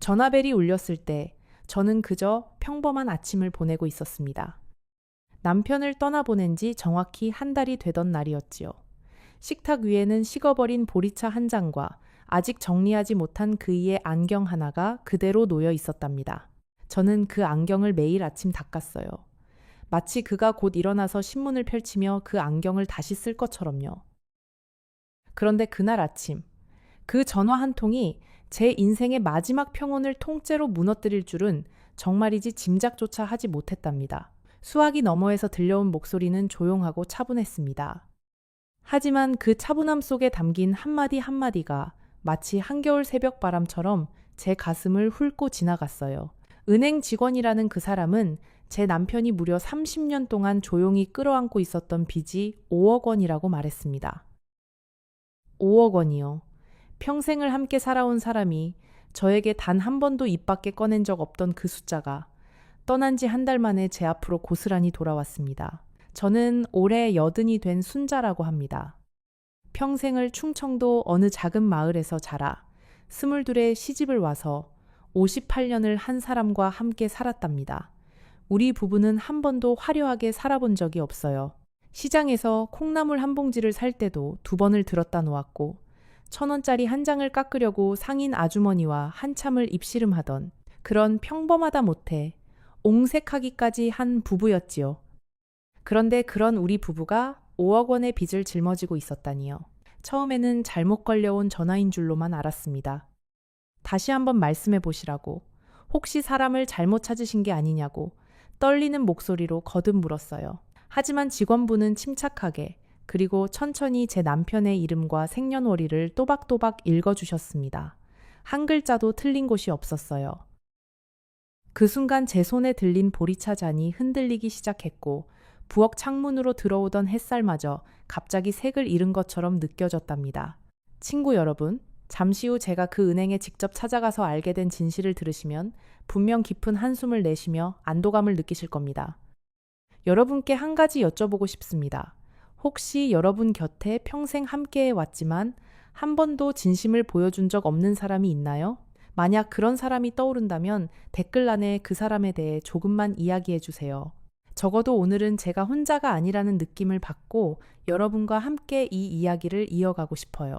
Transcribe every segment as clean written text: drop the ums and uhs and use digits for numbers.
전화벨이 울렸을 때 저는 그저 평범한 아침을 보내고 있었습니다. 남편을 떠나보낸 지 정확히 한 달이 되던 날이었지요. 식탁 위에는 식어버린 보리차 한 잔과 아직 정리하지 못한 그이의 안경 하나가 그대로 놓여 있었답니다. 저는 그 안경을 매일 아침 닦았어요. 마치 그가 곧 일어나서 신문을 펼치며 그 안경을 다시 쓸 것처럼요. 그런데 그날 아침, 그 전화 한 통이 제 인생의 마지막 평온을 통째로 무너뜨릴 줄은 정말이지 짐작조차 하지 못했답니다. 수화기 너머에서 들려온 목소리는 조용하고 차분했습니다. 하지만 그 차분함 속에 담긴 한마디 한마디가 마치 한겨울 새벽 바람처럼 제 가슴을 훑고 지나갔어요. 은행 직원이라는 그 사람은 제 남편이 무려 30년 동안 조용히 끌어안고 있었던 빚이 5억 원이라고 말했습니다. 5억 원이요. 평생을 함께 살아온 사람이 저에게 단 한 번도 입 밖에 꺼낸 적 없던 그 숫자가 떠난 지 한 달 만에 제 앞으로 고스란히 돌아왔습니다. 저는 올해 80이 된 순자라고 합니다. 평생을 충청도 어느 작은 마을에서 자라 22에 시집을 와서 58년을 한 사람과 함께 살았답니다. 우리 부부는 한 번도 화려하게 살아본 적이 없어요. 시장에서 콩나물 한 봉지를 살 때도 2번을 들었다 놓았고 1,000원짜리 한 장을 깎으려고 상인 아주머니와 한참을 입씨름하던 그런 평범하다 못해 옹색하기까지 한 부부였지요. 그런데 그런 우리 부부가 5억 원의 빚을 짊어지고 있었다니요. 처음에는 잘못 걸려온 전화인 줄로만 알았습니다. 다시 한번 말씀해 보시라고, 혹시 사람을 잘못 찾으신 게 아니냐고 떨리는 목소리로 거듭 물었어요. 하지만 직원분은 침착하게 그리고 천천히 제 남편의 이름과 생년월일을 또박또박 읽어주셨습니다. 한 글자도 틀린 곳이 없었어요. 그 순간 제 손에 들린 보리차 잔이 흔들리기 시작했고 부엌 창문으로 들어오던 햇살마저 갑자기 색을 잃은 것처럼 느껴졌답니다. 친구 여러분, 잠시 후 제가 그 은행에 직접 찾아가서 알게 된 진실을 들으시면 분명 깊은 한숨을 내쉬며 안도감을 느끼실 겁니다. 여러분께 한 가지 여쭤보고 싶습니다. 혹시 여러분 곁에 평생 함께해 왔지만 한 번도 진심을 보여준 적 없는 사람이 있나요? 만약 그런 사람이 떠오른다면 댓글란에 그 사람에 대해 조금만 이야기해 주세요. 적어도 오늘은 제가 혼자가 아니라는 느낌을 받고 여러분과 함께 이 이야기를 이어가고 싶어요.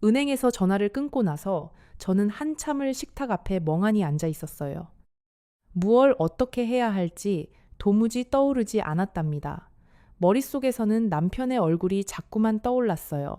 은행에서 전화를 끊고 나서 저는 한참을 식탁 앞에 멍하니 앉아 있었어요. 무얼 어떻게 해야 할지 도무지 떠오르지 않았답니다. 머릿속에서는 남편의 얼굴이 자꾸만 떠올랐어요.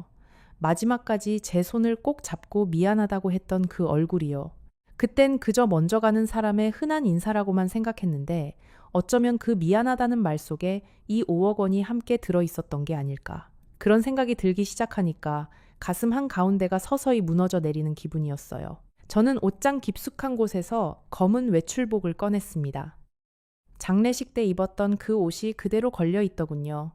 마지막까지 제 손을 꼭 잡고 미안하다고 했던 그 얼굴이요. 그땐 그저 먼저 가는 사람의 흔한 인사라고만 생각했는데 어쩌면 그 미안하다는 말 속에 이 5억 원이 함께 들어있었던 게 아닐까. 그런 생각이 들기 시작하니까 가슴 한가운데가 서서히 무너져 내리는 기분이었어요. 저는 옷장 깊숙한 곳에서 검은 외출복을 꺼냈습니다. 장례식 때 입었던 그 옷이 그대로 걸려 있더군요.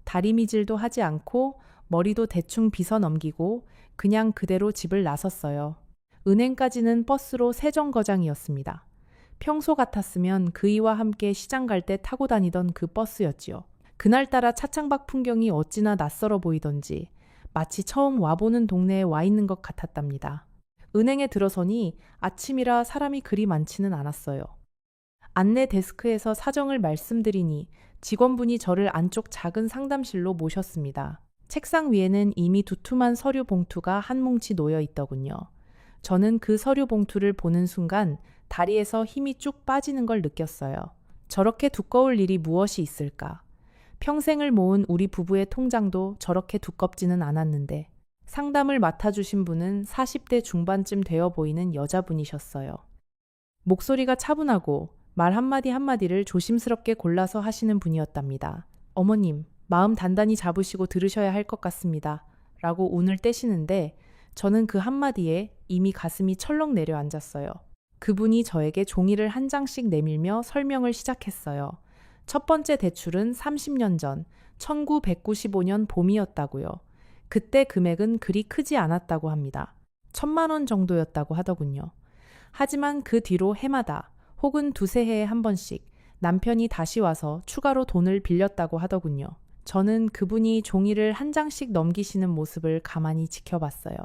다리미질도 하지 않고 머리도 대충 빗어 넘기고 그냥 그대로 집을 나섰어요. 은행까지는 버스로 세정거장이었습니다. 평소 같았으면 그이와 함께 시장 갈 때 타고 다니던 그 버스였지요. 그날따라 차창밖 풍경이 어찌나 낯설어 보이던지 마치 처음 와보는 동네에 와 있는 것 같았답니다. 은행에 들어서니 아침이라 사람이 그리 많지는 않았어요. 안내 데스크에서 사정을 말씀드리니 직원분이 저를 안쪽 작은 상담실로 모셨습니다. 책상 위에는 이미 두툼한 서류 봉투가 한 뭉치 놓여 있더군요. 저는 그 서류 봉투를 보는 순간 다리에서 힘이 쭉 빠지는 걸 느꼈어요. 저렇게 두꺼울 일이 무엇이 있을까? 평생을 모은 우리 부부의 통장도 저렇게 두껍지는 않았는데 상담을 맡아주신 분은 40대 중반쯤 되어 보이는 여자분이셨어요. 목소리가 차분하고 말 한마디 한마디를 조심스럽게 골라서 하시는 분이었답니다. 어머님, 마음 단단히 잡으시고 들으셔야 할 것 같습니다. 라고 운을 떼시는데 저는 그 한마디에 이미 가슴이 철렁 내려앉았어요. 그분이 저에게 종이를 한 장씩 내밀며 설명을 시작했어요. 첫 번째 대출은 30년 전 1995년 봄이었다고요. 그때 금액은 그리 크지 않았다고 합니다. 1,000만 원 정도였다고 하더군요. 하지만 그 뒤로 해마다 혹은 두세 해에 한 번씩 남편이 다시 와서 추가로 돈을 빌렸다고 하더군요. 저는 그분이 종이를 한 장씩 넘기시는 모습을 가만히 지켜봤어요.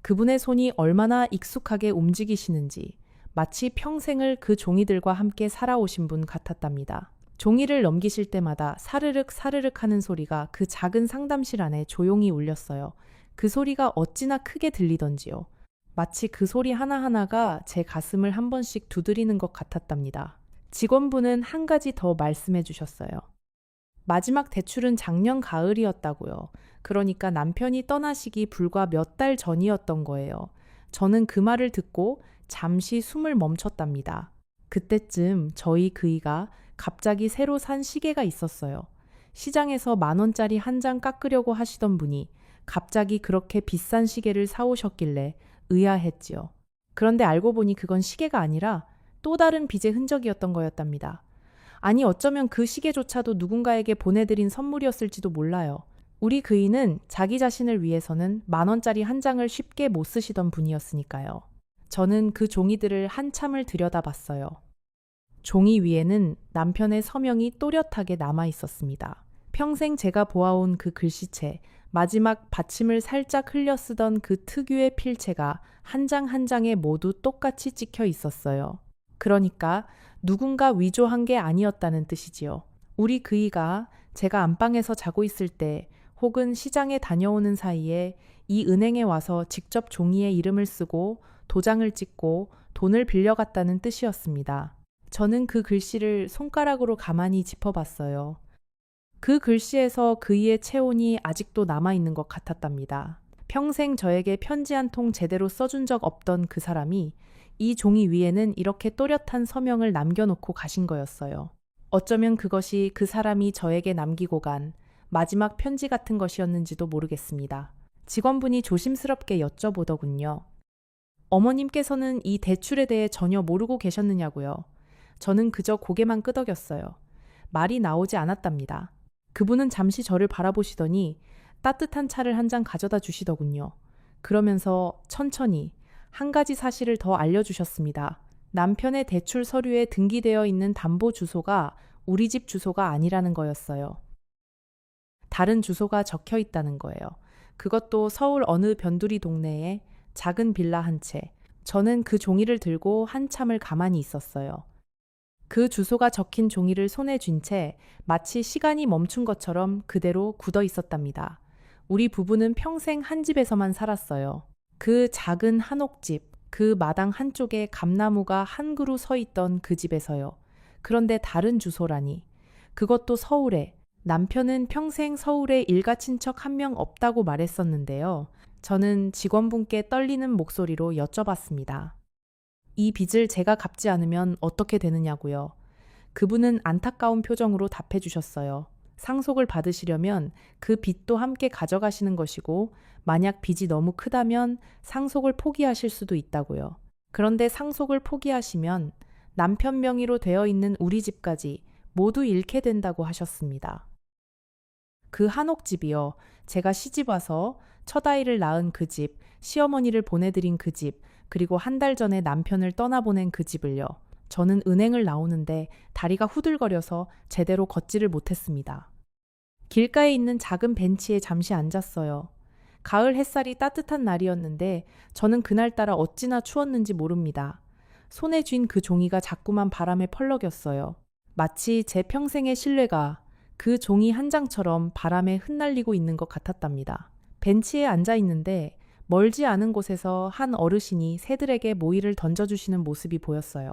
그분의 손이 얼마나 익숙하게 움직이시는지 마치 평생을 그 종이들과 함께 살아오신 분 같았답니다. 종이를 넘기실 때마다 사르륵 사르륵 하는 소리가 그 작은 상담실 안에 조용히 울렸어요. 그 소리가 어찌나 크게 들리던지요. 마치 그 소리 하나하나가 제 가슴을 한 번씩 두드리는 것 같았답니다. 직원분은 한 가지 더 말씀해 주셨어요. 마지막 대출은 작년 가을이었다고요. 그러니까 남편이 떠나시기 불과 몇 달 전이었던 거예요. 저는 그 말을 듣고 잠시 숨을 멈췄답니다. 그때쯤 저희 그이가 갑자기 새로 산 시계가 있었어요. 시장에서 10,000원짜리 한 장 깎으려고 하시던 분이 갑자기 그렇게 비싼 시계를 사오셨길래 의아했지요. 그런데 알고 보니 그건 시계가 아니라 또 다른 빚의 흔적이었던 거였답니다. 아니 어쩌면 그 시계조차도 누군가에게 보내드린 선물이었을지도 몰라요. 우리 그이는 자기 자신을 위해서는 10,000원짜리 한 장을 쉽게 못 쓰시던 분이었으니까요. 저는 그 종이들을 한참을 들여다봤어요. 종이 위에는 남편의 서명이 또렷하게 남아 있었습니다. 평생 제가 보아온 그 글씨체, 마지막 받침을 살짝 흘려 쓰던 그 특유의 필체가 한 장 한 장에 모두 똑같이 찍혀 있었어요. 그러니까 누군가 위조한 게 아니었다는 뜻이지요. 우리 그이가 제가 안방에서 자고 있을 때 혹은 시장에 다녀오는 사이에 이 은행에 와서 직접 종이에 이름을 쓰고 도장을 찍고 돈을 빌려갔다는 뜻이었습니다. 저는 그 글씨를 손가락으로 가만히 짚어봤어요. 그 글씨에서 그이의 체온이 아직도 남아있는 것 같았답니다. 평생 저에게 편지 한 통 제대로 써준 적 없던 그 사람이 이 종이 위에는 이렇게 또렷한 서명을 남겨놓고 가신 거였어요. 어쩌면 그것이 그 사람이 저에게 남기고 간 마지막 편지 같은 것이었는지도 모르겠습니다. 직원분이 조심스럽게 여쭤보더군요. 어머님께서는 이 대출에 대해 전혀 모르고 계셨느냐고요. 저는 그저 고개만 끄덕였어요. 말이 나오지 않았답니다. 그분은 잠시 저를 바라보시더니 따뜻한 차를 한 잔 가져다 주시더군요. 그러면서 천천히 한 가지 사실을 더 알려주셨습니다. 남편의 대출 서류에 등기되어 있는 담보 주소가 우리 집 주소가 아니라는 거였어요. 다른 주소가 적혀 있다는 거예요. 그것도 서울 어느 변두리 동네에 작은 빌라 한 채. 저는 그 종이를 들고 한참을 가만히 있었어요. 그 주소가 적힌 종이를 손에 쥔 채 마치 시간이 멈춘 것처럼 그대로 굳어 있었답니다. 우리 부부는 평생 한 집에서만 살았어요. 그 작은 한옥집, 그 마당 한쪽에 감나무가 한 그루 서 있던 그 집에서요. 그런데 다른 주소라니. 그것도 서울에. 남편은 평생 서울에 일가 친척 한 명 없다고 말했었는데요. 저는 직원분께 떨리는 목소리로 여쭤봤습니다. 이 빚을 제가 갚지 않으면 어떻게 되느냐고요. 그분은 안타까운 표정으로 답해 주셨어요. 상속을 받으시려면 그 빚도 함께 가져가시는 것이고 만약 빚이 너무 크다면 상속을 포기하실 수도 있다고요. 그런데 상속을 포기하시면 남편 명의로 되어 있는 우리 집까지 모두 잃게 된다고 하셨습니다. 그 한옥집이요. 제가 시집 와서 첫 아이를 낳은 그 집, 시어머니를 보내드린 그 집, 그리고 한 달 전에 남편을 떠나보낸 그 집을요. 저는 은행을 나오는데 다리가 후들거려서 제대로 걷지를 못했습니다. 길가에 있는 작은 벤치에 잠시 앉았어요. 가을 햇살이 따뜻한 날이었는데 저는 그날따라 어찌나 추웠는지 모릅니다. 손에 쥔 그 종이가 자꾸만 바람에 펄럭였어요. 마치 제 평생의 신뢰가 그 종이 한 장처럼 바람에 흩날리고 있는 것 같았답니다. 벤치에 앉아 있는데 멀지 않은 곳에서 한 어르신이 새들에게 모이를 던져주시는 모습이 보였어요.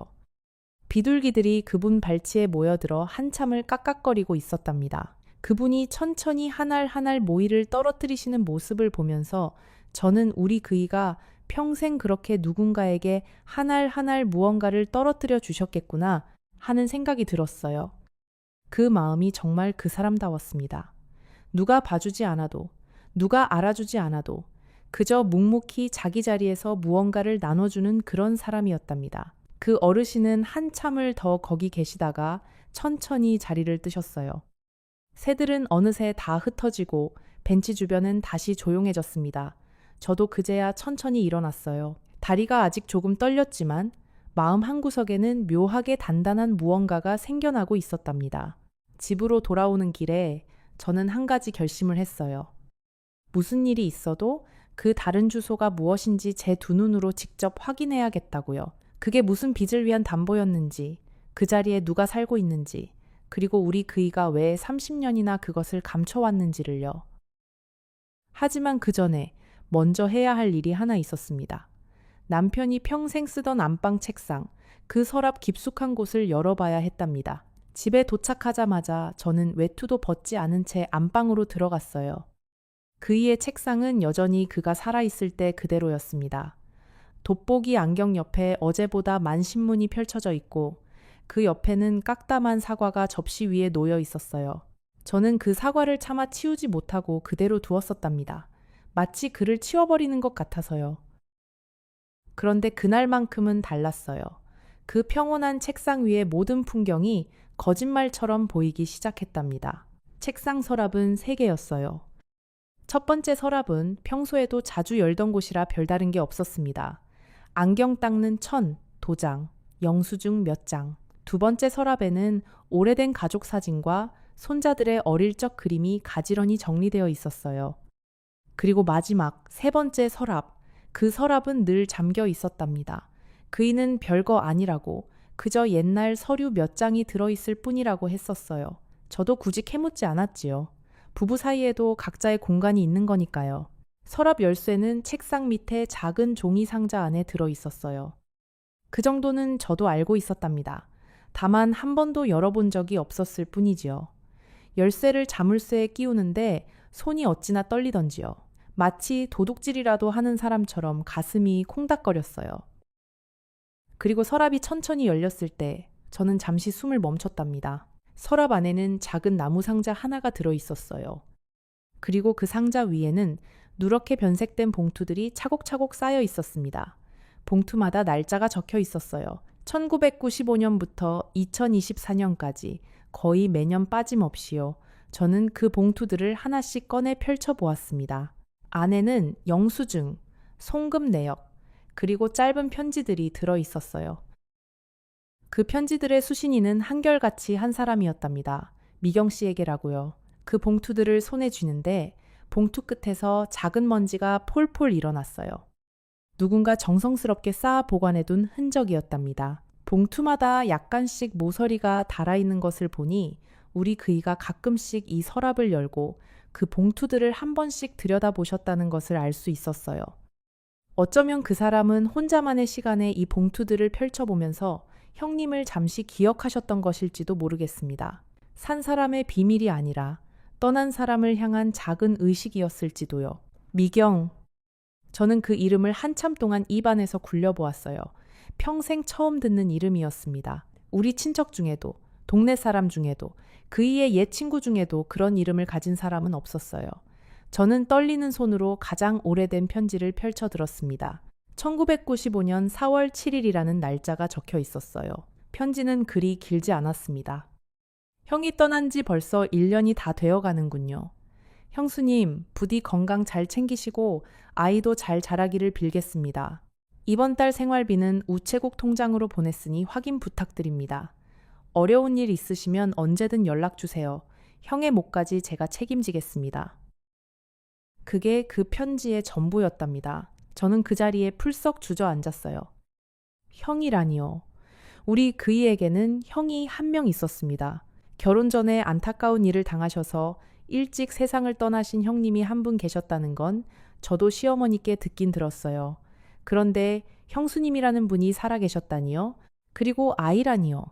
비둘기들이 그분 발치에 모여들어 한참을 깍깍거리고 있었답니다. 그분이 천천히 한 알 한 알 모이를 떨어뜨리시는 모습을 보면서 저는 우리 그이가 평생 그렇게 누군가에게 한 알 한 알 무언가를 떨어뜨려 주셨겠구나 하는 생각이 들었어요. 그 마음이 정말 그 사람다웠습니다. 누가 봐주지 않아도, 누가 알아주지 않아도 그저 묵묵히 자기 자리에서 무언가를 나눠주는 그런 사람이었답니다. 그 어르신은 한참을 더 거기 계시다가 천천히 자리를 뜨셨어요. 새들은 어느새 다 흩어지고 벤치 주변은 다시 조용해졌습니다. 저도 그제야 천천히 일어났어요. 다리가 아직 조금 떨렸지만 마음 한구석에는 묘하게 단단한 무언가가 생겨나고 있었답니다. 집으로 돌아오는 길에 저는 한 가지 결심을 했어요. 무슨 일이 있어도 그 다른 주소가 무엇인지 제 두 눈으로 직접 확인해야겠다고요. 그게 무슨 빚을 위한 담보였는지, 그 자리에 누가 살고 있는지, 그리고 우리 그이가 왜 30년이나 그것을 감춰왔는지를요. 하지만 그 전에 먼저 해야 할 일이 하나 있었습니다. 남편이 평생 쓰던 안방 책상, 그 서랍 깊숙한 곳을 열어봐야 했답니다. 집에 도착하자마자 저는 외투도 벗지 않은 채 안방으로 들어갔어요. 그이의 책상은 여전히 그가 살아있을 때 그대로였습니다. 돋보기 안경 옆에 어제보다 만신문이 펼쳐져 있고 그 옆에는 깍담한 사과가 접시 위에 놓여 있었어요. 저는 그 사과를 차마 치우지 못하고 그대로 두었었답니다. 마치 그를 치워버리는 것 같아서요. 그런데 그날만큼은 달랐어요. 그 평온한 책상 위의 모든 풍경이 거짓말처럼 보이기 시작했답니다. 책상 서랍은 3개였어요. 첫 번째 서랍은 평소에도 자주 열던 곳이라 별다른 게 없었습니다. 안경 닦는 천, 도장, 영수증 몇 장. 두 번째 서랍에는 오래된 가족 사진과 손자들의 어릴 적 그림이 가지런히 정리되어 있었어요. 그리고 마지막 세 번째 서랍. 그 서랍은 늘 잠겨 있었답니다. 그이는 별거 아니라고 그저 옛날 서류 몇 장이 들어있을 뿐이라고 했었어요. 저도 굳이 캐묻지 않았지요. 부부 사이에도 각자의 공간이 있는 거니까요. 서랍 열쇠는 책상 밑에 작은 종이 상자 안에 들어 있었어요. 그 정도는 저도 알고 있었답니다. 다만 한 번도 열어본 적이 없었을 뿐이지요. 열쇠를 자물쇠에 끼우는데 손이 어찌나 떨리던지요. 마치 도둑질이라도 하는 사람처럼 가슴이 콩닥거렸어요. 그리고 서랍이 천천히 열렸을 때 저는 잠시 숨을 멈췄답니다. 서랍 안에는 작은 나무 상자 하나가 들어 있었어요. 그리고 그 상자 위에는 누렇게 변색된 봉투들이 차곡차곡 쌓여 있었습니다. 봉투마다 날짜가 적혀 있었어요. 1995년부터 2024년까지 거의 매년 빠짐없이요. 저는 그 봉투들을 하나씩 꺼내 펼쳐보았습니다. 안에는 영수증, 송금 내역, 그리고 짧은 편지들이 들어 있었어요. 그 편지들의 수신인은 한결같이 한 사람이었답니다. 미경 씨에게라고요. 그 봉투들을 손에 쥐는데 봉투 끝에서 작은 먼지가 폴폴 일어났어요. 누군가 정성스럽게 쌓아 보관해둔 흔적이었답니다. 봉투마다 약간씩 모서리가 달아있는 것을 보니 우리 그이가 가끔씩 이 서랍을 열고 그 봉투들을 한 번씩 들여다보셨다는 것을 알 수 있었어요. 어쩌면 그 사람은 혼자만의 시간에 이 봉투들을 펼쳐보면서 형님을 잠시 기억하셨던 것일지도 모르겠습니다. 산 사람의 비밀이 아니라 떠난 사람을 향한 작은 의식이었을지도요. 미경. 저는 그 이름을 한참 동안 입안에서 굴려보았어요. 평생 처음 듣는 이름이었습니다. 우리 친척 중에도, 동네 사람 중에도, 그이의 옛 친구 중에도 그런 이름을 가진 사람은 없었어요. 저는 떨리는 손으로 가장 오래된 편지를 펼쳐 들었습니다. 1995년 4월 7일이라는 날짜가 적혀 있었어요. 편지는 그리 길지 않았습니다. 형이 떠난 지 벌써 1년이 다 되어 가는군요. 형수님, 부디 건강 잘 챙기시고 아이도 잘 자라기를 빌겠습니다. 이번 달 생활비는 우체국 통장으로 보냈으니 확인 부탁드립니다. 어려운 일 있으시면 언제든 연락 주세요. 형의 몫까지 제가 책임지겠습니다. 그게 그 편지의 전부였답니다. 저는 그 자리에 풀썩 주저앉았어요. 형이라니요. 우리 그이에게는 형이 한 명 있었습니다. 결혼 전에 안타까운 일을 당하셔서 일찍 세상을 떠나신 형님이 한 분 계셨다는 건 저도 시어머니께 듣긴 들었어요. 그런데 형수님이라는 분이 살아계셨다니요? 그리고 아이라니요?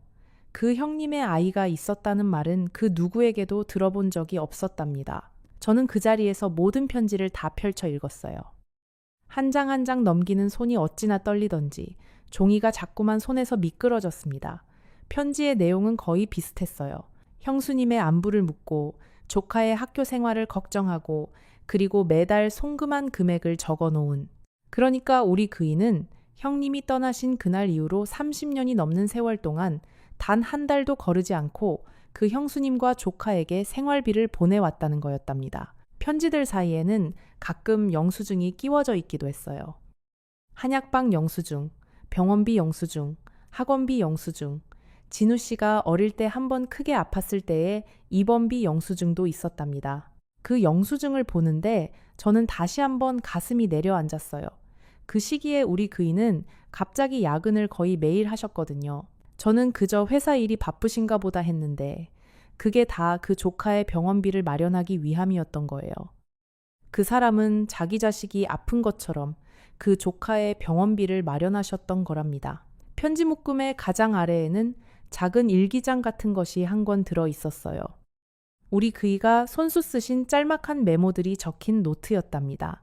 그 형님의 아이가 있었다는 말은 그 누구에게도 들어본 적이 없었답니다. 저는 그 자리에서 모든 편지를 다 펼쳐 읽었어요. 한 장 한 장 넘기는 손이 어찌나 떨리던지 종이가 자꾸만 손에서 미끄러졌습니다. 편지의 내용은 거의 비슷했어요. 형수님의 안부를 묻고 조카의 학교 생활을 걱정하고 그리고 매달 송금한 금액을 적어놓은. 그러니까 우리 그이는 형님이 떠나신 그날 이후로 30년이 넘는 세월 동안 단 한 달도 거르지 않고 그 형수님과 조카에게 생활비를 보내왔다는 거였답니다. 편지들 사이에는 가끔 영수증이 끼워져 있기도 했어요. 한약방 영수증, 병원비 영수증, 학원비 영수증, 진우 씨가 어릴 때 한 번 크게 아팠을 때의 입원비 영수증도 있었답니다. 그 영수증을 보는데 저는 다시 한번 가슴이 내려앉았어요. 그 시기에 우리 그이는 갑자기 야근을 거의 매일 하셨거든요. 저는 그저 회사 일이 바쁘신가 보다 했는데 그게 다 그 조카의 병원비를 마련하기 위함이었던 거예요. 그 사람은 자기 자식이 아픈 것처럼 그 조카의 병원비를 마련하셨던 거랍니다. 편지 묶음의 가장 아래에는 작은 일기장 같은 것이 한 권 들어 있었어요. 우리 그이가 손수 쓰신 짤막한 메모들이 적힌 노트였답니다.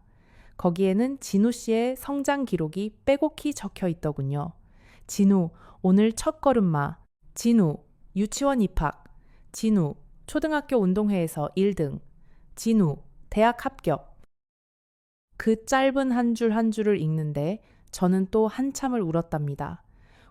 거기에는 진우 씨의 성장 기록이 빼곡히 적혀 있더군요. 진우, 오늘 첫 걸음마. 진우, 유치원 입학. 진우, 초등학교 운동회에서 1등. 진우, 대학 합격. 그 짧은 한 줄 한 줄을 읽는데 저는 또 한참을 울었답니다.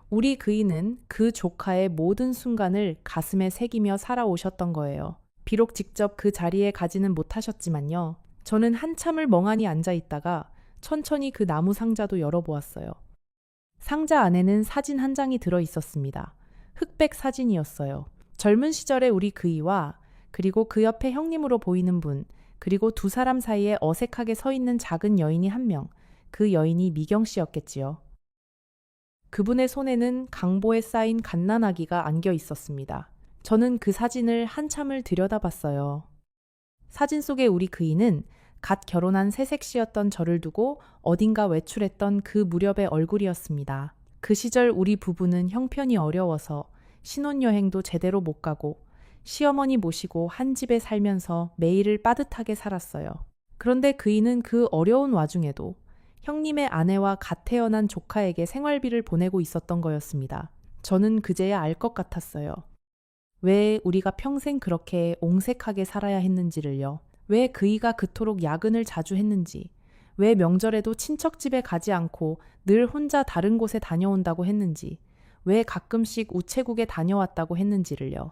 우리 그이는 그 조카의 모든 순간을 가슴에 새기며 살아오셨던 거예요. 비록 직접 그 자리에 가지는 못하셨지만요. 저는 한참을 멍하니 앉아 있다가 천천히 그 나무 상자도 열어보았어요. 상자 안에는 사진 한 장이 들어 있었습니다. 흑백 사진이었어요. 젊은 시절의 우리 그이와 그리고 그 옆에 형님으로 보이는 분, 그리고 두 사람 사이에 어색하게 서 있는 작은 여인이 한 명, 그 여인이 미경 씨였겠지요. 그분의 손에는 강보에 쌓인 갓난아기가 안겨 있었습니다. 저는 그 사진을 한참을 들여다봤어요. 사진 속의 우리 그이는 갓 결혼한 새색시였던 저를 두고 어딘가 외출했던 그 무렵의 얼굴이었습니다. 그 시절 우리 부부는 형편이 어려워서 신혼여행도 제대로 못 가고 시어머니 모시고 한 집에 살면서 매일을 빠듯하게 살았어요. 그런데 그이는 그 어려운 와중에도 형님의 아내와 갓 태어난 조카에게 생활비를 보내고 있었던 거였습니다. 저는 그제야 알 것 같았어요. 왜 우리가 평생 그렇게 옹색하게 살아야 했는지를요. 왜 그이가 그토록 야근을 자주 했는지, 왜 명절에도 친척 집에 가지 않고 늘 혼자 다른 곳에 다녀온다고 했는지, 왜 가끔씩 우체국에 다녀왔다고 했는지를요.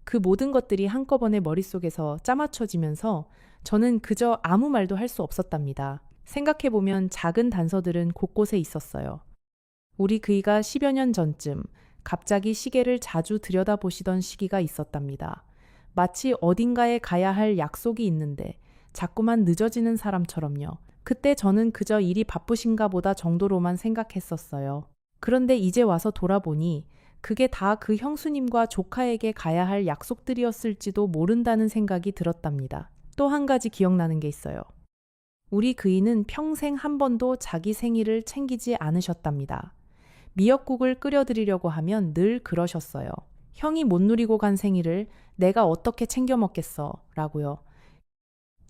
그 모든 것들이 한꺼번에 머릿속에서 짜맞춰지면서 저는 그저 아무 말도 할 수 없었답니다. 생각해보면 작은 단서들은 곳곳에 있었어요. 우리 그이가 10여 년 전쯤 갑자기 시계를 자주 들여다보시던 시기가 있었답니다. 마치 어딘가에 가야 할 약속이 있는데 자꾸만 늦어지는 사람처럼요. 그때 저는 그저 일이 바쁘신가 보다 정도로만 생각했었어요. 그런데 이제 와서 돌아보니 그게 다 그 형수님과 조카에게 가야 할 약속들이었을지도 모른다는 생각이 들었답니다. 또 한 가지 기억나는 게 있어요. 우리 그이는 평생 한 번도 자기 생일을 챙기지 않으셨답니다. 미역국을 끓여드리려고 하면 늘 그러셨어요. 형이 못 누리고 간 생일을 내가 어떻게 챙겨 먹겠어 라고요.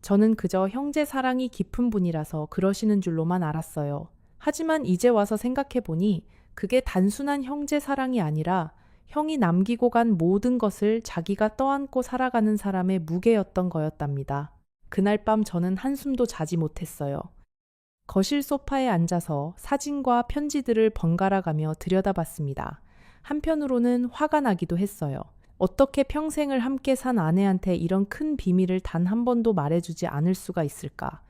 저는 그저 형제 사랑이 깊은 분이라서 그러시는 줄로만 알았어요. 하지만 이제 와서 생각해보니 그게 단순한 형제 사랑이 아니라 형이 남기고 간 모든 것을 자기가 떠안고 살아가는 사람의 무게였던 거였답니다. 그날 밤 저는 한숨도 자지 못했어요. 거실 소파에 앉아서 사진과 편지들을 번갈아 가며 들여다봤습니다. 한편으로는 화가 나기도 했어요. 어떻게 평생을 함께 산 아내한테 이런 큰 비밀을 단 한 번도 말해주지 않을 수가 있을까?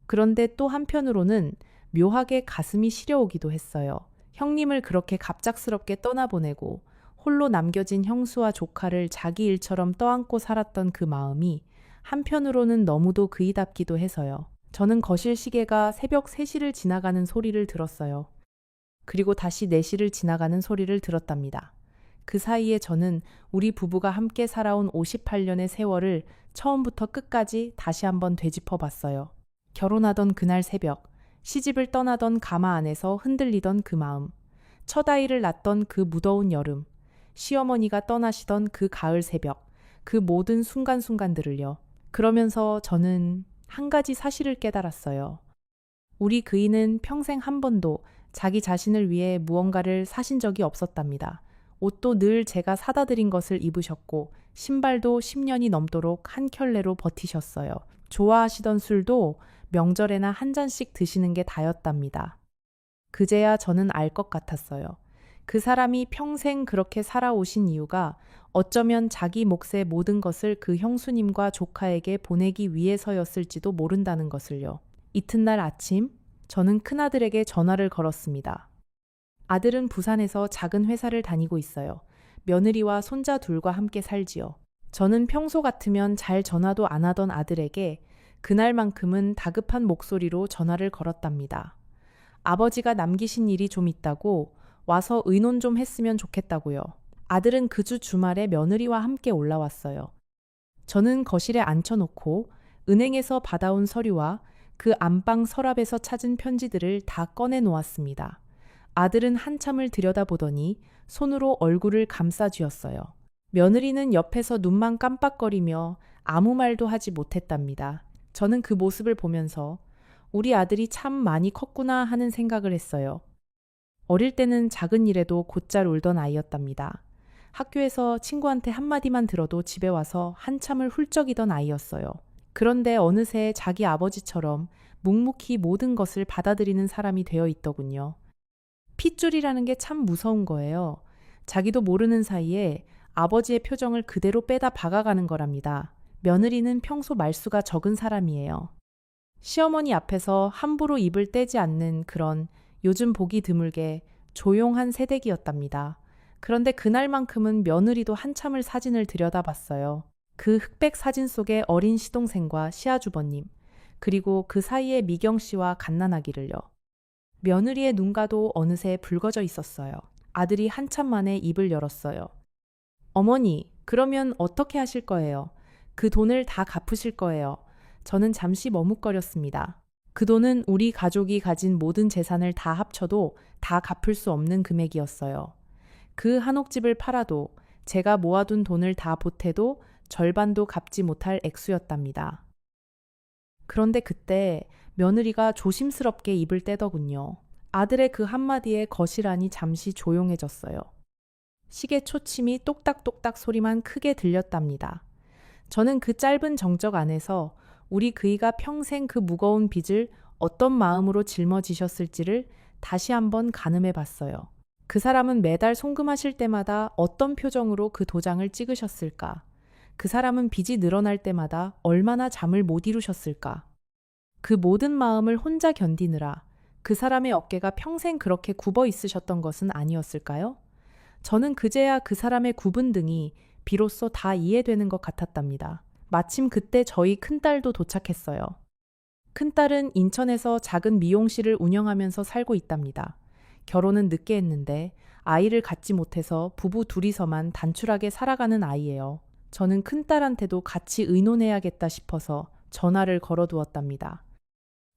그런데 또 한편으로는 묘하게 가슴이 시려오기도 했어요. 형님을 그렇게 갑작스럽게 떠나보내고 홀로 남겨진 형수와 조카를 자기 일처럼 떠안고 살았던 그 마음이 한편으로는 너무도 그이답기도 해서요. 저는 거실 시계가 새벽 3시를 지나가는 소리를 들었어요. 그리고 다시 4시를 지나가는 소리를 들었답니다. 그 사이에 저는 우리 부부가 함께 살아온 58년의 세월을 처음부터 끝까지 다시 한번 되짚어 봤어요. 결혼하던 그날 새벽, 시집을 떠나던 가마 안에서 흔들리던 그 마음, 첫 아이를 낳던 그 무더운 여름, 시어머니가 떠나시던 그 가을 새벽, 그 모든 순간순간들을요. 그러면서 저는 한 가지 사실을 깨달았어요. 우리 그이는 평생 한 번도 자기 자신을 위해 무언가를 사신 적이 없었답니다. 옷도 늘 제가 사다 드린 것을 입으셨고 신발도 10년이 넘도록 한 켤레로 버티셨어요. 좋아하시던 술도 명절에나 한 잔씩 드시는 게 다였답니다. 그제야 저는 알 것 같았어요. 그 사람이 평생 그렇게 살아오신 이유가 어쩌면 자기 몫의 모든 것을 그 형수님과 조카에게 보내기 위해서였을지도 모른다는 것을요. 이튿날 아침, 저는 큰아들에게 전화를 걸었습니다. 아들은 부산에서 작은 회사를 다니고 있어요. 며느리와 손자 둘과 함께 살지요. 저는 평소 같으면 잘 전화도 안 하던 아들에게 그날만큼은 다급한 목소리로 전화를 걸었답니다. 아버지가 남기신 일이 좀 있다고 와서 의논 좀 했으면 좋겠다고요. 아들은 그 주 주말에 며느리와 함께 올라왔어요. 저는 거실에 앉혀놓고 은행에서 받아온 서류와 그 안방 서랍에서 찾은 편지들을 다 꺼내 놓았습니다. 아들은 한참을 들여다보더니 손으로 얼굴을 감싸 쥐었어요. 며느리는 옆에서 눈만 깜빡거리며 아무 말도 하지 못했답니다. 저는 그 모습을 보면서 우리 아들이 참 많이 컸구나 하는 생각을 했어요. 어릴 때는 작은 일에도 곧잘 울던 아이였답니다. 학교에서 친구한테 한마디만 들어도 집에 와서 한참을 훌쩍이던 아이였어요. 그런데 어느새 자기 아버지처럼 묵묵히 모든 것을 받아들이는 사람이 되어 있더군요. 핏줄이라는 게 참 무서운 거예요. 자기도 모르는 사이에 아버지의 표정을 그대로 빼다 박아가는 거랍니다. 며느리는 평소 말수가 적은 사람이에요. 시어머니 앞에서 함부로 입을 떼지 않는 그런 요즘 보기 드물게 조용한 새댁이었답니다. 그런데 그날만큼은 며느리도 한참을 사진을 들여다봤어요. 그 흑백 사진 속에 어린 시동생과 시아주버님, 그리고 그 사이에 미경 씨와 갓난아기를요. 며느리의 눈가도 어느새 붉어져 있었어요. 아들이 한참 만에 입을 열었어요. 어머니, 그러면 어떻게 하실 거예요? 그 돈을 다 갚으실 거예요. 저는 잠시 머뭇거렸습니다. 그 돈은 우리 가족이 가진 모든 재산을 다 합쳐도 다 갚을 수 없는 금액이었어요. 그 한옥집을 팔아도 제가 모아둔 돈을 다 보태도 절반도 갚지 못할 액수였답니다. 그런데 그때 며느리가 조심스럽게 입을 떼더군요. 아들의 그 한마디에 거실 안이 잠시 조용해졌어요. 시계 초침이 똑딱똑딱 소리만 크게 들렸답니다. 저는 그 짧은 정적 안에서 우리 그이가 평생 그 무거운 빚을 어떤 마음으로 짊어지셨을지를 다시 한번 가늠해 봤어요. 그 사람은 매달 송금하실 때마다 어떤 표정으로 그 도장을 찍으셨을까? 그 사람은 빚이 늘어날 때마다 얼마나 잠을 못 이루셨을까? 그 모든 마음을 혼자 견디느라 그 사람의 어깨가 평생 그렇게 굽어 있으셨던 것은 아니었을까요? 저는 그제야 그 사람의 굽은 등이 비로소 다 이해되는 것 같았답니다. 마침 그때 저희 큰딸도 도착했어요. 큰딸은 인천에서 작은 미용실을 운영하면서 살고 있답니다. 결혼은 늦게 했는데 아이를 갖지 못해서 부부 둘이서만 단출하게 살아가는 아이예요. 저는 큰딸한테도 같이 의논해야겠다 싶어서 전화를 걸어두었답니다.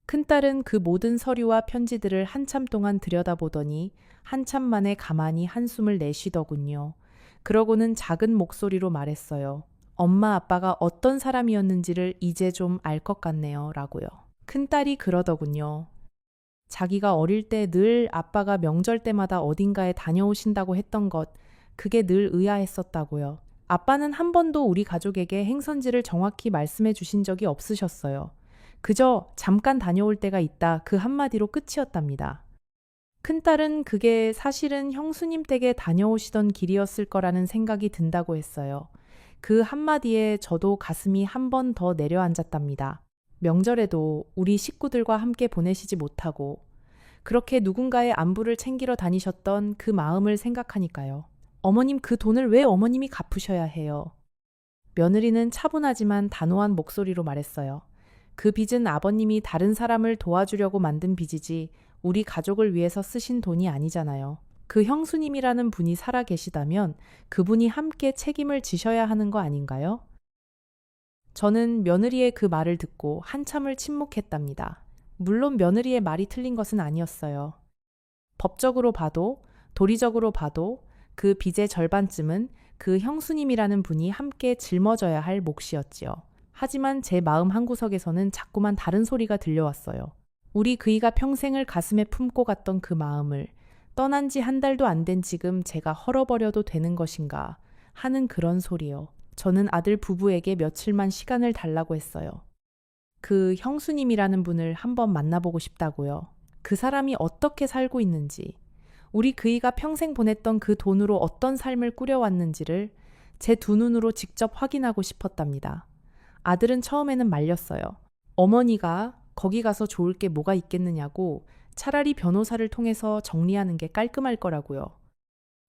큰딸은 그 모든 서류와 편지들을 한참 동안 들여다보더니 한참 만에 가만히 한숨을 내쉬더군요. 그러고는 작은 목소리로 말했어요. 엄마 아빠가 어떤 사람이었는지를 이제 좀 알 것 같네요. 라고요. 큰딸이 그러더군요. 자기가 어릴 때 늘 아빠가 명절 때마다 어딘가에 다녀오신다고 했던 것, 그게 늘 의아했었다고요. 아빠는 한 번도 우리 가족에게 행선지를 정확히 말씀해 주신 적이 없으셨어요. 그저 잠깐 다녀올 때가 있다 그 한마디로 끝이었답니다. 큰딸은 그게 사실은 형수님 댁에 다녀오시던 길이었을 거라는 생각이 든다고 했어요. 그 한마디에 저도 가슴이 한 번 더 내려앉았답니다. 명절에도 우리 식구들과 함께 보내시지 못하고 그렇게 누군가의 안부를 챙기러 다니셨던 그 마음을 생각하니까요. 어머님 그 돈을 왜 어머님이 갚으셔야 해요? 며느리는 차분하지만 단호한 목소리로 말했어요. 그 빚은 아버님이 다른 사람을 도와주려고 만든 빚이지 우리 가족을 위해서 쓰신 돈이 아니잖아요. 그 형수님이라는 분이 살아 계시다면 그분이 함께 책임을 지셔야 하는 거 아닌가요? 저는 며느리의 그 말을 듣고 한참을 침묵했답니다. 물론 며느리의 말이 틀린 것은 아니었어요. 법적으로 봐도 도리적으로 봐도 그 빚의 절반쯤은 그 형수님이라는 분이 함께 짊어져야 할 몫이었지요. 하지만 제 마음 한구석에서는 자꾸만 다른 소리가 들려왔어요. 우리 그이가 평생을 가슴에 품고 갔던 그 마음을 떠난 지 한 달도 안 된 지금 제가 헐어버려도 되는 것인가 하는 그런 소리요. 저는 아들 부부에게 며칠만 시간을 달라고 했어요. 그 형수님이라는 분을 한번 만나보고 싶다고요. 그 사람이 어떻게 살고 있는지, 우리 그이가 평생 보냈던 그 돈으로 어떤 삶을 꾸려왔는지를 제 두 눈으로 직접 확인하고 싶었답니다. 아들은 처음에는 말렸어요. 어머니가 거기 가서 좋을 게 뭐가 있겠느냐고 차라리 변호사를 통해서 정리하는 게 깔끔할 거라고요.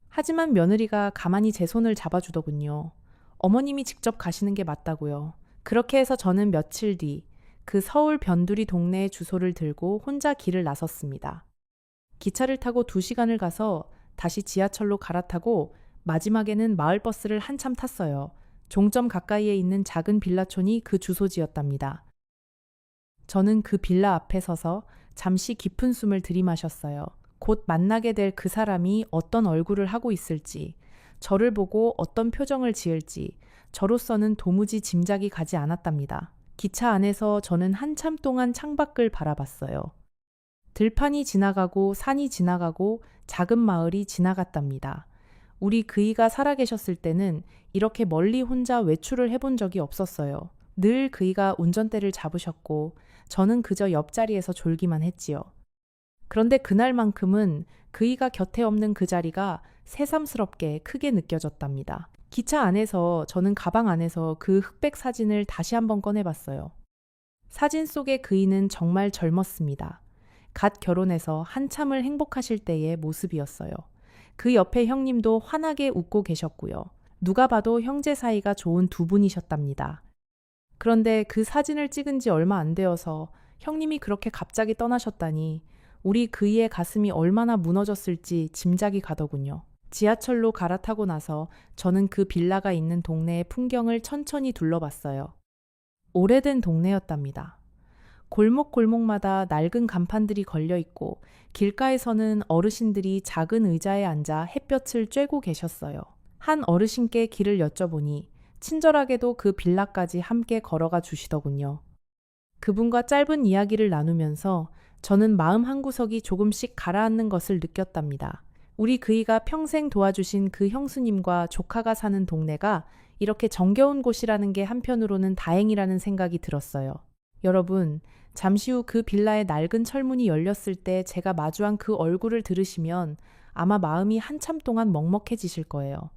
하지만 며느리가 가만히 제 손을 잡아주더군요. 어머님이 직접 가시는 게 맞다고요. 그렇게 해서 저는 며칠 뒤 그 서울 변두리 동네의 주소를 들고 혼자 길을 나섰습니다. 기차를 타고 2시간을 가서 다시 지하철로 갈아타고 마지막에는 마을버스를 한참 탔어요. 종점 가까이에 있는 작은 빌라촌이 그 주소지였답니다. 저는 그 빌라 앞에 서서 잠시 깊은 숨을 들이마셨어요. 곧 만나게 될 그 사람이 어떤 얼굴을 하고 있을지, 저를 보고 어떤 표정을 지을지, 저로서는 도무지 짐작이 가지 않았답니다. 기차 안에서 저는 한참 동안 창밖을 바라봤어요. 들판이 지나가고 산이 지나가고 작은 마을이 지나갔답니다. 우리 그이가 살아계셨을 때는 이렇게 멀리 혼자 외출을 해본 적이 없었어요. 늘 그이가 운전대를 잡으셨고 저는 그저 옆자리에서 졸기만 했지요. 그런데 그날만큼은 그이가 곁에 없는 그 자리가 새삼스럽게 크게 느껴졌답니다. 기차 안에서 저는 가방 안에서 그 흑백 사진을 다시 한번 꺼내봤어요. 사진 속의 그이는 정말 젊었습니다. 갓 결혼해서 한참을 행복하실 때의 모습이었어요. 그 옆에 형님도 환하게 웃고 계셨고요. 누가 봐도 형제 사이가 좋은 두 분이셨답니다. 그런데 그 사진을 찍은 지 얼마 안 되어서 형님이 그렇게 갑자기 떠나셨다니 우리 그이의 가슴이 얼마나 무너졌을지 짐작이 가더군요. 지하철로 갈아타고 나서 저는 그 빌라가 있는 동네의 풍경을 천천히 둘러봤어요. 오래된 동네였답니다. 골목골목마다 낡은 간판들이 걸려 있고 길가에서는 어르신들이 작은 의자에 앉아 햇볕을 쬐고 계셨어요. 한 어르신께 길을 여쭤보니 친절하게도 그 빌라까지 함께 걸어가 주시더군요. 그분과 짧은 이야기를 나누면서 저는 마음 한구석이 조금씩 가라앉는 것을 느꼈답니다. 우리 그이가 평생 도와주신 그 형수님과 조카가 사는 동네가 이렇게 정겨운 곳이라는 게 한편으로는 다행이라는 생각이 들었어요. 여러분, 잠시 후 그 빌라의 낡은 철문이 열렸을 때 제가 마주한 그 얼굴을 들으시면 아마 마음이 한참 동안 먹먹해지실 거예요.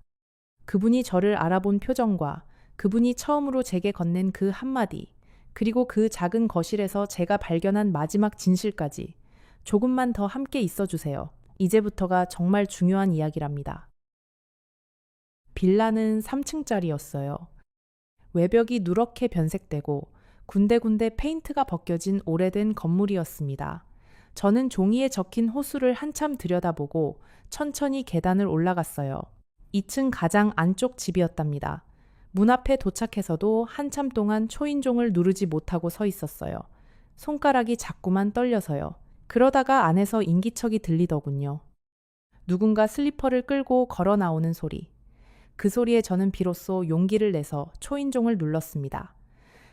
그분이 저를 알아본 표정과 그분이 처음으로 제게 건넨 그 한마디, 그리고 그 작은 거실에서 제가 발견한 마지막 진실까지 조금만 더 함께 있어 주세요. 이제부터가 정말 중요한 이야기랍니다. 빌라는 3층짜리였어요. 외벽이 누렇게 변색되고 군데군데 페인트가 벗겨진 오래된 건물이었습니다. 저는 종이에 적힌 호수를 한참 들여다보고 천천히 계단을 올라갔어요. 2층 가장 안쪽 집이었답니다. 문 앞에 도착해서도 한참 동안 초인종을 누르지 못하고 서 있었어요. 손가락이 자꾸만 떨려서요. 그러다가 안에서 인기척이 들리더군요. 누군가 슬리퍼를 끌고 걸어 나오는 소리. 그 소리에 저는 비로소 용기를 내서 초인종을 눌렀습니다.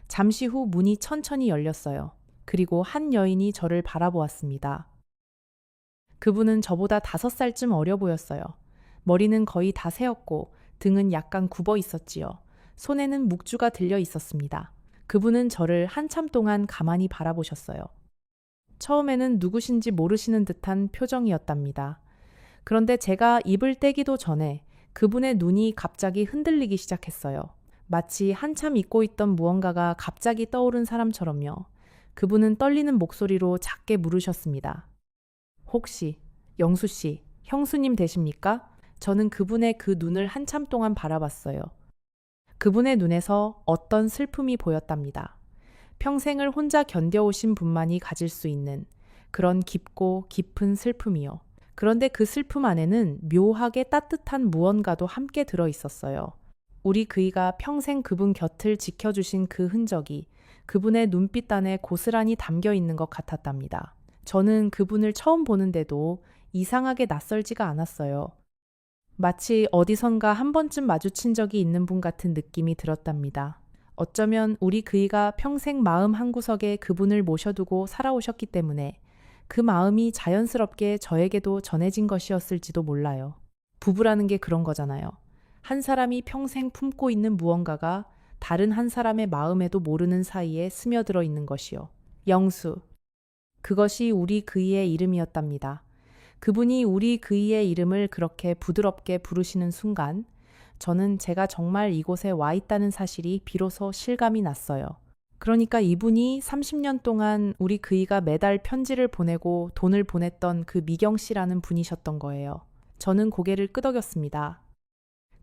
잠시 후 문이 천천히 열렸어요. 그리고 한 여인이 저를 바라보았습니다. 그분은 저보다 5살쯤 어려 보였어요. 머리는 거의 다 새었고 등은 약간 굽어 있었지요. 손에는 묵주가 들려 있었습니다. 그분은 저를 한참 동안 가만히 바라보셨어요. 처음에는 누구신지 모르시는 듯한 표정이었답니다. 그런데 제가 입을 떼기도 전에 그분의 눈이 갑자기 흔들리기 시작했어요. 마치 한참 잊고 있던 무언가가 갑자기 떠오른 사람처럼요. 그분은 떨리는 목소리로 작게 물으셨습니다. 혹시 영수 씨, 형수님 되십니까? 저는 그분의 그 눈을 한참 동안 바라봤어요. 그분의 눈에서 어떤 슬픔이 보였답니다. 평생을 혼자 견뎌오신 분만이 가질 수 있는 그런 깊고 깊은 슬픔이요. 그런데 그 슬픔 안에는 묘하게 따뜻한 무언가도 함께 들어 있었어요. 우리 그이가 평생 그분 곁을 지켜주신 그 흔적이 그분의 눈빛 안에 고스란히 담겨 있는 것 같았답니다. 저는 그분을 처음 보는데도 이상하게 낯설지가 않았어요. 마치 어디선가 한 번쯤 마주친 적이 있는 분 같은 느낌이 들었답니다. 어쩌면 우리 그이가 평생 마음 한구석에 그분을 모셔두고 살아오셨기 때문에 그 마음이 자연스럽게 저에게도 전해진 것이었을지도 몰라요. 부부라는 게 그런 거잖아요. 한 사람이 평생 품고 있는 무언가가 다른 한 사람의 마음에도 모르는 사이에 스며들어 있는 것이요. 영수. 그것이 우리 그이의 이름이었답니다. 그분이 우리 그이의 이름을 그렇게 부드럽게 부르시는 순간 저는 제가 정말 이곳에 와 있다는 사실이 비로소 실감이 났어요. 그러니까 이분이 30년 동안 우리 그이가 매달 편지를 보내고 돈을 보냈던 그 미경 씨라는 분이셨던 거예요. 저는 고개를 끄덕였습니다.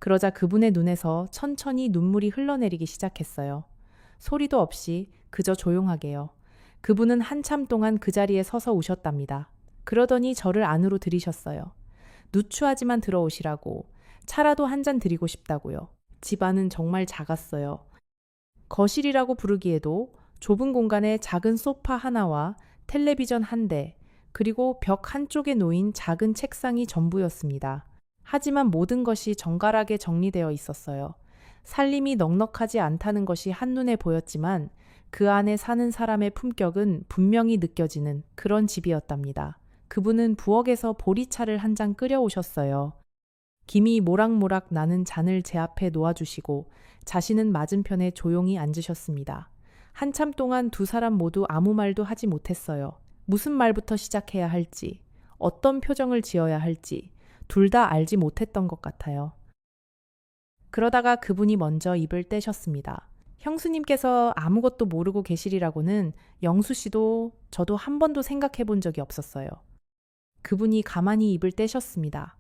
그러자 그분의 눈에서 천천히 눈물이 흘러내리기 시작했어요. 소리도 없이 그저 조용하게요. 그분은 한참 동안 그 자리에 서서 우셨답니다. 그러더니 저를 안으로 들이셨어요. 누추하지만 들어오시라고. 차라도 한 잔 드리고 싶다고요. 집안은 정말 작았어요. 거실이라고 부르기에도 좁은 공간에 작은 소파 하나와 텔레비전 한 대, 그리고 벽 한쪽에 놓인 작은 책상이 전부였습니다. 하지만 모든 것이 정갈하게 정리되어 있었어요. 살림이 넉넉하지 않다는 것이 한눈에 보였지만 그 안에 사는 사람의 품격은 분명히 느껴지는 그런 집이었답니다. 그분은 부엌에서 보리차를 한 잔 끓여오셨어요. 김이 모락모락 나는 잔을 제 앞에 놓아주시고 자신은 맞은편에 조용히 앉으셨습니다. 한참 동안 두 사람 모두 아무 말도 하지 못했어요. 무슨 말부터 시작해야 할지, 어떤 표정을 지어야 할지 둘 다 알지 못했던 것 같아요. 그러다가 그분이 먼저 입을 떼셨습니다. 형수님께서 아무것도 모르고 계시리라고는 영수 씨도 저도 한 번도 생각해 본 적이 없었어요. 그분이 가만히 입을 떼셨습니다.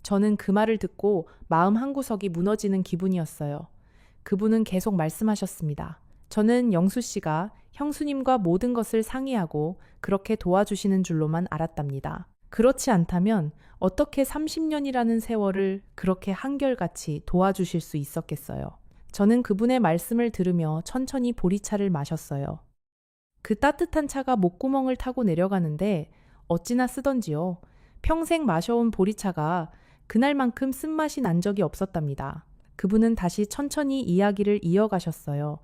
저는 그 말을 듣고 마음 한구석이 무너지는 기분이었어요. 그분은 계속 말씀하셨습니다. 저는 영수 씨가 형수님과 모든 것을 상의하고 그렇게 도와주시는 줄로만 알았답니다. 그렇지 않다면 어떻게 30년이라는 세월을 그렇게 한결같이 도와주실 수 있었겠어요. 저는 그분의 말씀을 들으며 천천히 보리차를 마셨어요. 그 따뜻한 차가 목구멍을 타고 내려가는데 어찌나 쓰던지요. 평생 마셔온 보리차가 그날만큼 쓴맛이 난 적이 없었답니다. 그분은 다시 천천히 이야기를 이어가셨어요.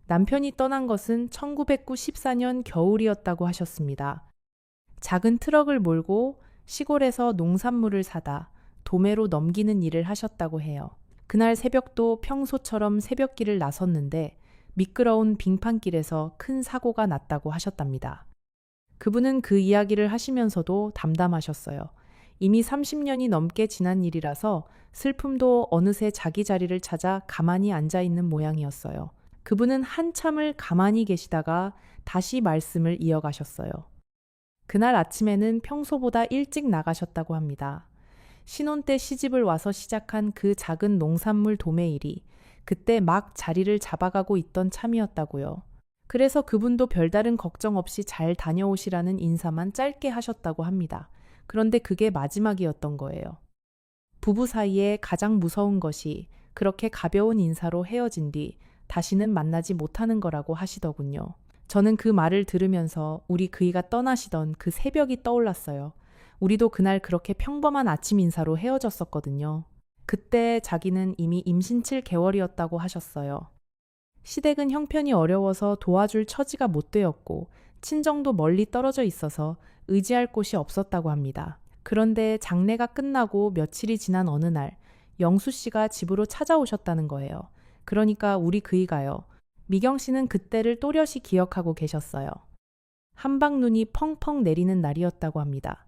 남편이 떠난 것은 1994년 겨울이었다고 하셨습니다. 작은 트럭을 몰고 시골에서 농산물을 사다 도매로 넘기는 일을 하셨다고 해요. 그날 새벽도 평소처럼 새벽길을 나섰는데 미끄러운 빙판길에서 큰 사고가 났다고 하셨답니다. 그분은 그 이야기를 하시면서도 담담하셨어요. 이미 30년이 넘게 지난 일이라서 슬픔도 어느새 자기 자리를 찾아 가만히 앉아 있는 모양이었어요. 그분은 한참을 가만히 계시다가 다시 말씀을 이어가셨어요. 그날 아침에는 평소보다 일찍 나가셨다고 합니다. 신혼 때 시집을 와서 시작한 그 작은 농산물 도매일이 그때 막 자리를 잡아가고 있던 참이었다고요. 그래서 그분도 별다른 걱정 없이 잘 다녀오시라는 인사만 짧게 하셨다고 합니다. 그런데 그게 마지막이었던 거예요. 부부 사이에 가장 무서운 것이 그렇게 가벼운 인사로 헤어진 뒤 다시는 만나지 못하는 거라고 하시더군요. 저는 그 말을 들으면서 우리 그이가 떠나시던 그 새벽이 떠올랐어요. 우리도 그날 그렇게 평범한 아침 인사로 헤어졌었거든요. 그때 자기는 이미 임신 7개월이었다고 하셨어요. 시댁은 형편이 어려워서 도와줄 처지가 못 되었고 친정도 멀리 떨어져 있어서 의지할 곳이 없었다고 합니다. 그런데 장례가 끝나고 며칠이 지난 어느 날 영수 씨가 집으로 찾아오셨다는 거예요. 그러니까 우리 그이가요. 미경 씨는 그때를 또렷이 기억하고 계셨어요. 한방눈이 펑펑 내리는 날이었다고 합니다.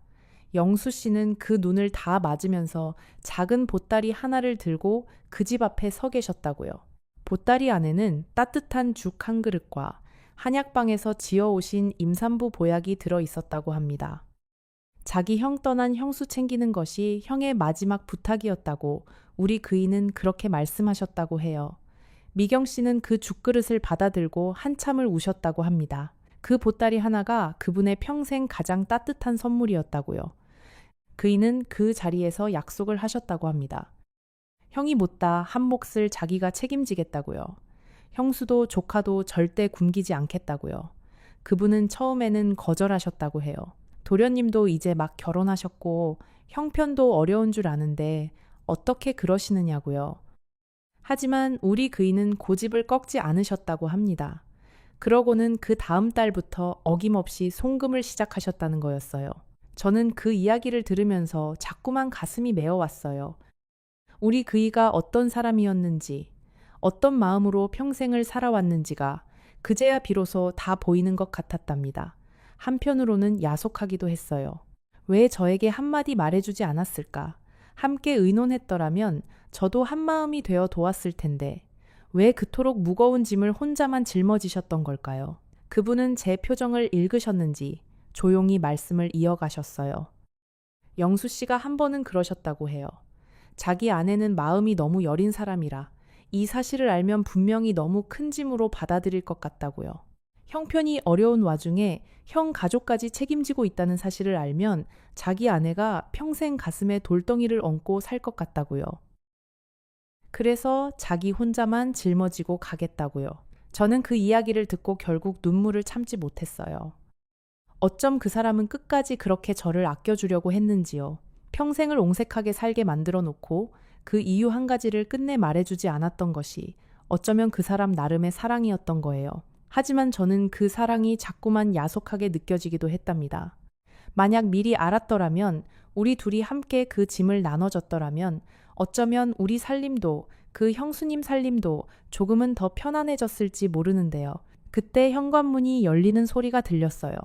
영수 씨는 그 눈을 다 맞으면서 작은 보따리 하나를 들고 그 집 앞에 서 계셨다고요. 보따리 안에는 따뜻한 죽 한 그릇과 한약방에서 지어오신 임산부 보약이 들어 있었다고 합니다. 자기 형 떠난 형수 챙기는 것이 형의 마지막 부탁이었다고 우리 그이는 그렇게 말씀하셨다고 해요. 미경 씨는 그 죽그릇을 받아들고 한참을 우셨다고 합니다. 그 보따리 하나가 그분의 평생 가장 따뜻한 선물이었다고요. 그이는 그 자리에서 약속을 하셨다고 합니다. 형이 묻다 한 몫을 자기가 책임지겠다고요. 형수도 조카도 절대 굶기지 않겠다고요. 그분은 처음에는 거절하셨다고 해요. 도련님도 이제 막 결혼하셨고 형편도 어려운 줄 아는데 어떻게 그러시느냐고요. 하지만 우리 그이는 고집을 꺾지 않으셨다고 합니다. 그러고는 그 다음 달부터 어김없이 송금을 시작하셨다는 거였어요. 저는 그 이야기를 들으면서 자꾸만 가슴이 메어왔어요. 우리 그이가 어떤 사람이었는지, 어떤 마음으로 평생을 살아왔는지가 그제야 비로소 다 보이는 것 같았답니다. 한편으로는 야속하기도 했어요. 왜 저에게 한마디 말해주지 않았을까? 함께 의논했더라면 저도 한마음이 되어 도왔을 텐데 왜 그토록 무거운 짐을 혼자만 짊어지셨던 걸까요? 그분은 제 표정을 읽으셨는지 조용히 말씀을 이어가셨어요. 영수 씨가 한 번은 그러셨다고 해요. 자기 아내는 마음이 너무 여린 사람이라 이 사실을 알면 분명히 너무 큰 짐으로 받아들일 것 같다고요. 형편이 어려운 와중에 형 가족까지 책임지고 있다는 사실을 알면 자기 아내가 평생 가슴에 돌덩이를 얹고 살 것 같다고요. 그래서 자기 혼자만 짊어지고 가겠다고요. 저는 그 이야기를 듣고 결국 눈물을 참지 못했어요. 어쩜 그 사람은 끝까지 그렇게 저를 아껴주려고 했는지요. 평생을 옹색하게 살게 만들어 놓고 그 이유 한 가지를 끝내 말해주지 않았던 것이 어쩌면 그 사람 나름의 사랑이었던 거예요. 하지만 저는 그 사랑이 자꾸만 야속하게 느껴지기도 했답니다. 만약 미리 알았더라면, 우리 둘이 함께 그 짐을 나눠줬더라면 어쩌면 우리 살림도, 그 형수님 살림도 조금은 더 편안해졌을지 모르는데요. 그때 현관문이 열리는 소리가 들렸어요.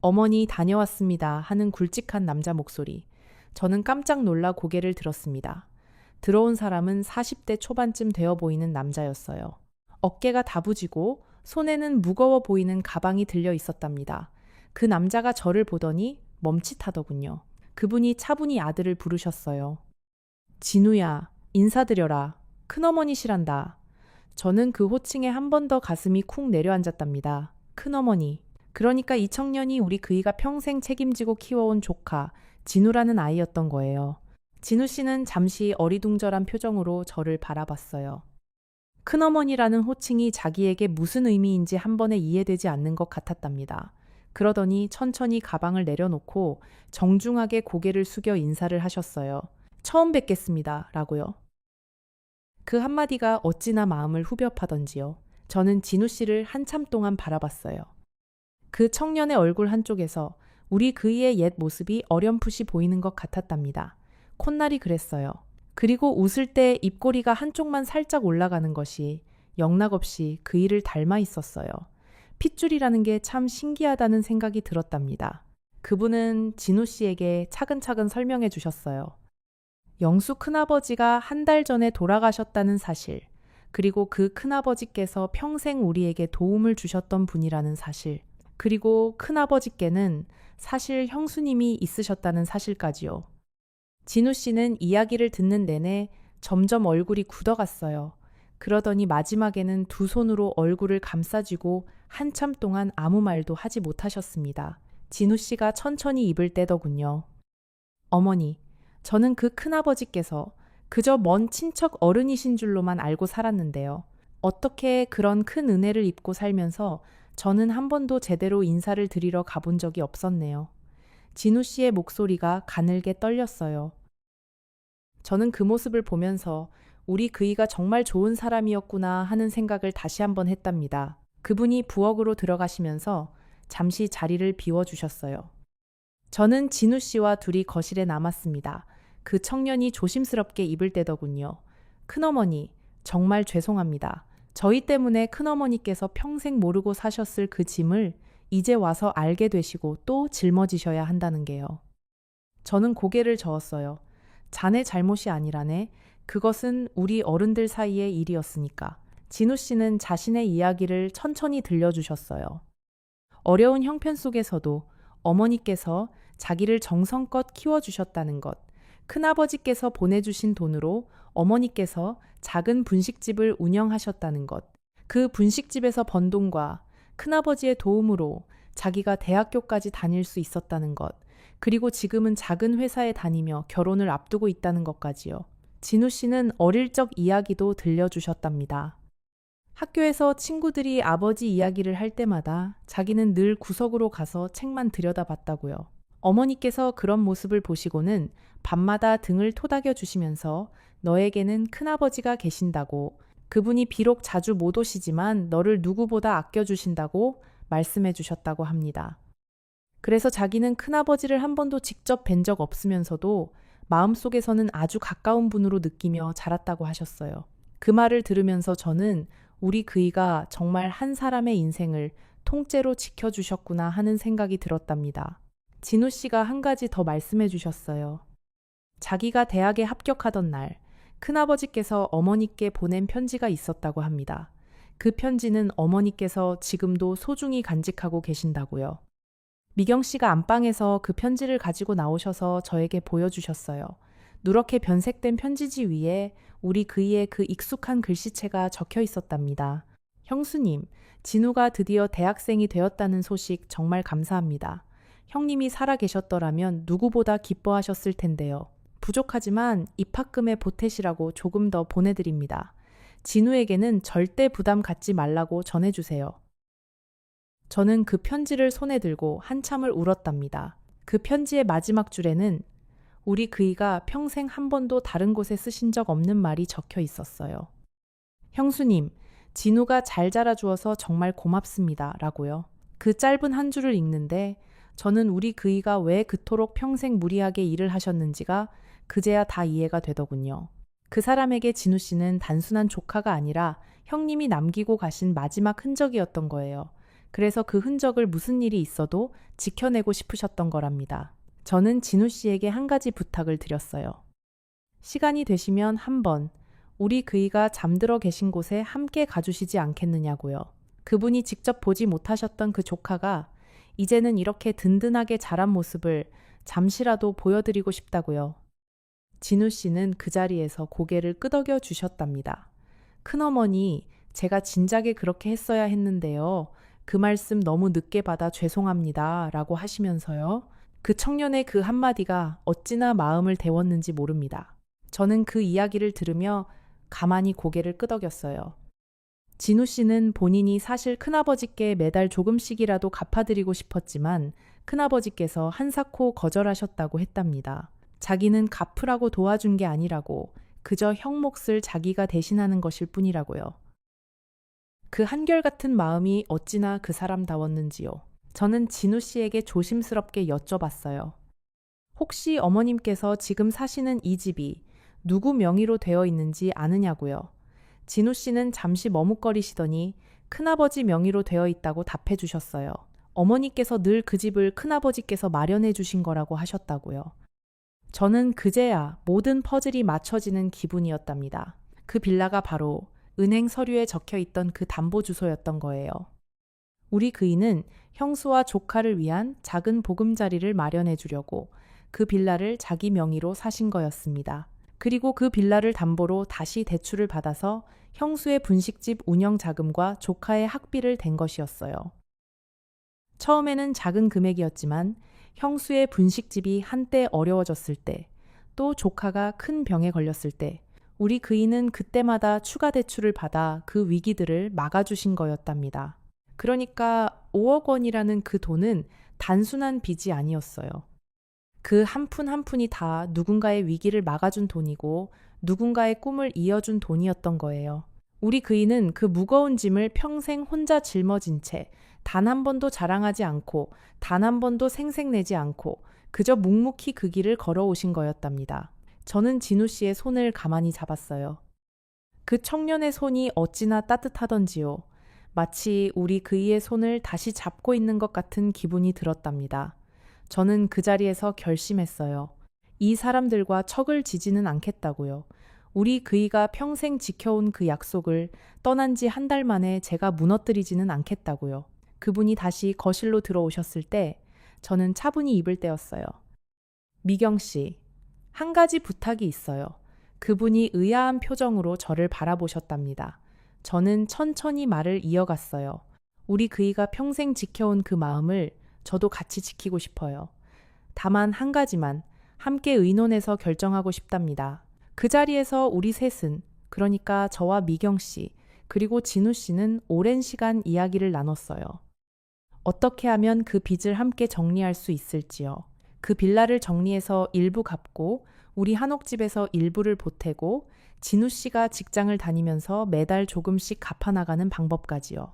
어머니 다녀왔습니다 하는 굵직한 남자 목소리. 저는 깜짝 놀라 고개를 들었습니다. 들어온 사람은 40대 초반쯤 되어 보이는 남자였어요. 어깨가 다부지고 손에는 무거워 보이는 가방이 들려 있었답니다. 그 남자가 저를 보더니 멈칫하더군요. 그분이 차분히 아들을 부르셨어요. 진우야, 인사드려라. 큰어머니시란다. 저는 그 호칭에 한 번 더 가슴이 쿵 내려앉았답니다. 큰어머니. 그러니까 이 청년이 우리 그이가 평생 책임지고 키워온 조카, 진우라는 아이였던 거예요. 진우 씨는 잠시 어리둥절한 표정으로 저를 바라봤어요. 큰어머니라는 호칭이 자기에게 무슨 의미인지 한 번에 이해되지 않는 것 같았답니다. 그러더니 천천히 가방을 내려놓고 정중하게 고개를 숙여 인사를 하셨어요. 처음 뵙겠습니다. 라고요. 그 한마디가 어찌나 마음을 후벼 파던지요. 저는 진우 씨를 한참 동안 바라봤어요. 그 청년의 얼굴 한쪽에서 우리 그이의 옛 모습이 어렴풋이 보이는 것 같았답니다. 콧날이 그랬어요. 그리고 웃을 때 입꼬리가 한쪽만 살짝 올라가는 것이 영락없이 그이를 닮아 있었어요. 핏줄이라는 게 참 신기하다는 생각이 들었답니다. 그분은 진우 씨에게 차근차근 설명해 주셨어요. 영수 큰아버지가 한 달 전에 돌아가셨다는 사실, 그리고 그 큰아버지께서 평생 우리에게 도움을 주셨던 분이라는 사실, 그리고 큰아버지께는 사실 형수님이 있으셨다는 사실까지요. 진우 씨는 이야기를 듣는 내내 점점 얼굴이 굳어갔어요. 그러더니 마지막에는 두 손으로 얼굴을 감싸쥐고 한참 동안 아무 말도 하지 못하셨습니다. 진우 씨가 천천히 입을 떼더군요. 어머니, 저는 그 큰아버지께서 그저 먼 친척 어른이신 줄로만 알고 살았는데요. 어떻게 그런 큰 은혜를 입고 살면서 저는 한 번도 제대로 인사를 드리러 가본 적이 없었네요. 진우 씨의 목소리가 가늘게 떨렸어요. 저는 그 모습을 보면서 우리 그이가 정말 좋은 사람이었구나 하는 생각을 다시 한번 했답니다. 그분이 부엌으로 들어가시면서 잠시 자리를 비워주셨어요. 저는 진우 씨와 둘이 거실에 남았습니다. 그 청년이 조심스럽게 입을 떼더군요. 큰어머니, 정말 죄송합니다. 저희 때문에 큰어머니께서 평생 모르고 사셨을 그 짐을 이제 와서 알게 되시고 또 짊어지셔야 한다는 게요. 저는 고개를 저었어요. 자네 잘못이 아니라네. 그것은 우리 어른들 사이의 일이었으니까. 진우 씨는 자신의 이야기를 천천히 들려주셨어요. 어려운 형편 속에서도 어머니께서 자기를 정성껏 키워주셨다는 것, 큰아버지께서 보내주신 돈으로 어머니께서 작은 분식집을 운영하셨다는 것, 그 분식집에서 번 돈과 큰아버지의 도움으로 자기가 대학교까지 다닐 수 있었다는 것, 그리고 지금은 작은 회사에 다니며 결혼을 앞두고 있다는 것까지요. 진우 씨는 어릴 적 이야기도 들려주셨답니다. 학교에서 친구들이 아버지 이야기를 할 때마다 자기는 늘 구석으로 가서 책만 들여다봤다고요. 어머니께서 그런 모습을 보시고는 밤마다 등을 토닥여 주시면서 너에게는 큰아버지가 계신다고, 그분이 비록 자주 못 오시지만 너를 누구보다 아껴주신다고 말씀해 주셨다고 합니다. 그래서 자기는 큰아버지를 한 번도 직접 뵌 적 없으면서도 마음속에서는 아주 가까운 분으로 느끼며 자랐다고 하셨어요. 그 말을 들으면서 저는 우리 그이가 정말 한 사람의 인생을 통째로 지켜주셨구나 하는 생각이 들었답니다. 진우 씨가 한 가지 더 말씀해 주셨어요. 자기가 대학에 합격하던 날, 큰아버지께서 어머니께 보낸 편지가 있었다고 합니다. 그 편지는 어머니께서 지금도 소중히 간직하고 계신다고요. 미경 씨가 안방에서 그 편지를 가지고 나오셔서 저에게 보여주셨어요. 누렇게 변색된 편지지 위에 우리 그이의 그 익숙한 글씨체가 적혀 있었답니다. 형수님, 진우가 드디어 대학생이 되었다는 소식 정말 감사합니다. 형님이 살아 계셨더라면 누구보다 기뻐하셨을 텐데요. 부족하지만 입학금에 보태시라고 조금 더 보내드립니다. 진우에게는 절대 부담 갖지 말라고 전해주세요. 저는 그 편지를 손에 들고 한참을 울었답니다. 그 편지의 마지막 줄에는 우리 그이가 평생 한 번도 다른 곳에 쓰신 적 없는 말이 적혀 있었어요. 형수님, 진우가 잘 자라주어서 정말 고맙습니다. 라고요. 그 짧은 한 줄을 읽는데 저는 우리 그이가 왜 그토록 평생 무리하게 일을 하셨는지가 그제야 다 이해가 되더군요. 그 사람에게 진우 씨는 단순한 조카가 아니라 형님이 남기고 가신 마지막 흔적이었던 거예요. 그래서 그 흔적을 무슨 일이 있어도 지켜내고 싶으셨던 거랍니다. 저는 진우 씨에게 한 가지 부탁을 드렸어요. 시간이 되시면 한번 우리 그이가 잠들어 계신 곳에 함께 가주시지 않겠느냐고요. 그분이 직접 보지 못하셨던 그 조카가 이제는 이렇게 든든하게 자란 모습을 잠시라도 보여드리고 싶다고요. 진우 씨는 그 자리에서 고개를 끄덕여 주셨답니다. 큰어머니, 제가 진작에 그렇게 했어야 했는데요. 그 말씀 너무 늦게 받아 죄송합니다. 라고 하시면서요. 그 청년의 그 한마디가 어찌나 마음을 데웠는지 모릅니다. 저는 그 이야기를 들으며 가만히 고개를 끄덕였어요. 진우 씨는 본인이 사실 큰아버지께 매달 조금씩이라도 갚아드리고 싶었지만 큰아버지께서 한사코 거절하셨다고 했답니다. 자기는 갚으라고 도와준 게 아니라고 그저 형 몫을 자기가 대신하는 것일 뿐이라고요. 그 한결같은 마음이 어찌나 그 사람다웠는지요. 저는 진우 씨에게 조심스럽게 여쭤봤어요. 혹시 어머님께서 지금 사시는 이 집이 누구 명의로 되어 있는지 아느냐고요. 진우 씨는 잠시 머뭇거리시더니 큰아버지 명의로 되어 있다고 답해 주셨어요. 어머니께서 늘 그 집을 큰아버지께서 마련해 주신 거라고 하셨다고요. 저는 그제야 모든 퍼즐이 맞춰지는 기분이었답니다. 그 빌라가 바로 은행 서류에 적혀 있던 그 담보 주소였던 거예요. 우리 그이는 형수와 조카를 위한 작은 보금자리를 마련해 주려고 그 빌라를 자기 명의로 사신 거였습니다. 그리고 그 빌라를 담보로 다시 대출을 받아서 형수의 분식집 운영 자금과 조카의 학비를 댄 것이었어요. 처음에는 작은 금액이었지만 형수의 분식집이 한때 어려워졌을 때, 또 조카가 큰 병에 걸렸을 때, 우리 그이는 그때마다 추가 대출을 받아 그 위기들을 막아주신 거였답니다. 그러니까 5억 원이라는 그 돈은 단순한 빚이 아니었어요. 그 한 푼 한 푼이 다 누군가의 위기를 막아준 돈이고 누군가의 꿈을 이어준 돈이었던 거예요. 우리 그이는 그 무거운 짐을 평생 혼자 짊어진 채 단 한 번도 자랑하지 않고 단 한 번도 생색내지 않고 그저 묵묵히 그 길을 걸어오신 거였답니다. 저는 진우 씨의 손을 가만히 잡았어요. 그 청년의 손이 어찌나 따뜻하던지요. 마치 우리 그이의 손을 다시 잡고 있는 것 같은 기분이 들었답니다. 저는 그 자리에서 결심했어요. 이 사람들과 척을 지지는 않겠다고요. 우리 그이가 평생 지켜온 그 약속을 떠난 지 한 달 만에 제가 무너뜨리지는 않겠다고요. 그분이 다시 거실로 들어오셨을 때 저는 차분히 입을 떼었어요. 미경 씨, 한 가지 부탁이 있어요. 그분이 의아한 표정으로 저를 바라보셨답니다. 저는 천천히 말을 이어갔어요. 우리 그이가 평생 지켜온 그 마음을 저도 같이 지키고 싶어요. 다만 한 가지만 함께 의논해서 결정하고 싶답니다. 그 자리에서 우리 셋은, 그러니까 저와 미경 씨, 그리고 진우 씨는 오랜 시간 이야기를 나눴어요. 어떻게 하면 그 빚을 함께 정리할 수 있을지요. 그 빌라를 정리해서 일부 갚고 우리 한옥집에서 일부를 보태고 진우 씨가 직장을 다니면서 매달 조금씩 갚아나가는 방법까지요.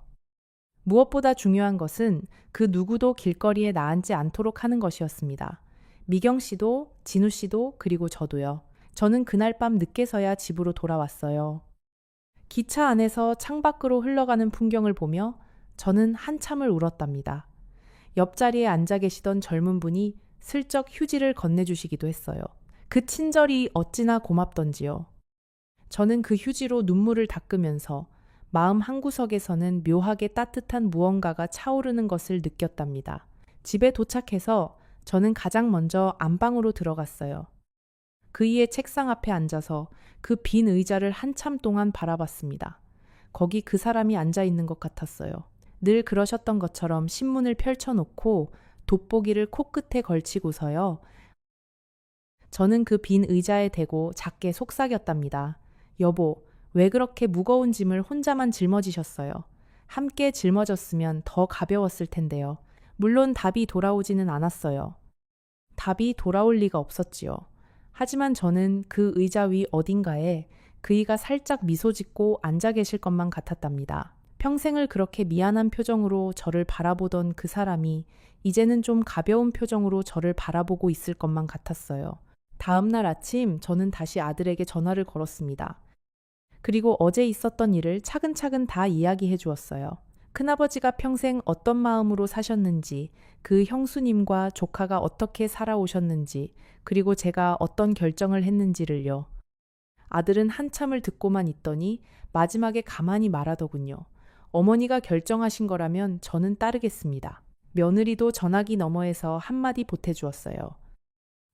무엇보다 중요한 것은 그 누구도 길거리에 나앉지 않도록 하는 것이었습니다. 미경 씨도 진우 씨도 그리고 저도요. 저는 그날 밤 늦게서야 집으로 돌아왔어요. 기차 안에서 창밖으로 흘러가는 풍경을 보며 저는 한참을 울었답니다. 옆자리에 앉아 계시던 젊은 분이 슬쩍 휴지를 건네주시기도 했어요. 그 친절이 어찌나 고맙던지요. 저는 그 휴지로 눈물을 닦으면서 마음 한구석에서는 묘하게 따뜻한 무언가가 차오르는 것을 느꼈답니다. 집에 도착해서 저는 가장 먼저 안방으로 들어갔어요. 그이의 책상 앞에 앉아서 그 빈 의자를 한참 동안 바라봤습니다. 거기 그 사람이 앉아 있는 것 같았어요. 늘 그러셨던 것처럼 신문을 펼쳐놓고 돋보기를 코끝에 걸치고서요. 저는 그 빈 의자에 대고 작게 속삭였답니다. 여보, 왜 그렇게 무거운 짐을 혼자만 짊어지셨어요? 함께 짊어졌으면 더 가벼웠을 텐데요. 물론 답이 돌아오지는 않았어요. 답이 돌아올 리가 없었지요. 하지만 저는 그 의자 위 어딘가에 그이가 살짝 미소 짓고 앉아 계실 것만 같았답니다. 평생을 그렇게 미안한 표정으로 저를 바라보던 그 사람이 이제는 좀 가벼운 표정으로 저를 바라보고 있을 것만 같았어요. 다음 날 아침 저는 다시 아들에게 전화를 걸었습니다. 그리고 어제 있었던 일을 차근차근 다 이야기해 주었어요. 큰아버지가 평생 어떤 마음으로 사셨는지, 그 형수님과 조카가 어떻게 살아오셨는지, 그리고 제가 어떤 결정을 했는지를요. 아들은 한참을 듣고만 있더니 마지막에 가만히 말하더군요. 어머니가 결정하신 거라면 저는 따르겠습니다. 며느리도 전화기 너머에서 한마디 보태주었어요.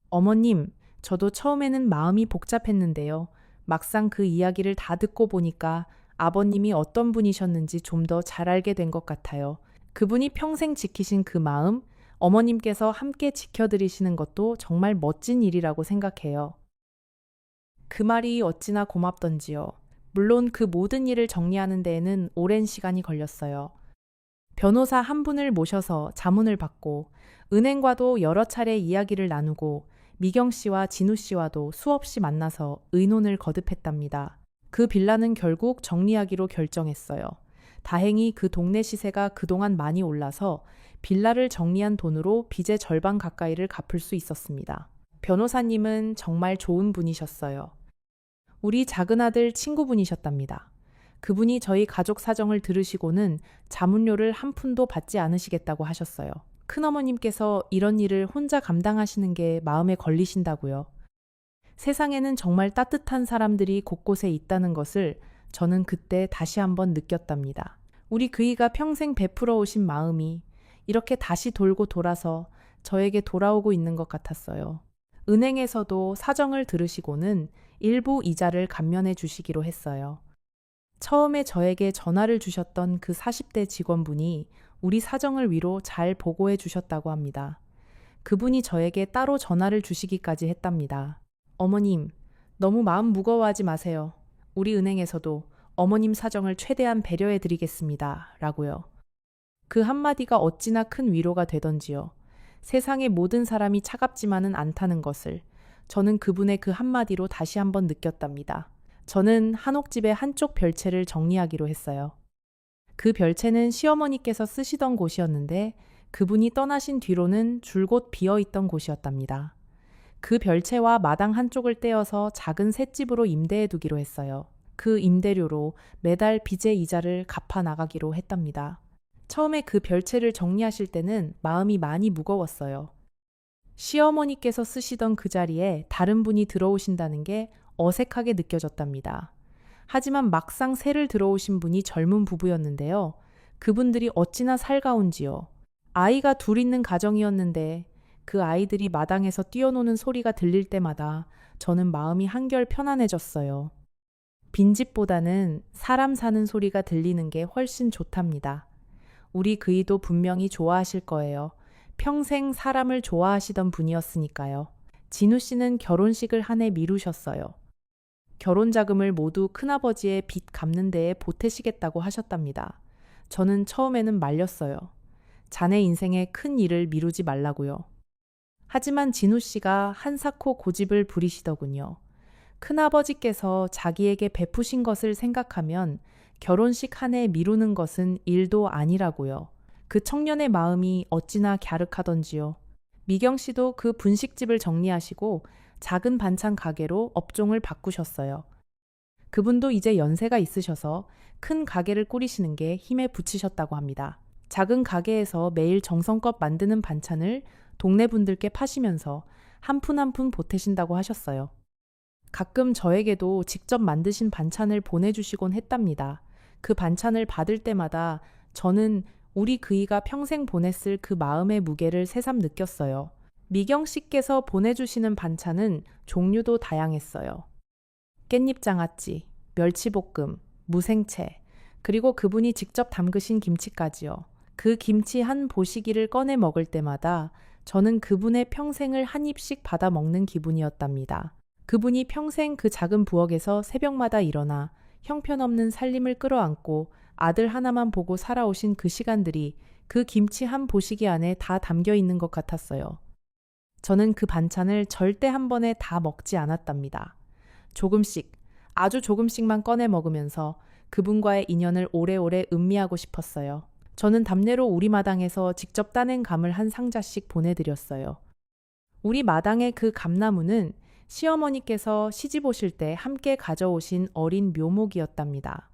어머님, 저도 처음에는 마음이 복잡했는데요. 막상 그 이야기를 다 듣고 보니까 아버님이 어떤 분이셨는지 좀 더 잘 알게 된 것 같아요. 그분이 평생 지키신 그 마음, 어머님께서 함께 지켜드리시는 것도 정말 멋진 일이라고 생각해요. 그 말이 어찌나 고맙던지요. 물론 그 모든 일을 정리하는 데에는 오랜 시간이 걸렸어요. 변호사 한 분을 모셔서 자문을 받고 은행과도 여러 차례 이야기를 나누고 미경 씨와 진우 씨와도 수없이 만나서 의논을 거듭했답니다. 그 빌라는 결국 정리하기로 결정했어요. 다행히 그 동네 시세가 그동안 많이 올라서 빌라를 정리한 돈으로 빚의 절반 가까이를 갚을 수 있었습니다. 변호사님은 정말 좋은 분이셨어요. 우리 작은아들 친구분이셨답니다. 그분이 저희 가족 사정을 들으시고는 자문료를 한 푼도 받지 않으시겠다고 하셨어요. 큰어머님께서 이런 일을 혼자 감당하시는 게 마음에 걸리신다고요. 세상에는 정말 따뜻한 사람들이 곳곳에 있다는 것을 저는 그때 다시 한번 느꼈답니다. 우리 그이가 평생 베풀어 오신 마음이 이렇게 다시 돌고 돌아서 저에게 돌아오고 있는 것 같았어요. 은행에서도 사정을 들으시고는 일부 이자를 감면해 주시기로 했어요. 처음에 저에게 전화를 주셨던 그 40대 직원분이 우리 사정을 위로 잘 보고해 주셨다고 합니다. 그분이 저에게 따로 전화를 주시기까지 했답니다. 어머님, 너무 마음 무거워하지 마세요. 우리 은행에서도 어머님 사정을 최대한 배려해 드리겠습니다. 라고요. 그 한마디가 어찌나 큰 위로가 되던지요. 세상의 모든 사람이 차갑지만은 않다는 것을 저는 그분의 그 한마디로 다시 한번 느꼈답니다. 저는 한옥집의 한쪽 별채를 정리하기로 했어요. 그 별채는 시어머니께서 쓰시던 곳이었는데 그분이 떠나신 뒤로는 줄곧 비어있던 곳이었답니다. 그 별채와 마당 한쪽을 떼어서 작은 셋집으로 임대해 두기로 했어요. 그 임대료로 매달 빚의 이자를 갚아 나가기로 했답니다. 처음에 그 별채를 정리하실 때는 마음이 많이 무거웠어요. 시어머니께서 쓰시던 그 자리에 다른 분이 들어오신다는 게 어색하게 느껴졌답니다. 하지만 막상 새를 들어오신 분이 젊은 부부였는데요. 그분들이 어찌나 살가운지요. 아이가 둘 있는 가정이었는데 그 아이들이 마당에서 뛰어노는 소리가 들릴 때마다 저는 마음이 한결 편안해졌어요. 빈집보다는 사람 사는 소리가 들리는 게 훨씬 좋답니다. 우리 그이도 분명히 좋아하실 거예요. 평생 사람을 좋아하시던 분이었으니까요. 진우 씨는 결혼식을 한 해 미루셨어요. 결혼 자금을 모두 큰아버지의 빚 갚는 데에 보태시겠다고 하셨답니다. 저는 처음에는 말렸어요. 자네 인생에 큰 일을 미루지 말라고요. 하지만 진우 씨가 한사코 고집을 부리시더군요. 큰아버지께서 자기에게 베푸신 것을 생각하면 결혼식 한 해 미루는 것은 일도 아니라고요. 그 청년의 마음이 어찌나 갸륵하던지요. 미경 씨도 그 분식집을 정리하시고 작은 반찬 가게로 업종을 바꾸셨어요. 그분도 이제 연세가 있으셔서 큰 가게를 꾸리시는 게 힘에 부치셨다고 합니다. 작은 가게에서 매일 정성껏 만드는 반찬을 동네 분들께 파시면서 한 푼 한 푼 보태신다고 하셨어요. 가끔 저에게도 직접 만드신 반찬을 보내주시곤 했답니다. 그 반찬을 받을 때마다 저는 우리 그이가 평생 보냈을 그 마음의 무게를 새삼 느꼈어요. 미경 씨께서 보내주시는 반찬은 종류도 다양했어요. 깻잎장아찌, 멸치볶음, 무생채, 그리고 그분이 직접 담그신 김치까지요. 그 김치 한 보시기를 꺼내 먹을 때마다 저는 그분의 평생을 한 입씩 받아 먹는 기분이었답니다. 그분이 평생 그 작은 부엌에서 새벽마다 일어나 형편없는 살림을 끌어안고 아들 하나만 보고 살아오신 그 시간들이 그 김치 한 보시기 안에 다 담겨 있는 것 같았어요. 저는 그 반찬을 절대 한 번에 다 먹지 않았답니다. 조금씩, 아주 조금씩만 꺼내 먹으면서 그분과의 인연을 오래오래 음미하고 싶었어요. 저는 답례로 우리 마당에서 직접 따낸 감을 한 상자씩 보내드렸어요. 우리 마당의 그 감나무는 시어머니께서 시집 오실 때 함께 가져오신 어린 묘목이었답니다.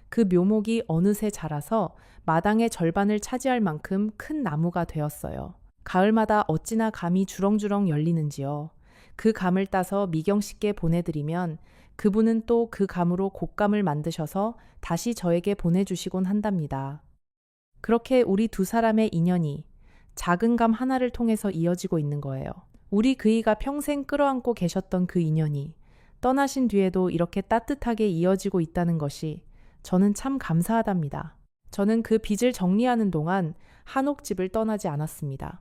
그 묘목이 어느새 자라서 마당의 절반을 차지할 만큼 큰 나무가 되었어요. 가을마다 어찌나 감이 주렁주렁 열리는지요. 그 감을 따서 미경 씨께 보내드리면 그분은 또 그 감으로 곶감을 만드셔서 다시 저에게 보내주시곤 한답니다. 그렇게 우리 두 사람의 인연이 작은 감 하나를 통해서 이어지고 있는 거예요. 우리 그이가 평생 끌어안고 계셨던 그 인연이 떠나신 뒤에도 이렇게 따뜻하게 이어지고 있다는 것이 저는 참 감사하답니다. 저는 그 빚을 정리하는 동안 한옥집을 떠나지 않았습니다.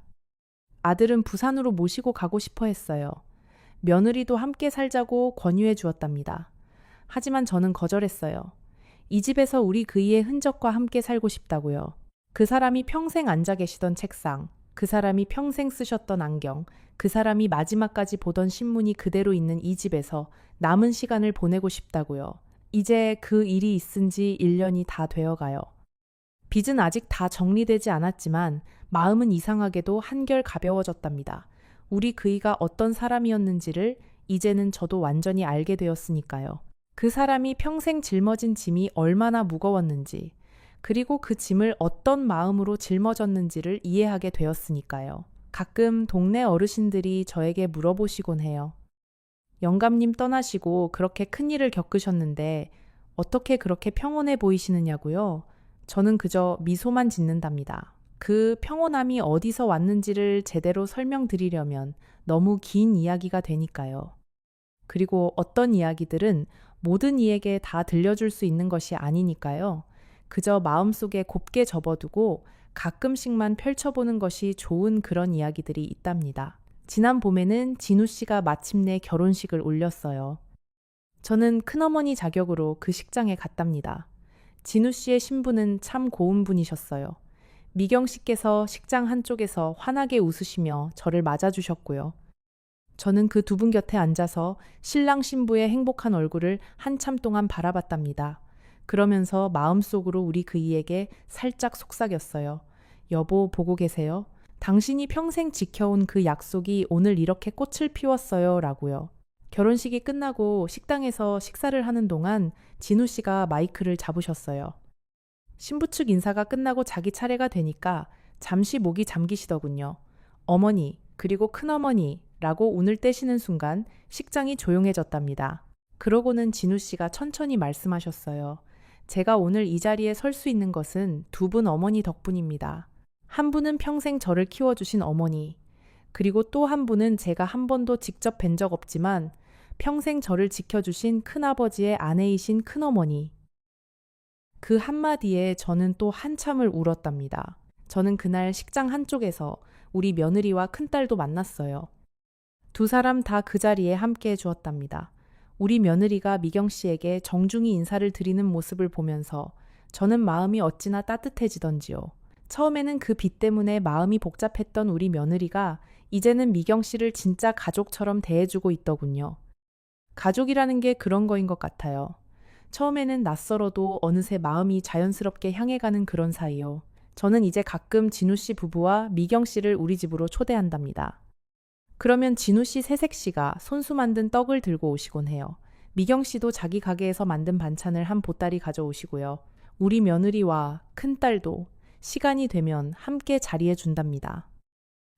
아들은 부산으로 모시고 가고 싶어 했어요. 며느리도 함께 살자고 권유해 주었답니다. 하지만 저는 거절했어요. 이 집에서 우리 그이의 흔적과 함께 살고 싶다고요. 그 사람이 평생 앉아 계시던 책상, 그 사람이 평생 쓰셨던 안경, 그 사람이 마지막까지 보던 신문이 그대로 있는 이 집에서 남은 시간을 보내고 싶다고요. 이제 그 일이 있은 지 1년이 다 되어가요. 빚은 아직 다 정리되지 않았지만 마음은 이상하게도 한결 가벼워졌답니다. 우리 그이가 어떤 사람이었는지를 이제는 저도 완전히 알게 되었으니까요. 그 사람이 평생 짊어진 짐이 얼마나 무거웠는지, 그리고 그 짐을 어떤 마음으로 짊어졌는지를 이해하게 되었으니까요. 가끔 동네 어르신들이 저에게 물어보시곤 해요. 영감님 떠나시고 그렇게 큰일을 겪으셨는데 어떻게 그렇게 평온해 보이시느냐고요? 저는 그저 미소만 짓는답니다. 그 평온함이 어디서 왔는지를 제대로 설명드리려면 너무 긴 이야기가 되니까요. 그리고 어떤 이야기들은 모든 이에게 다 들려줄 수 있는 것이 아니니까요. 그저 마음속에 곱게 접어두고 가끔씩만 펼쳐보는 것이 좋은 그런 이야기들이 있답니다. 지난 봄에는 진우 씨가 마침내 결혼식을 올렸어요. 저는 큰어머니 자격으로 그 식장에 갔답니다. 진우 씨의 신부는 참 고운 분이셨어요. 미경 씨께서 식장 한쪽에서 환하게 웃으시며 저를 맞아주셨고요. 저는 그 두 분 곁에 앉아서 신랑 신부의 행복한 얼굴을 한참 동안 바라봤답니다. 그러면서 마음속으로 우리 그이에게 살짝 속삭였어요. 여보, 보고 계세요? 당신이 평생 지켜온 그 약속이 오늘 이렇게 꽃을 피웠어요. 라고요. 결혼식이 끝나고 식당에서 식사를 하는 동안 진우 씨가 마이크를 잡으셨어요. 신부 측 인사가 끝나고 자기 차례가 되니까 잠시 목이 잠기시더군요. 어머니, 그리고 큰어머니 라고 운을 떼시는 순간 식장이 조용해졌답니다. 그러고는 진우 씨가 천천히 말씀하셨어요. 제가 오늘 이 자리에 설 수 있는 것은 두 분 어머니 덕분입니다. 한 분은 평생 저를 키워주신 어머니, 그리고 또 한 분은 제가 한 번도 직접 뵌 적 없지만 평생 저를 지켜주신 큰아버지의 아내이신 큰어머니. 그 한마디에 저는 또 한참을 울었답니다. 저는 그날 식장 한쪽에서 우리 며느리와 큰딸도 만났어요. 두 사람 다 그 자리에 함께 해주었답니다. 우리 며느리가 미경 씨에게 정중히 인사를 드리는 모습을 보면서 저는 마음이 어찌나 따뜻해지던지요. 처음에는 그 빚 때문에 마음이 복잡했던 우리 며느리가 이제는 미경 씨를 진짜 가족처럼 대해주고 있더군요. 가족이라는 게 그런 거인 것 같아요. 처음에는 낯설어도 어느새 마음이 자연스럽게 향해가는 그런 사이요. 저는 이제 가끔 진우 씨 부부와 미경 씨를 우리 집으로 초대한답니다. 그러면 진우 씨 새색 씨가 손수 만든 떡을 들고 오시곤 해요. 미경 씨도 자기 가게에서 만든 반찬을 한 보따리 가져오시고요. 우리 며느리와 큰딸도 시간이 되면 함께 자리해 준답니다.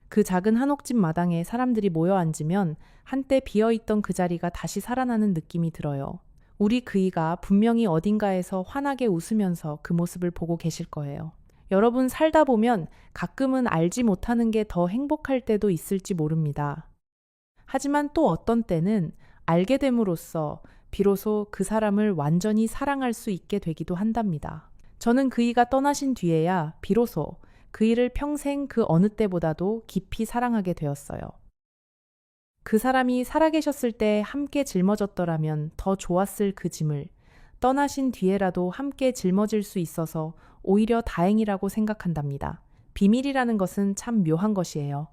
그 작은 한옥집 마당에 사람들이 모여 앉으면 한때 비어있던 그 자리가 다시 살아나는 느낌이 들어요. 우리 그이가 분명히 어딘가에서 환하게 웃으면서 그 모습을 보고 계실 거예요. 여러분 살다 보면 가끔은 알지 못하는 게 더 행복할 때도 있을지 모릅니다. 하지만 또 어떤 때는 알게 됨으로써 비로소 그 사람을 완전히 사랑할 수 있게 되기도 한답니다. 저는 그이가 떠나신 뒤에야 비로소 그이를 평생 그 어느 때보다도 깊이 사랑하게 되었어요. 그 사람이 살아계셨을 때 함께 짊어졌더라면 더 좋았을 그 짐을 떠나신 뒤에라도 함께 짊어질 수 있어서 오히려 다행이라고 생각한답니다. 비밀이라는 것은 참 묘한 것이에요.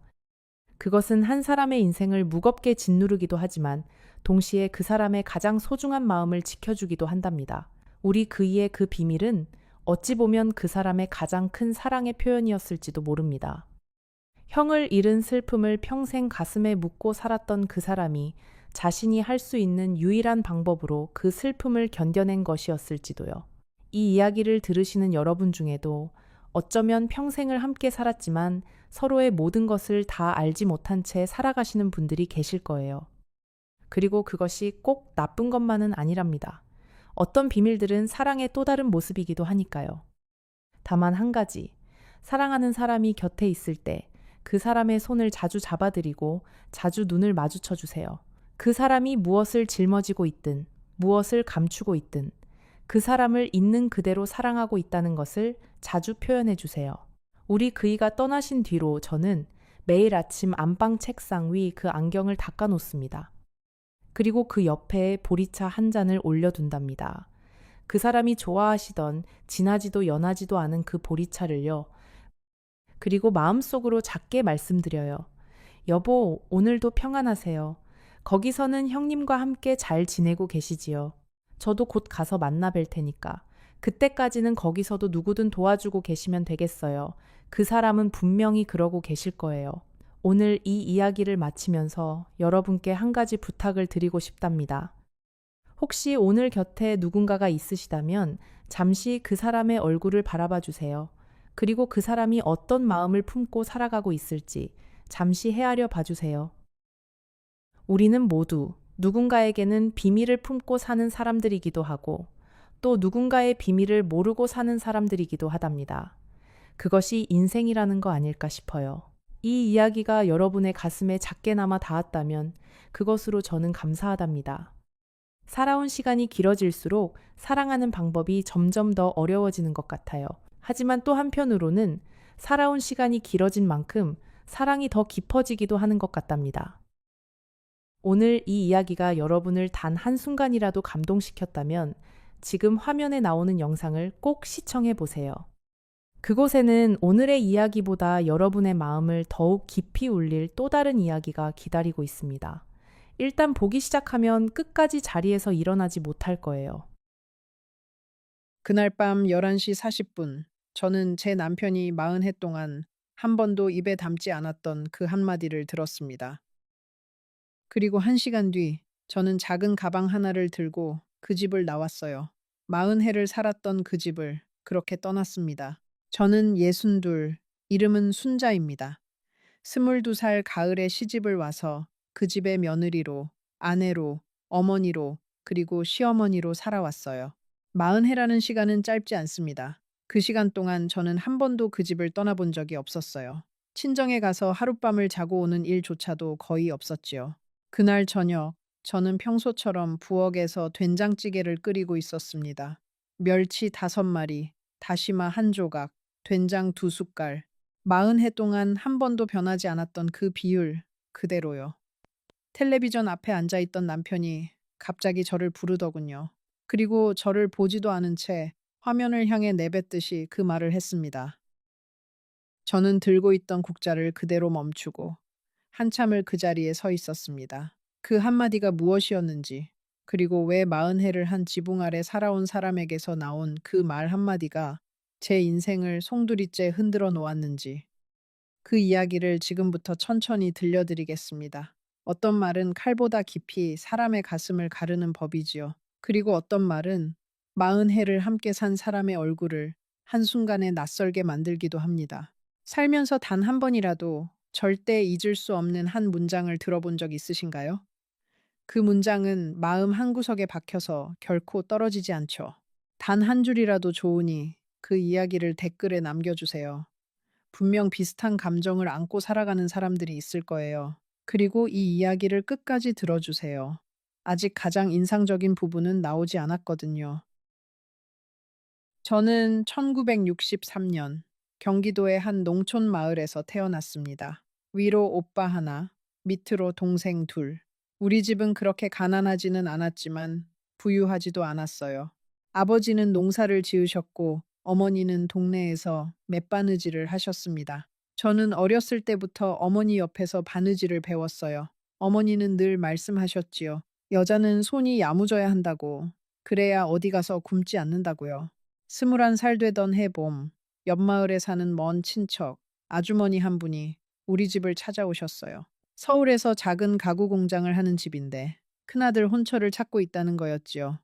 그것은 한 사람의 인생을 무겁게 짓누르기도 하지만 동시에 그 사람의 가장 소중한 마음을 지켜주기도 한답니다. 우리 그이의 그 비밀은 어찌 보면 그 사람의 가장 큰 사랑의 표현이었을지도 모릅니다. 형을 잃은 슬픔을 평생 가슴에 묻고 살았던 그 사람이 자신이 할 수 있는 유일한 방법으로 그 슬픔을 견뎌낸 것이었을지도요. 이 이야기를 들으시는 여러분 중에도 어쩌면 평생을 함께 살았지만 서로의 모든 것을 다 알지 못한 채 살아가시는 분들이 계실 거예요. 그리고 그것이 꼭 나쁜 것만은 아니랍니다. 어떤 비밀들은 사랑의 또 다른 모습이기도 하니까요. 다만 한 가지, 사랑하는 사람이 곁에 있을 때 그 사람의 손을 자주 잡아드리고 자주 눈을 마주쳐 주세요. 그 사람이 무엇을 짊어지고 있든, 무엇을 감추고 있든, 그 사람을 있는 그대로 사랑하고 있다는 것을 자주 표현해 주세요. 우리 그이가 떠나신 뒤로 저는 매일 아침 안방 책상 위 그 안경을 닦아 놓습니다. 그리고 그 옆에 보리차 한 잔을 올려둔답니다. 그 사람이 좋아하시던 진하지도 연하지도 않은 그 보리차를요. 그리고 마음속으로 작게 말씀드려요. 여보, 오늘도 평안하세요. 거기서는 형님과 함께 잘 지내고 계시지요. 저도 곧 가서 만나 뵐 테니까. 그때까지는 거기서도 누구든 도와주고 계시면 되겠어요. 그 사람은 분명히 그러고 계실 거예요. 오늘 이 이야기를 마치면서 여러분께 한 가지 부탁을 드리고 싶답니다. 혹시 오늘 곁에 누군가가 있으시다면 잠시 그 사람의 얼굴을 바라봐 주세요. 그리고 그 사람이 어떤 마음을 품고 살아가고 있을지 잠시 헤아려 봐주세요. 우리는 모두 누군가에게는 비밀을 품고 사는 사람들이기도 하고 또 누군가의 비밀을 모르고 사는 사람들이기도 하답니다. 그것이 인생이라는 거 아닐까 싶어요. 이 이야기가 여러분의 가슴에 작게나마 닿았다면 그것으로 저는 감사하답니다. 살아온 시간이 길어질수록 사랑하는 방법이 점점 더 어려워지는 것 같아요. 하지만 또 한편으로는 살아온 시간이 길어진 만큼 사랑이 더 깊어지기도 하는 것 같답니다. 오늘 이 이야기가 여러분을 단 한순간이라도 감동시켰다면 지금 화면에 나오는 영상을 꼭 시청해 보세요. 그곳에는 오늘의 이야기보다 여러분의 마음을 더욱 깊이 울릴 또 다른 이야기가 기다리고 있습니다. 일단 보기 시작하면 끝까지 자리에서 일어나지 못할 거예요. 그날 밤 11시 40분, 저는 제 남편이 40해 동안 한 번도 입에 담지 않았던 그 한마디를 들었습니다. 그리고 1시간 뒤, 저는 작은 가방 하나를 들고 그 집을 나왔어요. 40해를 살았던 그 집을 그렇게 떠났습니다. 저는 62, 이름은 순자입니다. 22살 가을에 시집을 와서 그 집의 며느리로, 아내로, 어머니로, 그리고 시어머니로 살아왔어요. 40해라는 시간은 짧지 않습니다. 그 시간 동안 저는 한 번도 그 집을 떠나본 적이 없었어요. 친정에 가서 하룻밤을 자고 오는 일조차도 거의 없었지요. 그날 저녁, 저는 평소처럼 부엌에서 된장찌개를 끓이고 있었습니다. 멸치 5마리, 다시마 한 조각, 된장 2숟갈, 40해 동안 한 번도 변하지 않았던 그 비율 그대로요. 텔레비전 앞에 앉아 있던 남편이 갑자기 저를 부르더군요. 그리고 저를 보지도 않은 채 화면을 향해 내뱉듯이 그 말을 했습니다. 저는 들고 있던 국자를 그대로 멈추고 한참을 그 자리에 서 있었습니다. 그 한마디가 무엇이었는지, 그리고 왜 40해를 한 지붕 아래 살아온 사람에게서 나온 그 말 한마디가 제 인생을 송두리째 흔들어 놓았는지, 그 이야기를 지금부터 천천히 들려드리겠습니다. 어떤 말은 칼보다 깊이 사람의 가슴을 가르는 법이지요. 그리고 어떤 말은 40해를 함께 산 사람의 얼굴을 한순간에 낯설게 만들기도 합니다. 살면서 단 한 번이라도 절대 잊을 수 없는 한 문장을 들어본 적 있으신가요? 그 문장은 마음 한구석에 박혀서 결코 떨어지지 않죠. 단 한 줄이라도 좋으니 그 이야기를 댓글에 남겨주세요. 분명 비슷한 감정을 안고 살아가는 사람들이 있을 거예요. 그리고 이 이야기를 끝까지 들어주세요. 아직 가장 인상적인 부분은 나오지 않았거든요. 저는 1963년 경기도의 한 농촌 마을에서 태어났습니다. 위로 오빠 하나, 밑으로 동생 둘. 우리 집은 그렇게 가난하지는 않았지만 부유하지도 않았어요. 아버지는 농사를 지으셨고 어머니는 동네에서 맨바느질을 하셨습니다. 저는 어렸을 때부터 어머니 옆에서 바느질을 배웠어요. 어머니는 늘 말씀하셨지요. 여자는 손이 야무져야 한다고. 그래야 어디 가서 굶지 않는다고요. 21살 되던 해봄, 옆마을에 사는 먼 친척, 아주머니 한 분이 우리 집을 찾아오셨어요. 서울에서 작은 가구 공장을 하는 집인데 큰아들 혼처를 찾고 있다는 거였지요.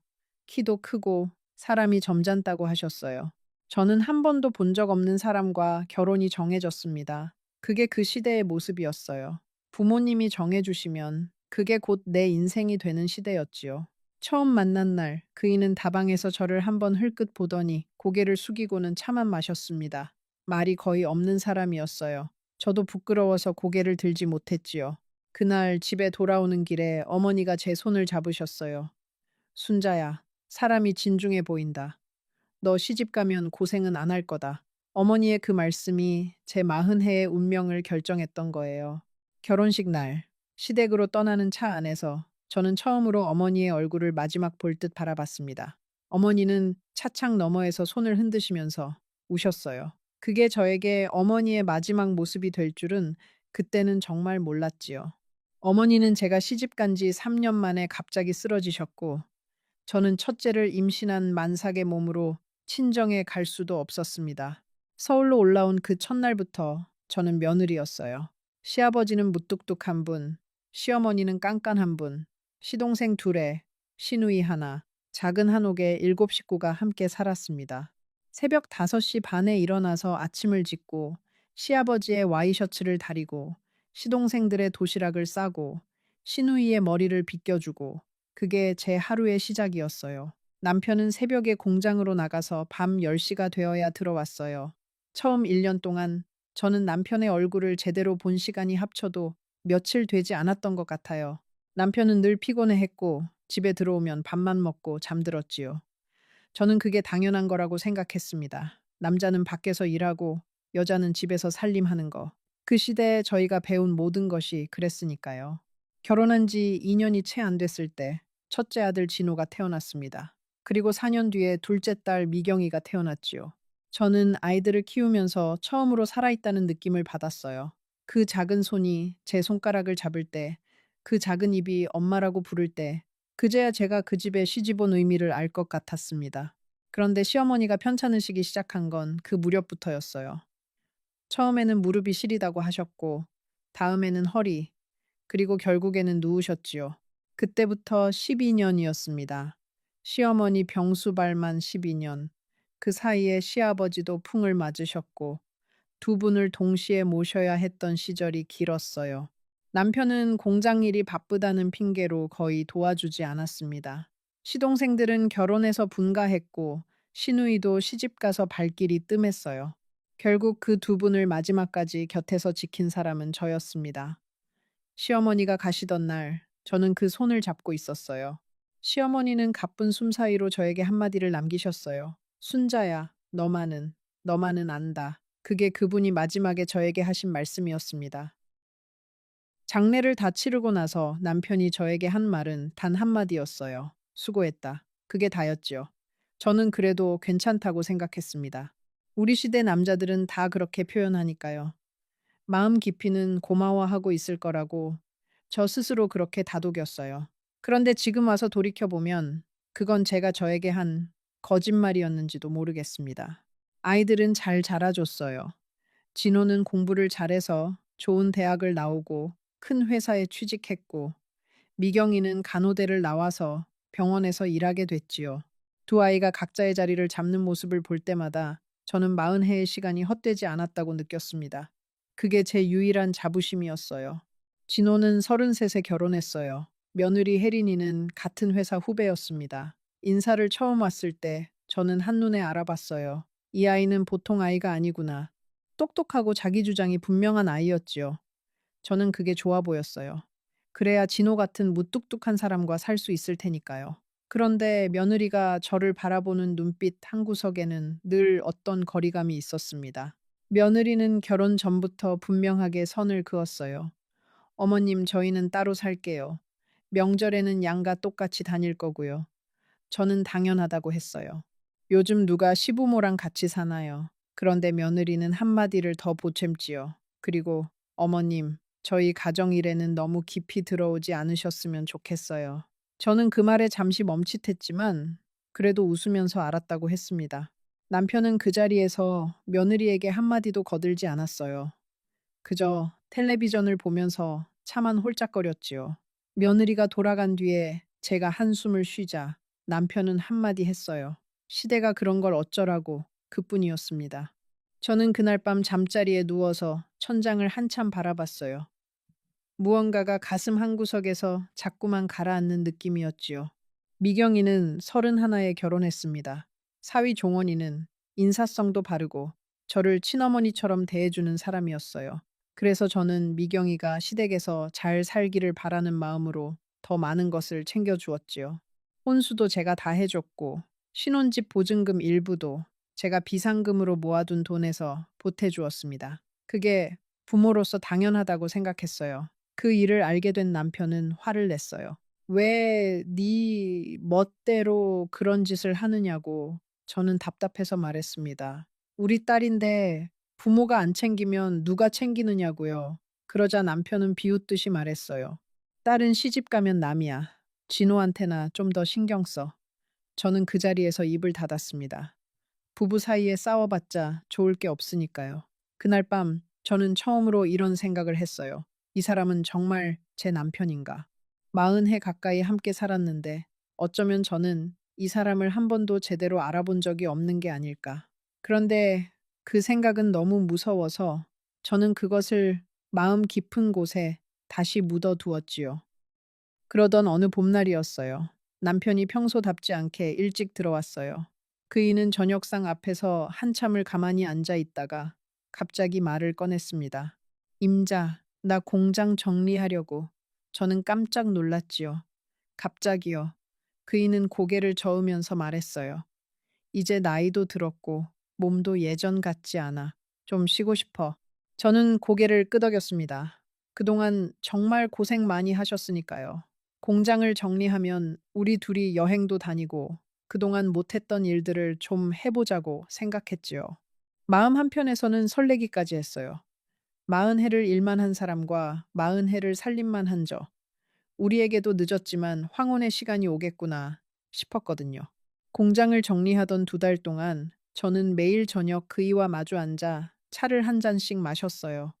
키도 크고 사람이 점잖다고 하셨어요. 저는 한 번도 본 적 없는 사람과 결혼이 정해졌습니다. 그게 그 시대의 모습이었어요. 부모님이 정해주시면 그게 곧 내 인생이 되는 시대였지요. 처음 만난 날 그이는 다방에서 저를 한번 흘끗 보더니 고개를 숙이고는 차만 마셨습니다. 말이 거의 없는 사람이었어요. 저도 부끄러워서 고개를 들지 못했지요. 그날 집에 돌아오는 길에 어머니가 제 손을 잡으셨어요. 순자야, 사람이 진중해 보인다. 너 시집 가면 고생은 안 할 거다. 어머니의 그 말씀이 제 40해의 운명을 결정했던 거예요. 결혼식 날, 시댁으로 떠나는 차 안에서 저는 처음으로 어머니의 얼굴을 마지막 볼 듯 바라봤습니다. 어머니는 차창 너머에서 손을 흔드시면서 우셨어요. 그게 저에게 어머니의 마지막 모습이 될 줄은 그때는 정말 몰랐지요. 어머니는 제가 시집 간 지 3년 만에 갑자기 쓰러지셨고, 저는 첫째를 임신한 만삭의 몸으로 친정에 갈 수도 없었습니다. 서울로 올라온 그 첫날부터 저는 며느리였어요. 시아버지는 무뚝뚝한 분, 시어머니는 깐깐한 분, 시동생 둘에 시누이 하나, 작은 한옥에 7식구가 함께 살았습니다. 새벽 5시 반에 일어나서 아침을 짓고 시아버지의 와이셔츠를 다리고 시동생들의 도시락을 싸고 시누이의 머리를 빗겨주고 그게 제 하루의 시작이었어요. 남편은 새벽에 공장으로 나가서 밤 10시가 되어야 들어왔어요. 처음 1년 동안 저는 남편의 얼굴을 제대로 본 시간이 합쳐도 며칠 되지 않았던 것 같아요. 남편은 늘 피곤해했고 집에 들어오면 밥만 먹고 잠들었지요. 저는 그게 당연한 거라고 생각했습니다. 남자는 밖에서 일하고 여자는 집에서 살림하는 거. 그 시대에 저희가 배운 모든 것이 그랬으니까요. 결혼한 지 2년이 채 안 됐을 때 첫째 아들 진호가 태어났습니다. 그리고 4년 뒤에 둘째 딸 미경이가 태어났지요. 저는 아이들을 키우면서 처음으로 살아있다는 느낌을 받았어요. 그 작은 손이 제 손가락을 잡을 때, 그 작은 입이 엄마라고 부를 때, 그제야 제가 그 집에 시집 온 의미를 알 것 같았습니다. 그런데 시어머니가 편찮으시기 시작한 건 그 무렵부터였어요. 처음에는 무릎이 시리다고 하셨고, 다음에는 허리, 그리고 결국에는 누우셨지요. 그때부터 12년이었습니다. 시어머니 병수발만 12년. 그 사이에 시아버지도 풍을 맞으셨고 두 분을 동시에 모셔야 했던 시절이 길었어요. 남편은 공장 일이 바쁘다는 핑계로 거의 도와주지 않았습니다. 시동생들은 결혼해서 분가했고 시누이도 시집가서 발길이 뜸했어요. 결국 그 두 분을 마지막까지 곁에서 지킨 사람은 저였습니다. 시어머니가 가시던 날 저는 그 손을 잡고 있었어요. 시어머니는 가쁜 숨 사이로 저에게 한마디를 남기셨어요. 순자야, 너만은 안다. 그게 그분이 마지막에 저에게 하신 말씀이었습니다. 장례를 다 치르고 나서 남편이 저에게 한 말은 단 한마디였어요. 수고했다. 그게 다였지요. 저는 그래도 괜찮다고 생각했습니다. 우리 시대 남자들은 다 그렇게 표현하니까요. 마음 깊이는 고마워하고 있을 거라고 저 스스로 그렇게 다독였어요. 그런데 지금 와서 돌이켜보면 그건 제가 저에게 한 거짓말이었는지도 모르겠습니다. 아이들은 잘 자라줬어요. 진호는 공부를 잘해서 좋은 대학을 나오고 큰 회사에 취직했고, 미경이는 간호대를 나와서 병원에서 일하게 됐지요. 두 아이가 각자의 자리를 잡는 모습을 볼 때마다 저는 40해의 시간이 헛되지 않았다고 느꼈습니다. 그게 제 유일한 자부심이었어요. 진호는 33세 결혼했어요. 며느리 혜린이는 같은 회사 후배였습니다. 인사를 처음 왔을 때 저는 한눈에 알아봤어요. 이 아이는 보통 아이가 아니구나. 똑똑하고 자기 주장이 분명한 아이였지요. 저는 그게 좋아 보였어요. 그래야 진호 같은 무뚝뚝한 사람과 살 수 있을 테니까요. 그런데 며느리가 저를 바라보는 눈빛 한 구석에는 늘 어떤 거리감이 있었습니다. 며느리는 결혼 전부터 분명하게 선을 그었어요. 어머님, 저희는 따로 살게요. 명절에는 양가 똑같이 다닐 거고요. 저는 당연하다고 했어요. 요즘 누가 시부모랑 같이 사나요? 그런데 며느리는 한마디를 더 보챔지요. 그리고 어머님, 저희 가정 일에는 너무 깊이 들어오지 않으셨으면 좋겠어요. 저는 그 말에 잠시 멈칫했지만 그래도 웃으면서 알았다고 했습니다. 남편은 그 자리에서 며느리에게 한마디도 거들지 않았어요. 그저 텔레비전을 보면서 차만 홀짝거렸지요. 며느리가 돌아간 뒤에 제가 한숨을 쉬자 남편은 한마디 했어요. 시대가 그런 걸 어쩌라고 그뿐이었습니다. 저는 그날 밤 잠자리에 누워서 천장을 한참 바라봤어요. 무언가가 가슴 한구석에서 자꾸만 가라앉는 느낌이었지요. 미경이는 31에 결혼했습니다. 사위 종원이는 인사성도 바르고 저를 친어머니처럼 대해주는 사람이었어요. 그래서 저는 미경이가 시댁에서 잘 살기를 바라는 마음으로 더 많은 것을 챙겨주었지요. 혼수도 제가 다 해줬고 신혼집 보증금 일부도 제가 비상금으로 모아둔 돈에서 보태주었습니다. 그게 부모로서 당연하다고 생각했어요. 그 일을 알게 된 남편은 화를 냈어요. 왜 네 멋대로 그런 짓을 하느냐고 저는 답답해서 말했습니다. 우리 딸인데 부모가 안 챙기면 누가 챙기느냐고요. 그러자 남편은 비웃듯이 말했어요. 딸은 시집 가면 남이야. 진호한테나 좀 더 신경 써. 저는 그 자리에서 입을 닫았습니다. 부부 사이에 싸워봤자 좋을 게 없으니까요. 그날 밤 저는 처음으로 이런 생각을 했어요. 이 사람은 정말 제 남편인가? 40해 가까이 함께 살았는데 어쩌면 저는 이 사람을 한 번도 제대로 알아본 적이 없는 게 아닐까. 그런데 그 생각은 너무 무서워서 저는 그것을 마음 깊은 곳에 다시 묻어두었지요. 그러던 어느 봄날이었어요. 남편이 평소답지 않게 일찍 들어왔어요. 그이는 저녁상 앞에서 한참을 가만히 앉아 있다가 갑자기 말을 꺼냈습니다. 임자, 나 공장 정리하려고. 저는 깜짝 놀랐지요. 갑자기요. 그이는 고개를 저으면서 말했어요. 이제 나이도 들었고 몸도 예전 같지 않아. 좀 쉬고 싶어. 저는 고개를 끄덕였습니다. 그동안 정말 고생 많이 하셨으니까요. 공장을 정리하면 우리 둘이 여행도 다니고 그동안 못했던 일들을 좀 해보자고 생각했지요. 마음 한편에서는 설레기까지 했어요. 40해를 일만 한 사람과 40해를 살림만 한 저. 우리에게도 늦었지만 황혼의 시간이 오겠구나 싶었거든요. 공장을 정리하던 2달 동안 저는 매일 저녁 그이와 마주 앉아 차를 한 잔씩 마셨어요.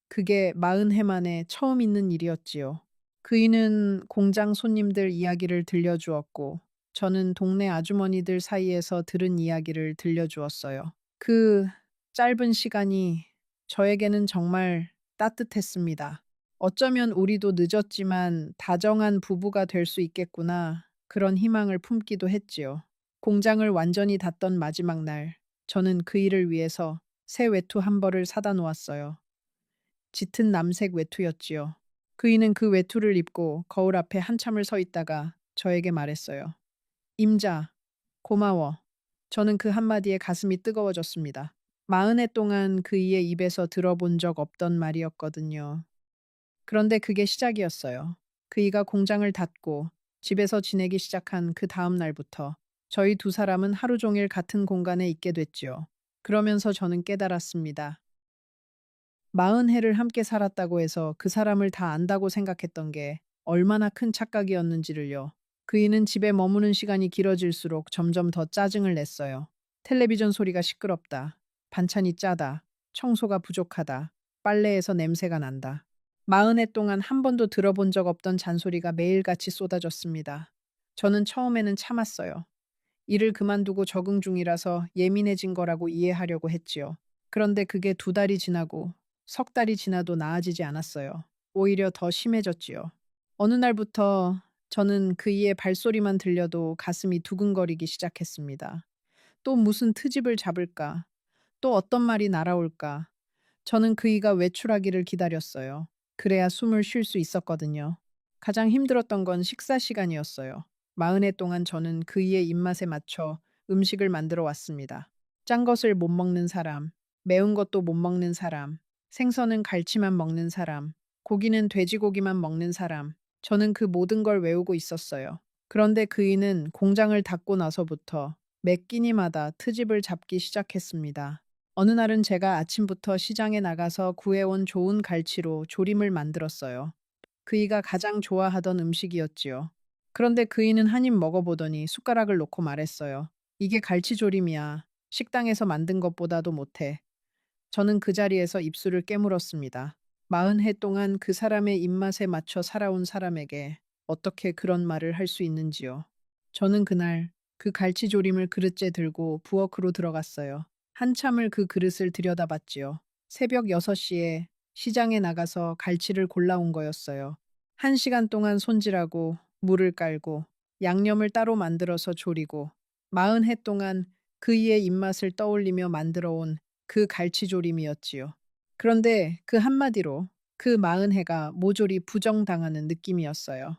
그게 40해 만에 처음 있는 일이었지요. 그이는 공장 손님들 이야기를 들려주었고, 저는 동네 아주머니들 사이에서 들은 이야기를 들려주었어요. 그 짧은 시간이 저에게는 정말 따뜻했습니다. 어쩌면 우리도 늦었지만 다정한 부부가 될 수 있겠구나. 그런 희망을 품기도 했지요. 공장을 완전히 닫던 마지막 날, 저는 그 일을 위해서 새 외투 한 벌을 사다 놓았어요. 짙은 남색 외투였지요. 그이는 그 외투를 입고 거울 앞에 한참을 서 있다가 저에게 말했어요. 임자, 고마워. 저는 그 한마디에 가슴이 뜨거워졌습니다. 40해 동안 그이의 입에서 들어본 적 없던 말이었거든요. 그런데 그게 시작이었어요. 그이가 공장을 닫고 집에서 지내기 시작한 그 다음 날부터 저희 두 사람은 하루 종일 같은 공간에 있게 됐지요. 그러면서 저는 깨달았습니다. 40해를 함께 살았다고 해서 그 사람을 다 안다고 생각했던 게 얼마나 큰 착각이었는지를요. 그이는 집에 머무는 시간이 길어질수록 점점 더 짜증을 냈어요. 텔레비전 소리가 시끄럽다. 반찬이 짜다. 청소가 부족하다. 빨래에서 냄새가 난다. 40해 동안 한 번도 들어본 적 없던 잔소리가 매일같이 쏟아졌습니다. 저는 처음에는 참았어요. 일을 그만두고 적응 중이라서 예민해진 거라고 이해하려고 했지요. 그런데 그게 2달이 지나고 3달이 지나도 나아지지 않았어요. 오히려 더 심해졌지요. 어느 날부터 저는 그이의 발소리만 들려도 가슴이 두근거리기 시작했습니다. 또 무슨 트집을 잡을까? 또 어떤 말이 날아올까? 저는 그이가 외출하기를 기다렸어요. 그래야 숨을 쉴 수 있었거든요. 가장 힘들었던 건 식사 시간이었어요. 40회 동안 저는 그이의 입맛에 맞춰 음식을 만들어 왔습니다. 짠 것을 못 먹는 사람, 매운 것도 못 먹는 사람, 생선은 갈치만 먹는 사람, 고기는 돼지고기만 먹는 사람. 저는 그 모든 걸 외우고 있었어요. 그런데 그이는 공장을 닫고 나서부터 매 끼니마다 트집을 잡기 시작했습니다. 어느 날은 제가 아침부터 시장에 나가서 구해온 좋은 갈치로 조림을 만들었어요. 그이가 가장 좋아하던 음식이었지요. 그런데 그이는 한 입 먹어보더니 숟가락을 놓고 말했어요. 이게 갈치조림이야. 식당에서 만든 것보다도 못해. 저는 그 자리에서 입술을 깨물었습니다. 40해 동안 그 사람의 입맛에 맞춰 살아온 사람에게 어떻게 그런 말을 할 수 있는지요. 저는 그날 그 갈치조림을 그릇째 들고 부엌으로 들어갔어요. 한참을 그 그릇을 들여다봤지요. 새벽 6시에 시장에 나가서 갈치를 골라온 거였어요. 1시간 동안 손질하고 물을 깔고 양념을 따로 만들어서 조리고 40해 동안 그이의 입맛을 떠올리며 만들어 온 그 갈치조림이었지요. 그런데 그 한마디로 그 40해가 모조리 부정당하는 느낌이었어요.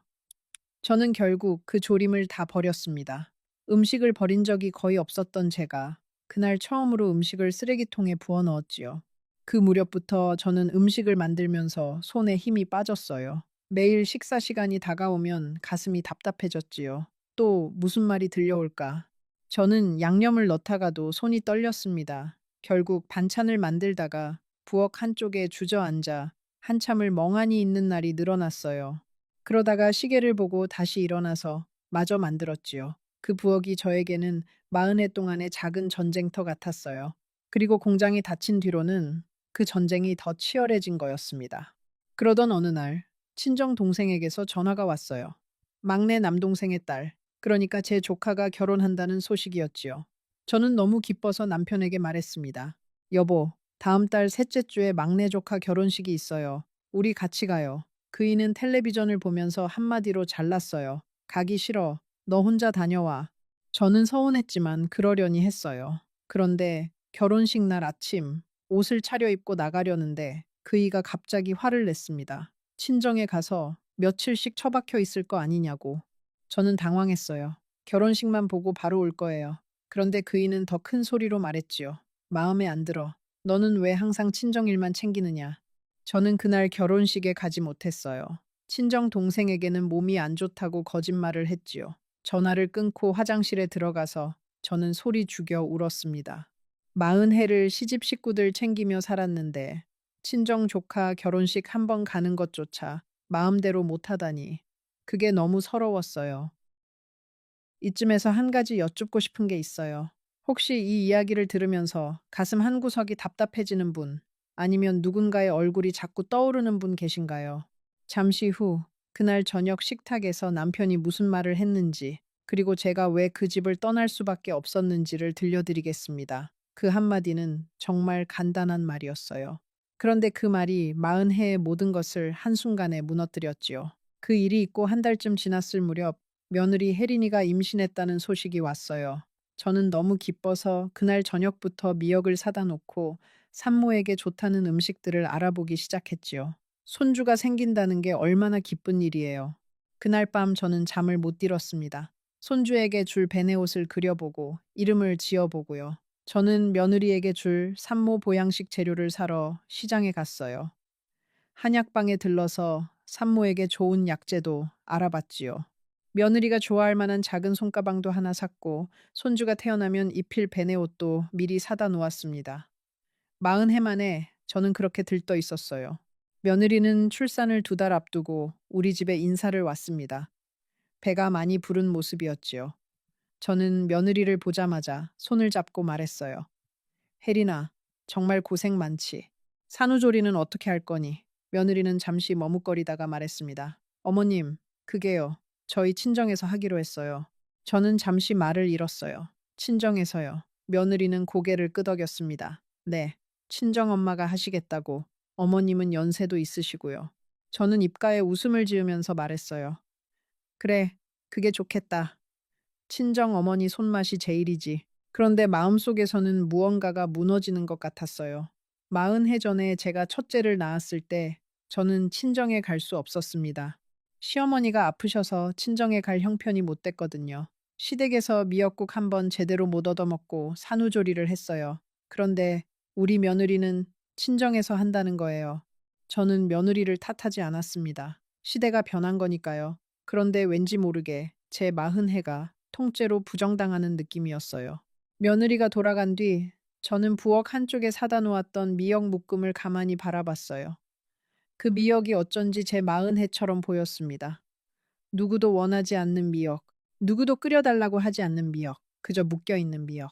저는 결국 그 조림을 다 버렸습니다. 음식을 버린 적이 거의 없었던 제가 그날 처음으로 음식을 쓰레기통에 부어 넣었지요. 그 무렵부터 저는 음식을 만들면서 손에 힘이 빠졌어요. 매일 식사 시간이 다가오면 가슴이 답답해졌지요. 또 무슨 말이 들려올까? 저는 양념을 넣다가도 손이 떨렸습니다. 결국 반찬을 만들다가 부엌 한쪽에 주저앉아 한참을 멍하니 있는 날이 늘어났어요. 그러다가 시계를 보고 다시 일어나서 마저 만들었지요. 그 부엌이 저에게는 40해 동안의 작은 전쟁터 같았어요. 그리고 공장이 닫힌 뒤로는 그 전쟁이 더 치열해진 거였습니다. 그러던 어느 날 친정 동생에게서 전화가 왔어요. 막내 남동생의 딸, 그러니까 제 조카가 결혼한다는 소식이었지요. 저는 너무 기뻐서 남편에게 말했습니다. 여보, 다음 달 셋째 주에 막내 조카 결혼식이 있어요. 우리 같이 가요. 그이는 텔레비전을 보면서 한마디로 잘랐어요. 가기 싫어. 너 혼자 다녀와. 저는 서운했지만 그러려니 했어요. 그런데 결혼식 날 아침 옷을 차려입고 나가려는데 그이가 갑자기 화를 냈습니다. 친정에 가서 며칠씩 처박혀 있을 거 아니냐고. 저는 당황했어요. 결혼식만 보고 바로 올 거예요. 그런데 그이는 더 큰 소리로 말했지요. 마음에 안 들어. 너는 왜 항상 친정 일만 챙기느냐. 저는 그날 결혼식에 가지 못했어요. 친정 동생에게는 몸이 안 좋다고 거짓말을 했지요. 전화를 끊고 화장실에 들어가서 저는 소리 죽여 울었습니다. 40해를 시집 식구들 챙기며 살았는데 친정 조카 결혼식 한 번 가는 것조차 마음대로 못하다니 그게 너무 서러웠어요. 이쯤에서 한 가지 여쭙고 싶은 게 있어요. 혹시 이 이야기를 들으면서 가슴 한구석이 답답해지는 분, 아니면 누군가의 얼굴이 자꾸 떠오르는 분 계신가요? 잠시 후, 그날 저녁 식탁에서 남편이 무슨 말을 했는지, 그리고 제가 왜 그 집을 떠날 수밖에 없었는지를 들려드리겠습니다. 그 한마디는 정말 간단한 말이었어요. 그런데 그 말이 40해의 모든 것을 한순간에 무너뜨렸지요. 그 일이 있고 한 달쯤 지났을 무렵, 며느리 혜린이가 임신했다는 소식이 왔어요. 저는 너무 기뻐서 그날 저녁부터 미역을 사다 놓고 산모에게 좋다는 음식들을 알아보기 시작했지요. 손주가 생긴다는 게 얼마나 기쁜 일이에요. 그날 밤 저는 잠을 못 이뤘습니다. 손주에게 줄 베네옷을 그려보고 이름을 지어보고요. 저는 며느리에게 줄 산모 보양식 재료를 사러 시장에 갔어요. 한약방에 들러서 산모에게 좋은 약재도 알아봤지요. 며느리가 좋아할 만한 작은 손가방도 하나 샀고 손주가 태어나면 입힐 베네옷도 미리 사다 놓았습니다. 40해 만에 저는 그렇게 들떠 있었어요. 며느리는 출산을 2달 앞두고 우리 집에 인사를 왔습니다. 배가 많이 부른 모습이었지요. 저는 며느리를 보자마자 손을 잡고 말했어요. 혜린아, 정말 고생 많지. 산후조리는 어떻게 할 거니? 며느리는 잠시 머뭇거리다가 말했습니다. 어머님, 그게요. 저희 친정에서 하기로 했어요. 저는 잠시 말을 잃었어요. 친정에서요. 며느리는 고개를 끄덕였습니다. 네, 친정엄마가 하시겠다고. 어머님은 연세도 있으시고요. 저는 입가에 웃음을 지으면서 말했어요. 그래, 그게 좋겠다. 친정 어머니 손맛이 제일이지. 그런데 마음속에서는 무언가가 무너지는 것 같았어요. 40해 전에 제가 첫째를 낳았을 때 저는 친정에 갈 수 없었습니다. 시어머니가 아프셔서 친정에 갈 형편이 못 됐거든요. 시댁에서 미역국 한번 제대로 못 얻어먹고 산후조리를 했어요. 그런데 우리 며느리는 친정에서 한다는 거예요. 저는 며느리를 탓하지 않았습니다. 시대가 변한 거니까요. 그런데 왠지 모르게 제 40해가 통째로 부정당하는 느낌이었어요. 며느리가 돌아간 뒤 저는 부엌 한쪽에 사다 놓았던 미역 묶음을 가만히 바라봤어요. 그 미역이 어쩐지 제 40해처럼 보였습니다. 누구도 원하지 않는 미역, 누구도 끓여달라고 하지 않는 미역, 그저 묶여있는 미역.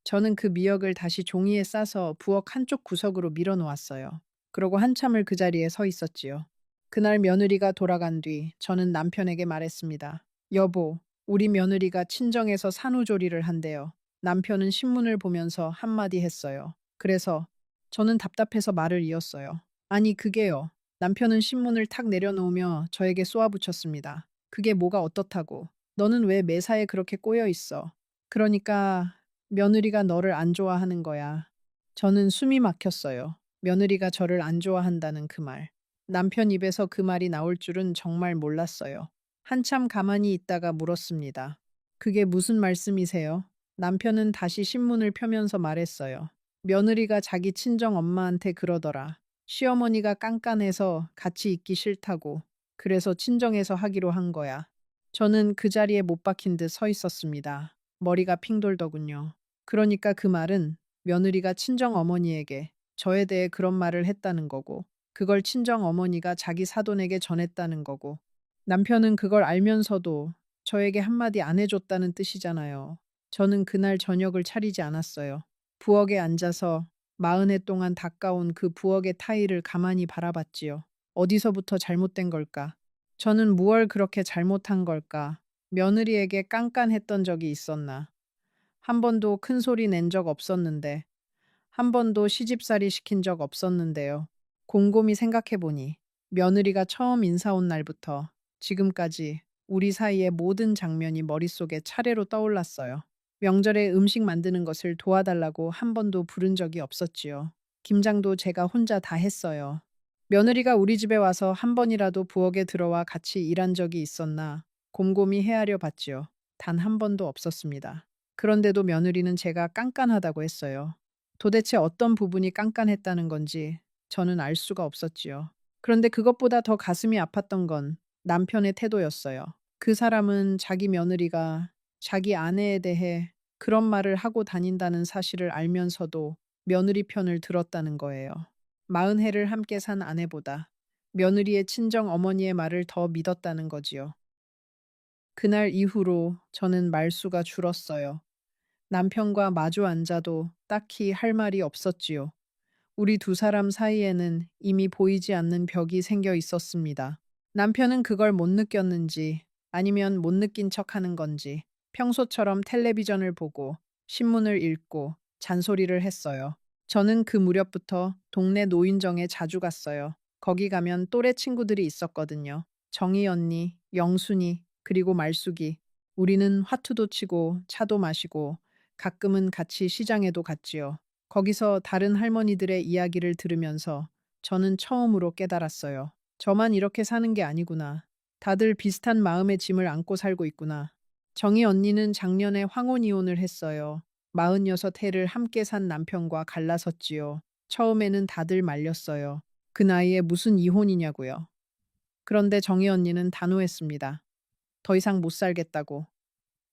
저는 그 미역을 다시 종이에 싸서 부엌 한쪽 구석으로 밀어 놓았어요. 그러고 한참을 그 자리에 서 있었지요. 그날 며느리가 돌아간 뒤 저는 남편에게 말했습니다. 여보, 우리 며느리가 친정에서 산후조리를 한대요. 남편은 신문을 보면서 한마디 했어요. 그래서 저는 답답해서 말을 이었어요. 아니, 그게요. 남편은 신문을 탁 내려놓으며 저에게 쏘아붙였습니다. 그게 뭐가 어떻다고. 너는 왜 매사에 그렇게 꼬여 있어. 그러니까 며느리가 너를 안 좋아하는 거야. 저는 숨이 막혔어요. 며느리가 저를 안 좋아한다는 그 말. 남편 입에서 그 말이 나올 줄은 정말 몰랐어요. 한참 가만히 있다가 물었습니다. 그게 무슨 말씀이세요? 남편은 다시 신문을 펴면서 말했어요. 며느리가 자기 친정 엄마한테 그러더라. 시어머니가 깐깐해서 같이 있기 싫다고. 그래서 친정에서 하기로 한 거야. 저는 그 자리에 못 박힌 듯 서 있었습니다. 머리가 핑 돌더군요. 그러니까 그 말은 며느리가 친정 어머니에게 저에 대해 그런 말을 했다는 거고, 그걸 친정 어머니가 자기 사돈에게 전했다는 거고, 남편은 그걸 알면서도 저에게 한마디 안 해줬다는 뜻이잖아요. 저는 그날 저녁을 차리지 않았어요. 부엌에 앉아서 40해 동안 닦아온 그 부엌의 타일을 가만히 바라봤지요. 어디서부터 잘못된 걸까? 저는 무얼 그렇게 잘못한 걸까? 며느리에게 깐깐했던 적이 있었나? 한 번도 큰 소리 낸 적 없었는데, 한 번도 시집살이 시킨 적 없었는데요. 곰곰이 생각해보니 며느리가 처음 인사 온 날부터 지금까지 우리 사이의 모든 장면이 머릿속에 차례로 떠올랐어요. 명절에 음식 만드는 것을 도와달라고 한 번도 부른 적이 없었지요. 김장도 제가 혼자 다 했어요. 며느리가 우리 집에 와서 한 번이라도 부엌에 들어와 같이 일한 적이 있었나 곰곰이 헤아려 봤지요. 단 한 번도 없었습니다. 그런데도 며느리는 제가 깐깐하다고 했어요. 도대체 어떤 부분이 깐깐했다는 건지 저는 알 수가 없었지요. 그런데 그것보다 더 가슴이 아팠던 건 남편의 태도였어요. 그 사람은 자기 며느리가 자기 아내에 대해 그런 말을 하고 다닌다는 사실을 알면서도 며느리 편을 들었다는 거예요. 40해를 함께 산 아내보다 며느리의 친정 어머니의 말을 더 믿었다는 거지요. 그날 이후로 저는 말수가 줄었어요. 남편과 마주 앉아도 딱히 할 말이 없었지요. 우리 두 사람 사이에는 이미 보이지 않는 벽이 생겨 있었습니다. 남편은 그걸 못 느꼈는지 아니면 못 느낀 척 하는 건지 평소처럼 텔레비전을 보고 신문을 읽고 잔소리를 했어요. 저는 그 무렵부터 동네 노인정에 자주 갔어요. 거기 가면 또래 친구들이 있었거든요. 정희 언니, 영순이, 그리고 말숙이. 우리는 화투도 치고 차도 마시고 가끔은 같이 시장에도 갔지요. 거기서 다른 할머니들의 이야기를 들으면서 저는 처음으로 깨달았어요. 저만 이렇게 사는 게 아니구나. 다들 비슷한 마음의 짐을 안고 살고 있구나. 정희 언니는 작년에 황혼 이혼을 했어요. 46해를 함께 산 남편과 갈라섰지요. 처음에는 다들 말렸어요. 그 나이에 무슨 이혼이냐고요. 그런데 정희 언니는 단호했습니다. 더 이상 못 살겠다고.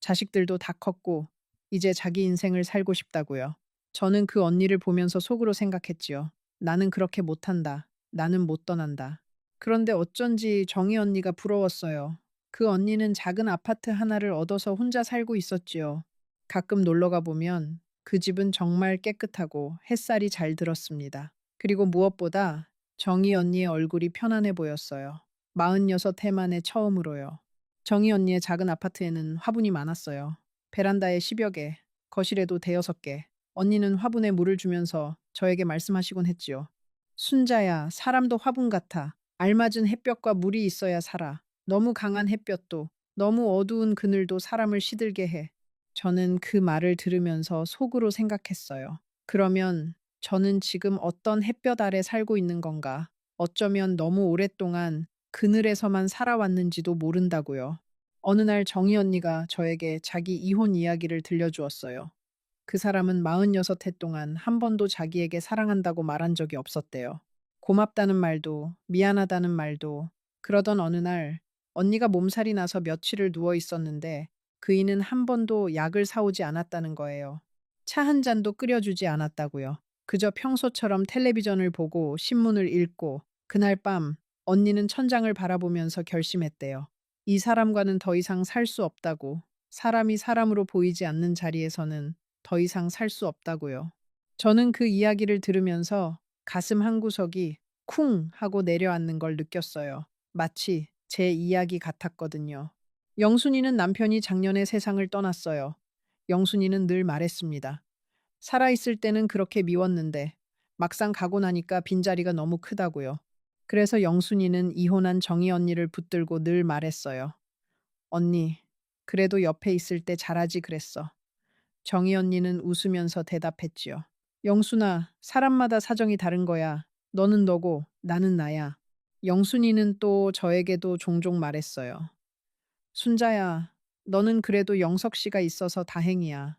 자식들도 다 컸고 이제 자기 인생을 살고 싶다고요. 저는 그 언니를 보면서 속으로 생각했지요. 나는 그렇게 못한다. 나는 못 떠난다. 그런데 어쩐지 정희 언니가 부러웠어요. 그 언니는 작은 아파트 하나를 얻어서 혼자 살고 있었지요. 가끔 놀러 가보면 그 집은 정말 깨끗하고 햇살이 잘 들었습니다. 그리고 무엇보다 정희 언니의 얼굴이 편안해 보였어요. 46해 만에 처음으로요. 정희 언니의 작은 아파트에는 화분이 많았어요. 베란다에 10여 개, 거실에도 대여섯 개. 언니는 화분에 물을 주면서 저에게 말씀하시곤 했지요. 순자야, 사람도 화분 같아. 알맞은 햇볕과 물이 있어야 살아. 너무 강한 햇볕도, 너무 어두운 그늘도 사람을 시들게 해. 저는 그 말을 들으면서 속으로 생각했어요. 그러면 저는 지금 어떤 햇볕 아래 살고 있는 건가? 어쩌면 너무 오랫동안 그늘에서만 살아왔는지도 모른다고요. 어느 날 정희 언니가 저에게 자기 이혼 이야기를 들려주었어요. 그 사람은 46해 동안 한 번도 자기에게 사랑한다고 말한 적이 없었대요. 고맙다는 말도, 미안하다는 말도. 그러던 어느 날 언니가 몸살이 나서 며칠을 누워 있었는데 그이는 한 번도 약을 사오지 않았다는 거예요. 차 한 잔도 끓여주지 않았다고요. 그저 평소처럼 텔레비전을 보고 신문을 읽고 그날 밤 언니는 천장을 바라보면서 결심했대요. 이 사람과는 더 이상 살 수 없다고. 사람이 사람으로 보이지 않는 자리에서는 더 이상 살 수 없다고요. 저는 그 이야기를 들으면서 가슴 한구석이 쿵 하고 내려앉는 걸 느꼈어요. 마치 제 이야기 같았거든요. 영순이는 남편이 작년에 세상을 떠났어요. 영순이는 늘 말했습니다. 살아있을 때는 그렇게 미웠는데 막상 가고 나니까 빈자리가 너무 크다고요. 그래서 영순이는 이혼한 정희 언니를 붙들고 늘 말했어요. 언니, 그래도 옆에 있을 때 잘하지 그랬어. 정희 언니는 웃으면서 대답했지요. 영순아, 사람마다 사정이 다른 거야. 너는 너고 나는 나야. 영순이는 또 저에게도 종종 말했어요. 순자야, 너는 그래도 영석 씨가 있어서 다행이야.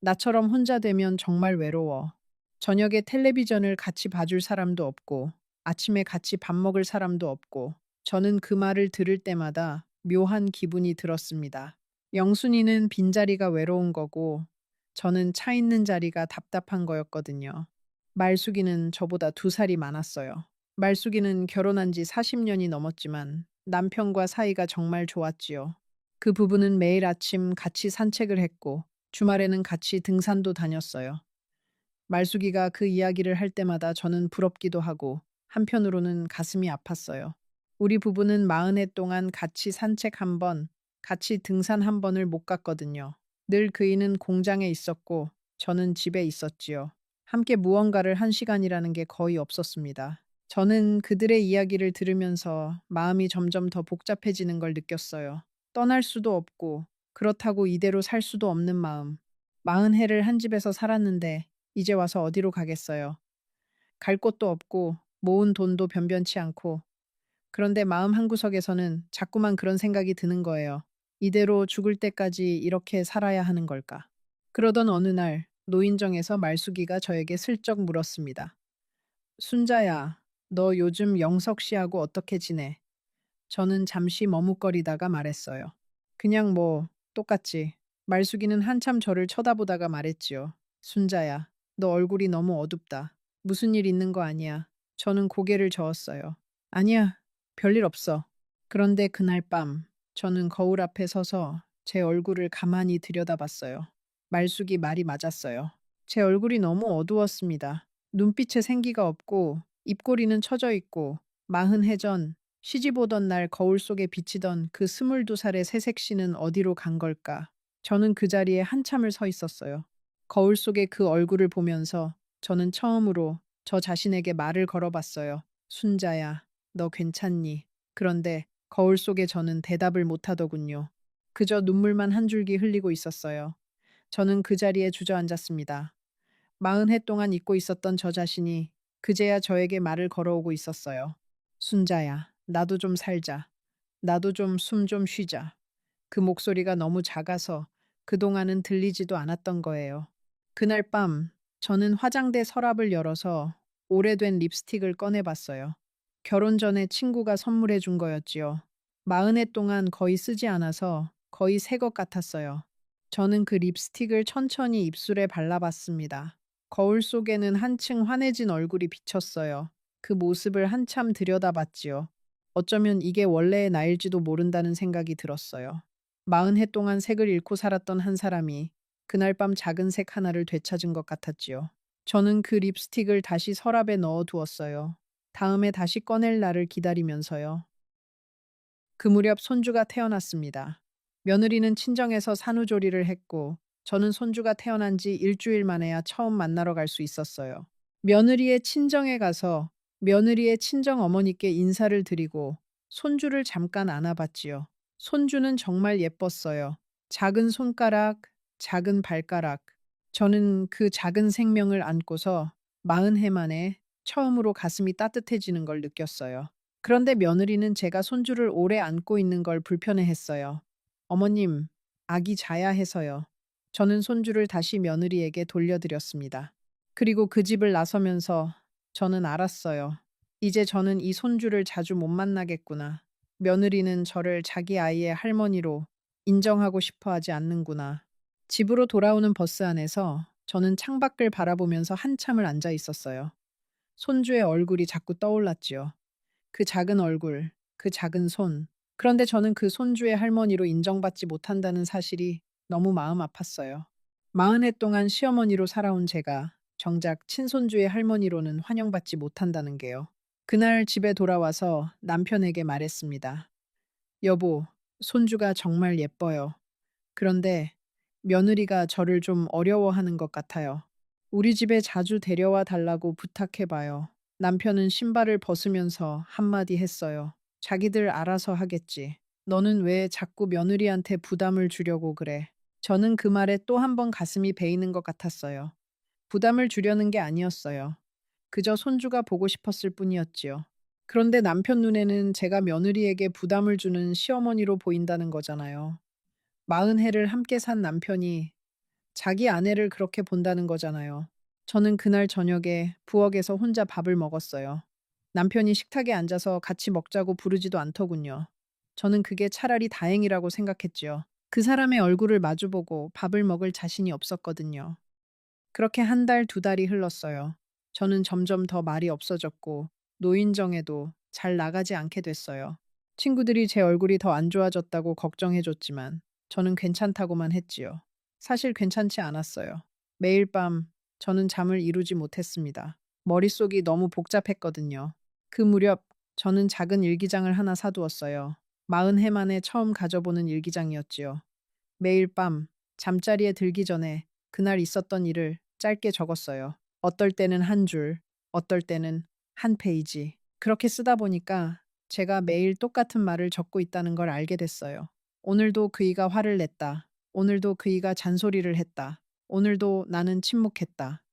나처럼 혼자 되면 정말 외로워. 저녁에 텔레비전을 같이 봐줄 사람도 없고, 아침에 같이 밥 먹을 사람도 없고, 저는 그 말을 들을 때마다 묘한 기분이 들었습니다. 영순이는 빈자리가 외로운 거고, 저는 차 있는 자리가 답답한 거였거든요. 말숙이는 저보다 2살이 많았어요. 말숙이는 결혼한 지 40년이 넘었지만 남편과 사이가 정말 좋았지요. 그 부부는 매일 아침 같이 산책을 했고, 주말에는 같이 등산도 다녔어요. 말숙이가 그 이야기를 할 때마다 저는 부럽기도 하고 한편으로는 가슴이 아팠어요. 우리 부부는 40해 동안 같이 산책 한 번, 같이 등산 한 번을 못 갔거든요. 늘 그이는 공장에 있었고 저는 집에 있었지요. 함께 무언가를 한 시간이라는 게 거의 없었습니다. 저는 그들의 이야기를 들으면서 마음이 점점 더 복잡해지는 걸 느꼈어요. 떠날 수도 없고 그렇다고 이대로 살 수도 없는 마음. 40해를 한 집에서 살았는데 이제 와서 어디로 가겠어요. 갈 곳도 없고 모은 돈도 변변치 않고 그런데 마음 한구석에서는 자꾸만 그런 생각이 드는 거예요. 이대로 죽을 때까지 이렇게 살아야 하는 걸까? 그러던 어느 날 노인정에서 말숙이가 저에게 슬쩍 물었습니다. 순자야, 너 요즘 영석 씨하고 어떻게 지내? 저는 잠시 머뭇거리다가 말했어요. 그냥 뭐 똑같지. 말숙이는 한참 저를 쳐다보다가 말했지요. 순자야, 너 얼굴이 너무 어둡다. 무슨 일 있는 거 아니야? 저는 고개를 저었어요. 아니야, 별일 없어. 그런데 그날 밤 저는 거울 앞에 서서 제 얼굴을 가만히 들여다봤어요. 말숙이 말이 맞았어요. 제 얼굴이 너무 어두웠습니다. 눈빛에 생기가 없고 입꼬리는 처져 있고 40해 전 시집 오던 날 거울 속에 비치던 그 22살의 새색시는 어디로 간 걸까? 저는 그 자리에 한참을 서 있었어요. 거울 속의 그 얼굴을 보면서 저는 처음으로 저 자신에게 말을 걸어봤어요. 순자야, 너 괜찮니? 그런데 거울 속에 저는 대답을 못하더군요. 그저 눈물만 한 줄기 흘리고 있었어요. 저는 그 자리에 주저앉았습니다. 40해 동안 잊고 있었던 저 자신이 그제야 저에게 말을 걸어오고 있었어요. 순자야, 나도 좀 살자. 나도 좀 숨 좀 쉬자. 그 목소리가 너무 작아서 그동안은 들리지도 않았던 거예요. 그날 밤 저는 화장대 서랍을 열어서 오래된 립스틱을 꺼내봤어요. 결혼 전에 친구가 선물해 준 거였지요. 40해 동안 거의 쓰지 않아서 거의 새 것 같았어요. 저는 그 립스틱을 천천히 입술에 발라봤습니다. 거울 속에는 한층 환해진 얼굴이 비쳤어요. 그 모습을 한참 들여다봤지요. 어쩌면 이게 원래의 나일지도 모른다는 생각이 들었어요. 40해 동안 색을 잃고 살았던 한 사람이 그날 밤 작은 색 하나를 되찾은 것 같았지요. 저는 그 립스틱을 다시 서랍에 넣어 두었어요. 다음에 다시 꺼낼 날을 기다리면서요. 그 무렵 손주가 태어났습니다. 며느리는 친정에서 산후조리를 했고 저는 손주가 태어난 지 일주일 만에야 처음 만나러 갈 수 있었어요. 며느리의 친정에 가서 며느리의 친정 어머니께 인사를 드리고 손주를 잠깐 안아봤지요. 손주는 정말 예뻤어요. 작은 손가락, 작은 발가락. 저는 그 작은 생명을 안고서 40해 만에 처음으로 가슴이 따뜻해지는 걸 느꼈어요. 그런데 며느리는 제가 손주를 오래 안고 있는 걸 불편해했어요. 어머님, 아기 자야 해서요. 저는 손주를 다시 며느리에게 돌려드렸습니다. 그리고 그 집을 나서면서 저는 알았어요. 이제 저는 이 손주를 자주 못 만나겠구나. 며느리는 저를 자기 아이의 할머니로 인정하고 싶어 하지 않는구나. 집으로 돌아오는 버스 안에서 저는 창밖을 바라보면서 한참을 앉아 있었어요. 손주의 얼굴이 자꾸 떠올랐지요. 그 작은 얼굴, 그 작은 손. 그런데 저는 그 손주의 할머니로 인정받지 못한다는 사실이 너무 마음 아팠어요. 40해 동안 시어머니로 살아온 제가 정작 친손주의 할머니로는 환영받지 못한다는 게요. 그날 집에 돌아와서 남편에게 말했습니다. 여보, 손주가 정말 예뻐요. 그런데 며느리가 저를 좀 어려워하는 것 같아요. 우리 집에 자주 데려와 달라고 부탁해봐요. 남편은 신발을 벗으면서 한마디 했어요. 자기들 알아서 하겠지. 너는 왜 자꾸 며느리한테 부담을 주려고 그래? 저는 그 말에 또 한 번 가슴이 베이는 것 같았어요. 부담을 주려는 게 아니었어요. 그저 손주가 보고 싶었을 뿐이었지요. 그런데 남편 눈에는 제가 며느리에게 부담을 주는 시어머니로 보인다는 거잖아요. 40해를 함께 산 남편이 자기 아내를 그렇게 본다는 거잖아요. 저는 그날 저녁에 부엌에서 혼자 밥을 먹었어요. 남편이 식탁에 앉아서 같이 먹자고 부르지도 않더군요. 저는 그게 차라리 다행이라고 생각했지요. 그 사람의 얼굴을 마주보고 밥을 먹을 자신이 없었거든요. 그렇게 한 달, 두 달이 흘렀어요. 저는 점점 더 말이 없어졌고 노인정에도 잘 나가지 않게 됐어요. 친구들이 제 얼굴이 더 안 좋아졌다고 걱정해줬지만 저는 괜찮다고만 했지요. 사실 괜찮지 않았어요. 매일 밤 저는 잠을 이루지 못했습니다. 머릿속이 너무 복잡했거든요. 그 무렵 저는 작은 일기장을 하나 사두었어요. 40해 만에 처음 가져보는 일기장이었지요. 매일 밤 잠자리에 들기 전에 그날 있었던 일을 짧게 적었어요. 어떨 때는 한 줄, 어떨 때는 한 페이지. 그렇게 쓰다 보니까 제가 매일 똑같은 말을 적고 있다는 걸 알게 됐어요. 오늘도 그이가 화를 냈다. 오늘도 그이가 잔소리를 했다. 오늘도 나는 침묵했다.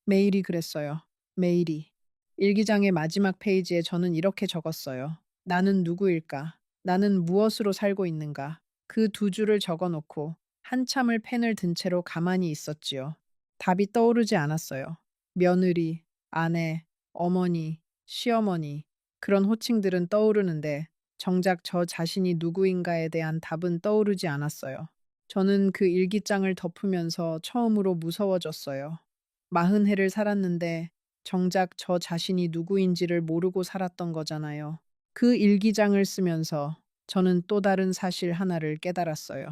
매일이 그랬어요. 매일이. 일기장의 마지막 페이지에 저는 이렇게 적었어요. 나는 누구일까? 나는 무엇으로 살고 있는가? 그 두 줄을 적어 놓고 한참을 펜을 든 채로 가만히 있었지요. 답이 떠오르지 않았어요. 며느리, 아내, 어머니, 시어머니, 그런 호칭들은 떠오르는데 정작 저 자신이 누구인가에 대한 답은 떠오르지 않았어요. 저는 그 일기장을 덮으면서 처음으로 무서워졌어요. 40해를 살았는데 정작 저 자신이 누구인지를 모르고 살았던 거잖아요. 그 일기장을 쓰면서 저는 또 다른 사실 하나를 깨달았어요.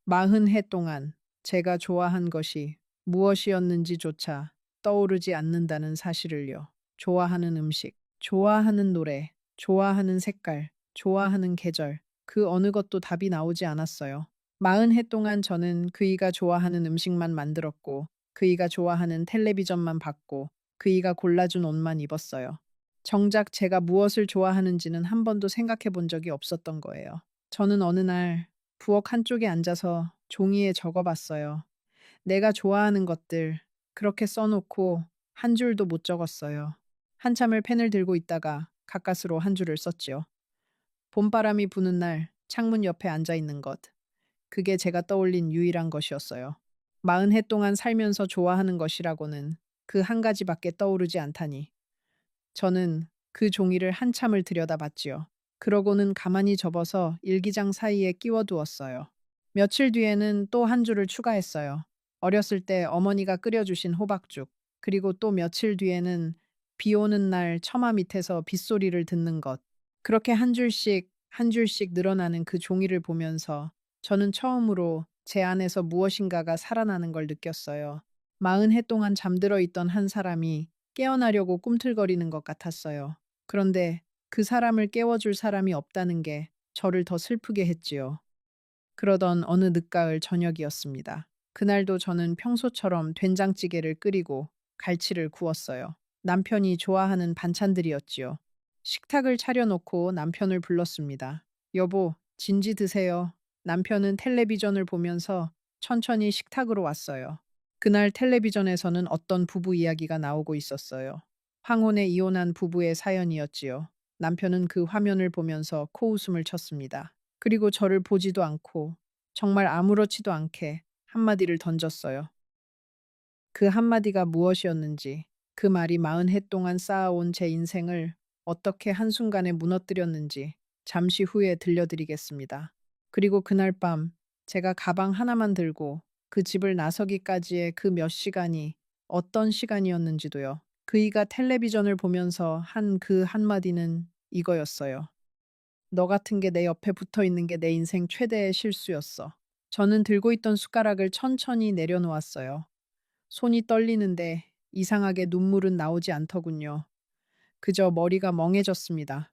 40해 동안 제가 좋아한 것이 무엇이었는지조차 떠오르지 않는다는 사실을요. 좋아하는 음식, 좋아하는 노래, 좋아하는 색깔, 좋아하는 계절, 그 어느 것도 답이 나오지 않았어요. 40해 동안 저는 그이가 좋아하는 음식만 만들었고, 그이가 좋아하는 텔레비전만 봤고, 그이가 골라준 옷만 입었어요. 정작 제가 무엇을 좋아하는지는 한 번도 생각해 본 적이 없었던 거예요. 저는 어느 날 부엌 한쪽에 앉아서 종이에 적어봤어요. 내가 좋아하는 것들 그렇게 써놓고 한 줄도 못 적었어요. 한참을 펜을 들고 있다가 가까스로 한 줄을 썼지요. 봄바람이 부는 날 창문 옆에 앉아 있는 것. 그게 제가 떠올린 유일한 것이었어요. 40해 동안 살면서 좋아하는 것이라고는 그 한 가지밖에 떠오르지 않다니. 저는 그 종이를 한참을 들여다봤지요. 그러고는 가만히 접어서 일기장 사이에 끼워두었어요. 며칠 뒤에는 또 한 줄을 추가했어요. 어렸을 때 어머니가 끓여주신 호박죽. 그리고 또 며칠 뒤에는 비 오는 날 처마 밑에서 빗소리를 듣는 것. 그렇게 한 줄씩 한 줄씩 늘어나는 그 종이를 보면서 저는 처음으로 제 안에서 무엇인가가 살아나는 걸 느꼈어요. 40해 동안 잠들어 있던 한 사람이 깨어나려고 꿈틀거리는 것 같았어요. 그런데 그 사람을 깨워줄 사람이 없다는 게 저를 더 슬프게 했지요. 그러던 어느 늦가을 저녁이었습니다. 그날도 저는 평소처럼 된장찌개를 끓이고 갈치를 구웠어요. 남편이 좋아하는 반찬들이었지요. 식탁을 차려놓고 남편을 불렀습니다. 여보, 진지 드세요. 남편은 텔레비전을 보면서 천천히 식탁으로 왔어요. 그날 텔레비전에서는 어떤 부부 이야기가 나오고 있었어요. 황혼에 이혼한 부부의 사연이었지요. 남편은 그 화면을 보면서 코웃음을 쳤습니다. 그리고 저를 보지도 않고 정말 아무렇지도 않게 한마디를 던졌어요. 그 한마디가 무엇이었는지, 그 말이 40해 동안 쌓아온 제 인생을 어떻게 한순간에 무너뜨렸는지 잠시 후에 들려드리겠습니다. 그리고 그날 밤 제가 가방 하나만 들고 그 집을 나서기까지의 그 몇 시간이 어떤 시간이었는지도요. 그이가 텔레비전을 보면서 한 그 한마디는 이거였어요. 너 같은 게 내 옆에 붙어 있는 게 내 인생 최대의 실수였어. 저는 들고 있던 숟가락을 천천히 내려놓았어요. 손이 떨리는데 이상하게 눈물은 나오지 않더군요. 그저 머리가 멍해졌습니다.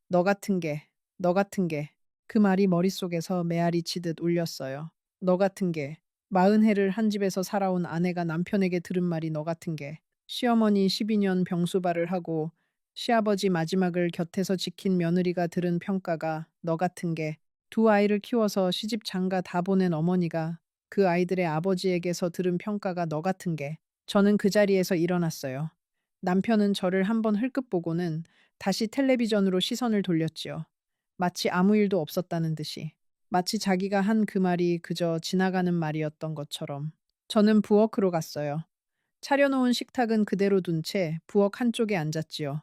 너 같은 게, 너 같은 게. 그 말이 머릿속에서 메아리 치듯 울렸어요. 너 같은 게. 40해를 한 집에서 살아온 아내가 남편에게 들은 말이 너 같은 게. 시어머니 12년 병수발을 하고 시아버지 마지막을 곁에서 지킨 며느리가 들은 평가가 너 같은 게. 두 아이를 키워서 시집 장가 다 보낸 어머니가 그 아이들의 아버지에게서 들은 평가가 너 같은 게. 저는 그 자리에서 일어났어요. 남편은 저를 한번 흘끗 보고는 다시 텔레비전으로 시선을 돌렸지요. 마치 아무 일도 없었다는 듯이. 마치 자기가 한 그 말이 그저 지나가는 말이었던 것처럼. 저는 부엌으로 갔어요. 차려놓은 식탁은 그대로 둔 채 부엌 한쪽에 앉았지요.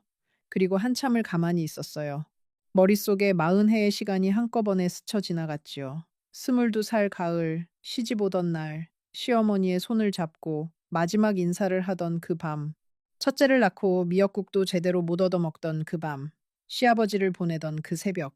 그리고 한참을 가만히 있었어요. 머릿속에 40해의 시간이 한꺼번에 스쳐 지나갔지요. 22살 가을, 시집 오던 날, 시어머니의 손을 잡고 마지막 인사를 하던 그 밤. 첫째를 낳고 미역국도 제대로 못 얻어먹던 그 밤. 시아버지를 보내던 그 새벽.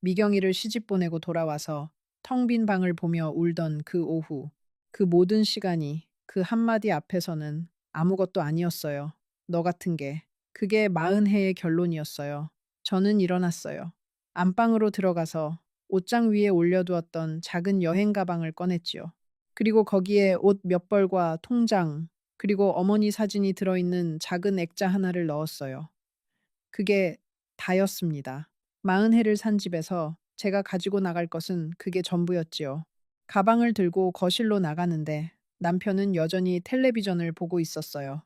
미경이를 시집 보내고 돌아와서 텅 빈 방을 보며 울던 그 오후. 그 모든 시간이 그 한마디 앞에서는 아무것도 아니었어요. 너 같은 게. 그게 40해의 결론이었어요. 저는 일어났어요. 안방으로 들어가서 옷장 위에 올려두었던 작은 여행 가방을 꺼냈지요. 그리고 거기에 옷 몇 벌과 통장, 그리고 어머니 사진이 들어있는 작은 액자 하나를 넣었어요. 그게 다였습니다. 40해를 산 집에서 제가 가지고 나갈 것은 그게 전부였지요. 가방을 들고 거실로 나가는데 남편은 여전히 텔레비전을 보고 있었어요.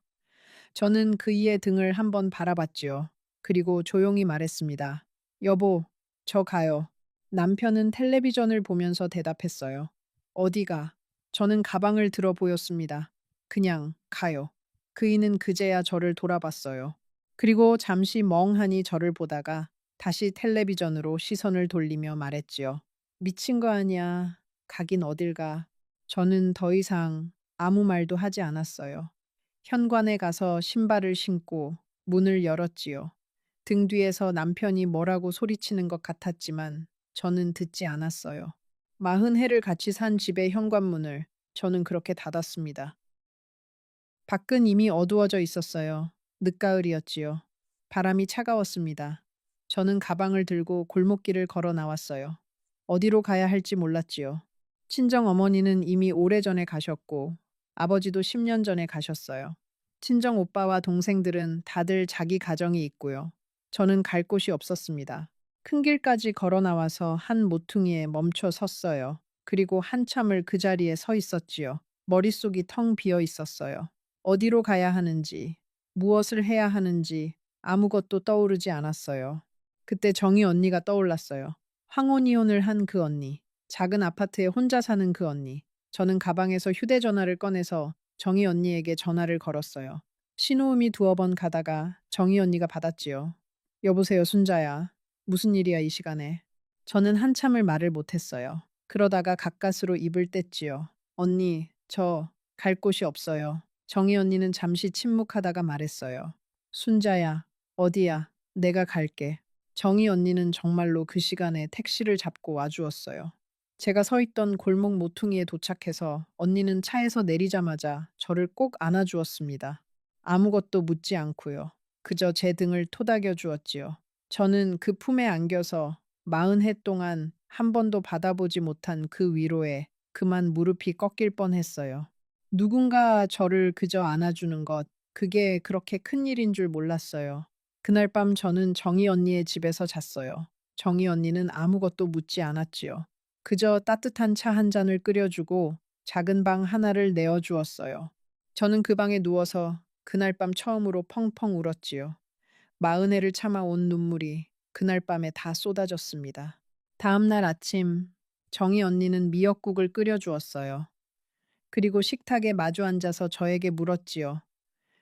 저는 그이의 등을 한번 바라봤지요. 그리고 조용히 말했습니다. 여보, 저 가요. 남편은 텔레비전을 보면서 대답했어요. 어디가? 저는 가방을 들어 보였습니다. 그냥 가요. 그이는 그제야 저를 돌아봤어요. 그리고 잠시 멍하니 저를 보다가 다시 텔레비전으로 시선을 돌리며 말했지요. 미친 거 아니야. 가긴 어딜 가. 저는 더 이상 아무 말도 하지 않았어요. 현관에 가서 신발을 신고 문을 열었지요. 등 뒤에서 남편이 뭐라고 소리치는 것 같았지만 저는 듣지 않았어요. 40해를 같이 산 집의 현관문을 저는 그렇게 닫았습니다. 밖은 이미 어두워져 있었어요. 늦가을이었지요. 바람이 차가웠습니다. 저는 가방을 들고 골목길을 걸어 나왔어요. 어디로 가야 할지 몰랐지요. 친정 어머니는 이미 오래전에 가셨고 아버지도 10년 전에 가셨어요. 친정 오빠와 동생들은 다들 자기 가정이 있고요. 저는 갈 곳이 없었습니다. 큰 길까지 걸어 나와서 한 모퉁이에 멈춰 섰어요. 그리고 한참을 그 자리에 서 있었지요. 머릿속이 텅 비어 있었어요. 어디로 가야 하는지, 무엇을 해야 하는지 아무것도 떠오르지 않았어요. 그때 정희 언니가 떠올랐어요. 황혼이혼을 한 그 언니, 작은 아파트에 혼자 사는 그 언니. 저는 가방에서 휴대전화를 꺼내서 정희 언니에게 전화를 걸었어요. 신호음이 두어 번 가다가 정희 언니가 받았지요. 여보세요, 순자야. 무슨 일이야, 이 시간에? 저는 한참을 말을 못했어요. 그러다가 가까스로 입을 뗐지요. 언니, 저 갈 곳이 없어요. 정희 언니는 잠시 침묵하다가 말했어요. 순자야, 어디야? 내가 갈게. 정희 언니는 정말로 그 시간에 택시를 잡고 와주었어요. 제가 서 있던 골목 모퉁이에 도착해서 언니는 차에서 내리자마자 저를 꼭 안아주었습니다. 아무것도 묻지 않고요. 그저 제 등을 토닥여 주었지요. 저는 그 품에 안겨서 40해 동안 한 번도 받아보지 못한 그 위로에 그만 무릎이 꺾일 뻔했어요. 누군가 저를 그저 안아주는 것, 그게 그렇게 큰 일인 줄 몰랐어요. 그날 밤 저는 정희 언니의 집에서 잤어요. 정희 언니는 아무것도 묻지 않았지요. 그저 따뜻한 차 한 잔을 끓여주고 작은 방 하나를 내어주었어요. 저는 그 방에 누워서 그날 밤 처음으로 펑펑 울었지요. 40회를 참아온 눈물이 그날 밤에 다 쏟아졌습니다. 다음 날 아침 정희 언니는 미역국을 끓여주었어요. 그리고 식탁에 마주 앉아서 저에게 물었지요.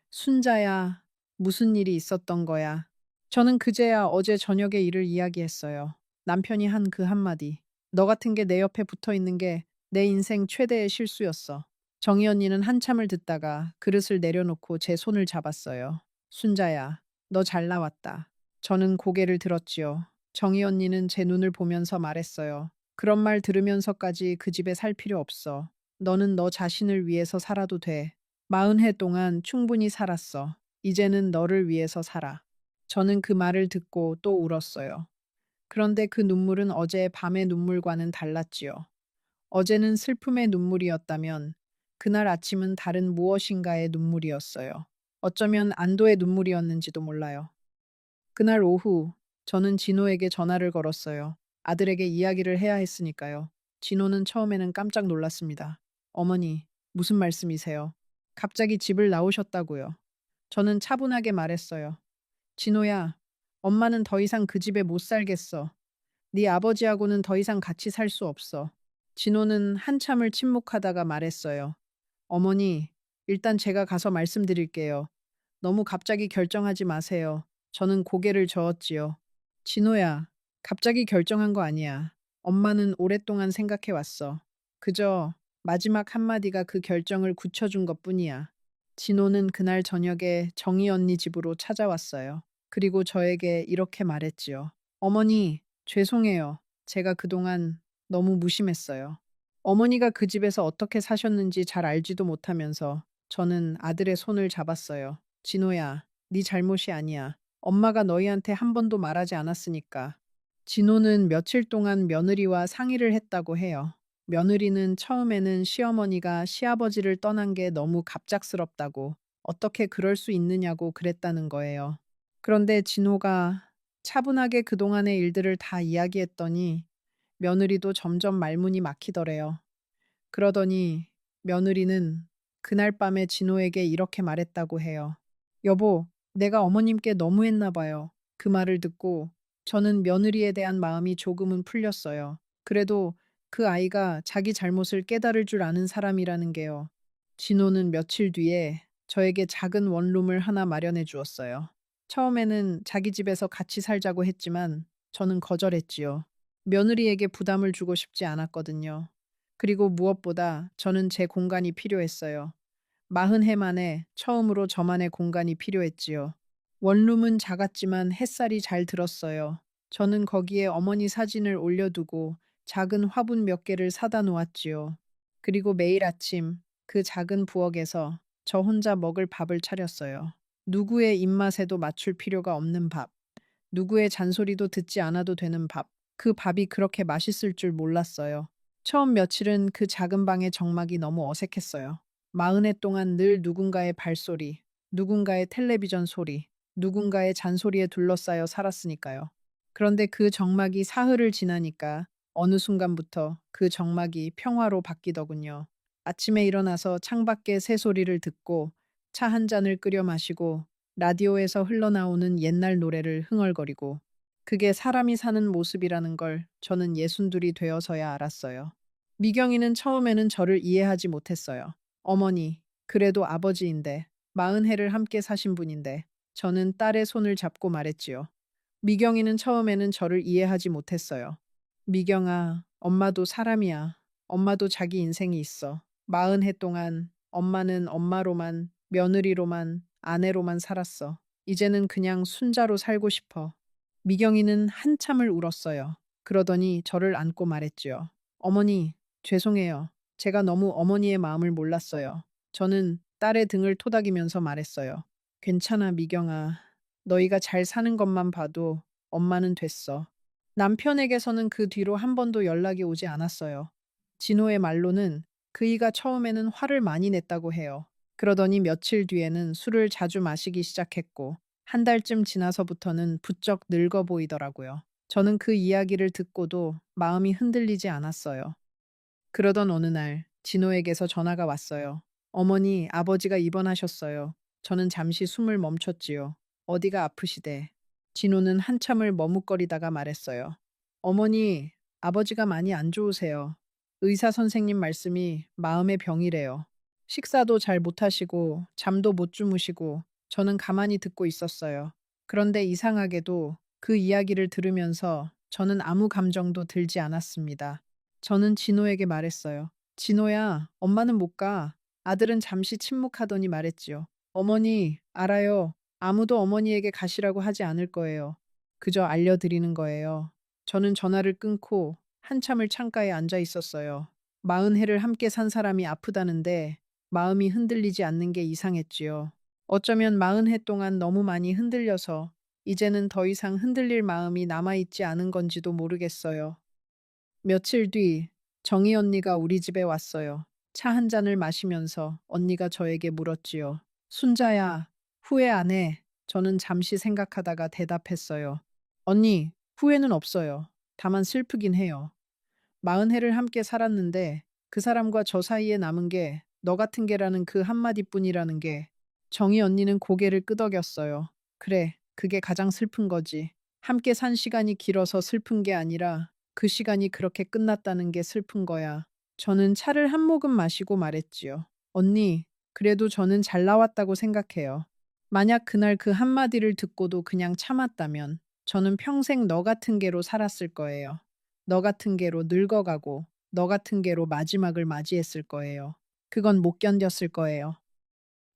순자야, 무슨 일이 있었던 거야? 저는 그제야 어제 저녁의 일을 이야기했어요. 남편이 한 그 한마디. 너 같은 게 내 옆에 붙어 있는 게 내 인생 최대의 실수였어. 정희 언니는 한참을 듣다가 그릇을 내려놓고 제 손을 잡았어요. 순자야, 너 잘 나왔다. 저는 고개를 들었지요. 정희 언니는 제 눈을 보면서 말했어요. 그런 말 들으면서까지 그 집에 살 필요 없어. 너는 너 자신을 위해서 살아도 돼. 40회 동안 충분히 살았어. 이제는 너를 위해서 살아. 저는 그 말을 듣고 또 울었어요. 그런데 그 눈물은 어제 밤의 눈물과는 달랐지요. 어제는 슬픔의 눈물이었다면 그날 아침은 다른 무엇인가의 눈물이었어요. 어쩌면 안도의 눈물이었는지도 몰라요. 그날 오후 저는 진호에게 전화를 걸었어요. 아들에게 이야기를 해야 했으니까요. 진호는 처음에는 깜짝 놀랐습니다. 어머니, 무슨 말씀이세요? 갑자기 집을 나오셨다고요. 저는 차분하게 말했어요. 진호야, 엄마는 더 이상 그 집에 못 살겠어. 네 아버지하고는 더 이상 같이 살 수 없어. 진호는 한참을 침묵하다가 말했어요. 어머니, 일단 제가 가서 말씀드릴게요. 너무 갑자기 결정하지 마세요. 저는 고개를 저었지요. 진호야, 갑자기 결정한 거 아니야. 엄마는 오랫동안 생각해 왔어. 그저 마지막 한마디가 그 결정을 굳혀준 것 뿐이야. 진호는 그날 저녁에 정희 언니 집으로 찾아왔어요. 그리고 저에게 이렇게 말했지요. 어머니, 죄송해요. 제가 그동안 너무 무심했어요. 어머니가 그 집에서 어떻게 사셨는지 잘 알지도 못하면서 저는 아들의 손을 잡았어요. 진호야, 네 잘못이 아니야. 엄마가 너희한테 한 번도 말하지 않았으니까. 진호는 며칠 동안 며느리와 상의를 했다고 해요. 며느리는 처음에는 시어머니가 시아버지를 떠난 게 너무 갑작스럽다고 어떻게 그럴 수 있느냐고 그랬다는 거예요. 그런데 진호가 차분하게 그동안의 일들을 다 이야기했더니 며느리도 점점 말문이 막히더래요. 그러더니 며느리는 그날 밤에 진호에게 이렇게 말했다고 해요. 여보, 내가 어머님께 너무했나 봐요. 그 말을 듣고 저는 며느리에 대한 마음이 조금은 풀렸어요. 그래도 그 아이가 자기 잘못을 깨달을 줄 아는 사람이라는 게요. 진호는 며칠 뒤에 저에게 작은 원룸을 하나 마련해 주었어요. 처음에는 자기 집에서 같이 살자고 했지만 저는 거절했지요. 며느리에게 부담을 주고 싶지 않았거든요. 그리고 무엇보다 저는 제 공간이 필요했어요. 40해 만에 처음으로 저만의 공간이 필요했지요. 원룸은 작았지만 햇살이 잘 들었어요. 저는 거기에 어머니 사진을 올려두고 작은 화분 몇 개를 사다 놓았지요. 그리고 매일 아침 그 작은 부엌에서 저 혼자 먹을 밥을 차렸어요. 누구의 입맛에도 맞출 필요가 없는 밥. 누구의 잔소리도 듣지 않아도 되는 밥. 그 밥이 그렇게 맛있을 줄 몰랐어요. 처음 며칠은 그 작은 방의 정막이 너무 어색했어요. 40회 동안 늘 누군가의 발소리, 누군가의 텔레비전 소리, 누군가의 잔소리에 둘러싸여 살았으니까요. 그런데 그 정막이 사흘을 지나니까 어느 순간부터 그 정막이 평화로 바뀌더군요. 아침에 일어나서 창밖의 새소리를 듣고 차 한 잔을 끓여 마시고 라디오에서 흘러나오는 옛날 노래를 흥얼거리고 그게 사람이 사는 모습이라는 걸 저는 62이 되어서야 알았어요. 미경이는 처음에는 저를 이해하지 못했어요. 어머니, 그래도 아버지인데, 40회를 함께 사신 분인데, 저는 딸의 손을 잡고 말했지요. 미경이는 처음에는 저를 이해하지 못했어요. 미경아, 엄마도 사람이야. 엄마도 자기 인생이 있어. 40회 동안 엄마는 엄마로만, 며느리로만, 아내로만 살았어. 이제는 그냥 순자로 살고 싶어. 미경이는 한참을 울었어요. 그러더니 저를 안고 말했지요. 어머니, 죄송해요. 제가 너무 어머니의 마음을 몰랐어요. 저는 딸의 등을 토닥이면서 말했어요. 괜찮아, 미경아. 너희가 잘 사는 것만 봐도 엄마는 됐어. 남편에게서는 그 뒤로 한 번도 연락이 오지 않았어요. 진호의 말로는 그이가 처음에는 화를 많이 냈다고 해요. 그러더니 며칠 뒤에는 술을 자주 마시기 시작했고, 한 달쯤 지나서부터는 부쩍 늙어 보이더라고요. 저는 그 이야기를 듣고도 마음이 흔들리지 않았어요. 그러던 어느 날 진호에게서 전화가 왔어요. 어머니, 아버지가 입원하셨어요. 저는 잠시 숨을 멈췄지요. 어디가 아프시대? 진호는 한참을 머뭇거리다가 말했어요. 어머니, 아버지가 많이 안 좋으세요. 의사 선생님 말씀이 마음의 병이래요. 식사도 잘 못하시고 잠도 못 주무시고 저는 가만히 듣고 있었어요. 그런데 이상하게도 그 이야기를 들으면서 저는 아무 감정도 들지 않았습니다. 저는 진호에게 말했어요. 진호야, 엄마는 못 가. 아들은 잠시 침묵하더니 말했지요. 어머니, 알아요. 아무도 어머니에게 가시라고 하지 않을 거예요. 그저 알려드리는 거예요. 저는 전화를 끊고 한참을 창가에 앉아 있었어요. 40해를 함께 산 사람이 아프다는데 마음이 흔들리지 않는 게 이상했지요. 어쩌면 40해 동안 너무 많이 흔들려서 이제는 더 이상 흔들릴 마음이 남아있지 않은 건지도 모르겠어요. 며칠 뒤 정희 언니가 우리 집에 왔어요. 차 한 잔을 마시면서 언니가 저에게 물었지요. 순자야, 후회 안 해? 저는 잠시 생각하다가 대답했어요. 언니, 후회는 없어요. 다만 슬프긴 해요. 40해를 함께 살았는데 그 사람과 저 사이에 남은 게 너 같은 게라는 그 한마디뿐이라는 게 정희 언니는 고개를 끄덕였어요. 그래, 그게 가장 슬픈 거지. 함께 산 시간이 길어서 슬픈 게 아니라 그 시간이 그렇게 끝났다는 게 슬픈 거야. 저는 차를 한 모금 마시고 말했지요. 언니, 그래도 저는 잘 나왔다고 생각해요. 만약 그날 그 한마디를 듣고도 그냥 참았다면 저는 평생 너 같은 개로 살았을 거예요. 너 같은 개로 늙어가고 너 같은 개로 마지막을 맞이했을 거예요. 그건 못 견뎠을 거예요.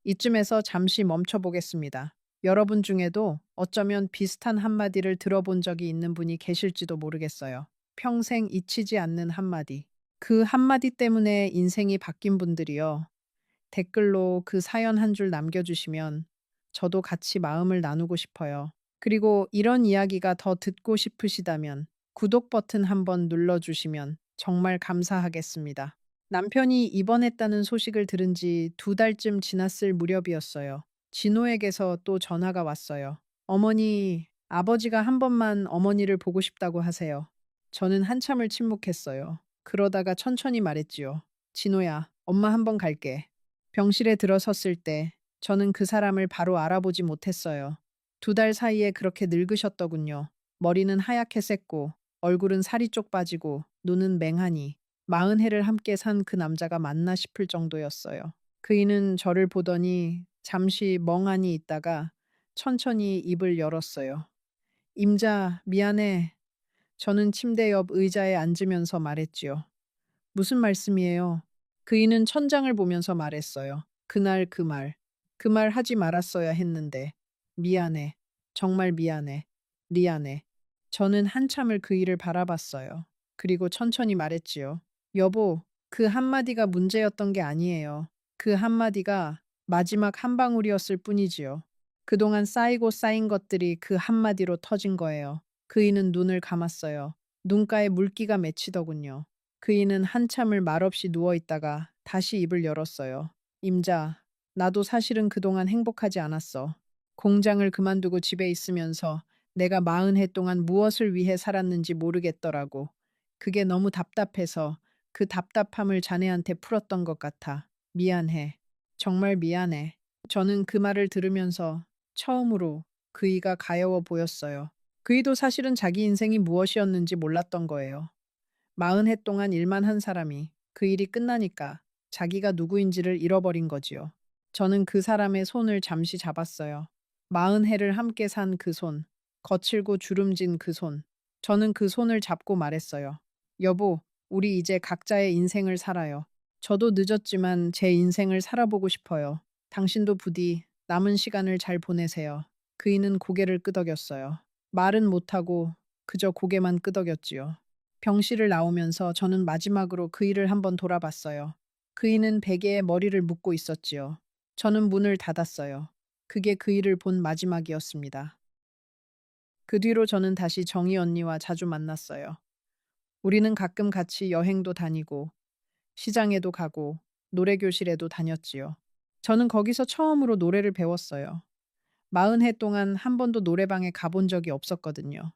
이쯤에서 잠시 멈춰 보겠습니다. 여러분 중에도 어쩌면 비슷한 한마디를 들어본 적이 있는 분이 계실지도 모르겠어요. 평생 잊히지 않는 한마디. 그 한마디 때문에 인생이 바뀐 분들이요. 댓글로 그 사연 한 줄 남겨주시면 저도 같이 마음을 나누고 싶어요. 그리고 이런 이야기가 더 듣고 싶으시다면 구독 버튼 한번 눌러주시면 정말 감사하겠습니다. 남편이 입원했다는 소식을 들은 지 2달쯤 지났을 무렵이었어요. 진호에게서 또 전화가 왔어요. 어머니, 아버지가 한 번만 어머니를 보고 싶다고 하세요. 저는 한참을 침묵했어요. 그러다가 천천히 말했지요. 진호야, 엄마 한 번 갈게. 병실에 들어섰을 때 저는 그 사람을 바로 알아보지 못했어요. 2달 사이에 그렇게 늙으셨더군요. 머리는 하얗게 샜고 얼굴은 살이 쪽 빠지고 눈은 맹하니 40해를 함께 산 그 남자가 맞나 싶을 정도였어요. 그이는 저를 보더니 잠시 멍하니 있다가 천천히 입을 열었어요. 임자, 미안해. 저는 침대 옆 의자에 앉으면서 말했지요. 무슨 말씀이에요? 그이는 천장을 보면서 말했어요. 그날 그 말. 그 말 하지 말았어야 했는데. 미안해. 정말 미안해. 미안해. 저는 한참을 그이를 바라봤어요. 그리고 천천히 말했지요. 여보, 그 한마디가 문제였던 게 아니에요. 그 한마디가 마지막 한 방울이었을 뿐이지요. 그동안 쌓이고 쌓인 것들이 그 한마디로 터진 거예요. 그이는 눈을 감았어요. 눈가에 물기가 맺히더군요. 그이는 한참을 말없이 누워 있다가 다시 입을 열었어요. 임자, 나도 사실은 그동안 행복하지 않았어. 공장을 그만두고 집에 있으면서 내가 40해 동안 무엇을 위해 살았는지 모르겠더라고. 그게 너무 답답해서 그 답답함을 자네한테 풀었던 것 같아. 미안해. 정말 미안해. 저는 그 말을 들으면서 처음으로 그이가 가여워 보였어요. 그이도 사실은 자기 인생이 무엇이었는지 몰랐던 거예요. 40해 동안 일만 한 사람이 그 일이 끝나니까 자기가 누구인지를 잃어버린 거지요. 저는 그 사람의 손을 잠시 잡았어요. 40해를 함께 산 그 손, 거칠고 주름진 그 손. 저는 그 손을 잡고 말했어요. 여보, 우리 이제 각자의 인생을 살아요. 저도 늦었지만 제 인생을 살아보고 싶어요. 당신도 부디 남은 시간을 잘 보내세요. 그이는 고개를 끄덕였어요. 말은 못하고 그저 고개만 끄덕였지요. 병실을 나오면서 저는 마지막으로 그이를 한번 돌아봤어요. 그이는 베개에 머리를 묶고 있었지요. 저는 문을 닫았어요. 그게 그이를 본 마지막이었습니다. 그 뒤로 저는 다시 정희 언니와 자주 만났어요. 우리는 가끔 같이 여행도 다니고 시장에도 가고 노래교실에도 다녔지요. 저는 거기서 처음으로 노래를 배웠어요. 40해 동안 한 번도 노래방에 가본 적이 없었거든요.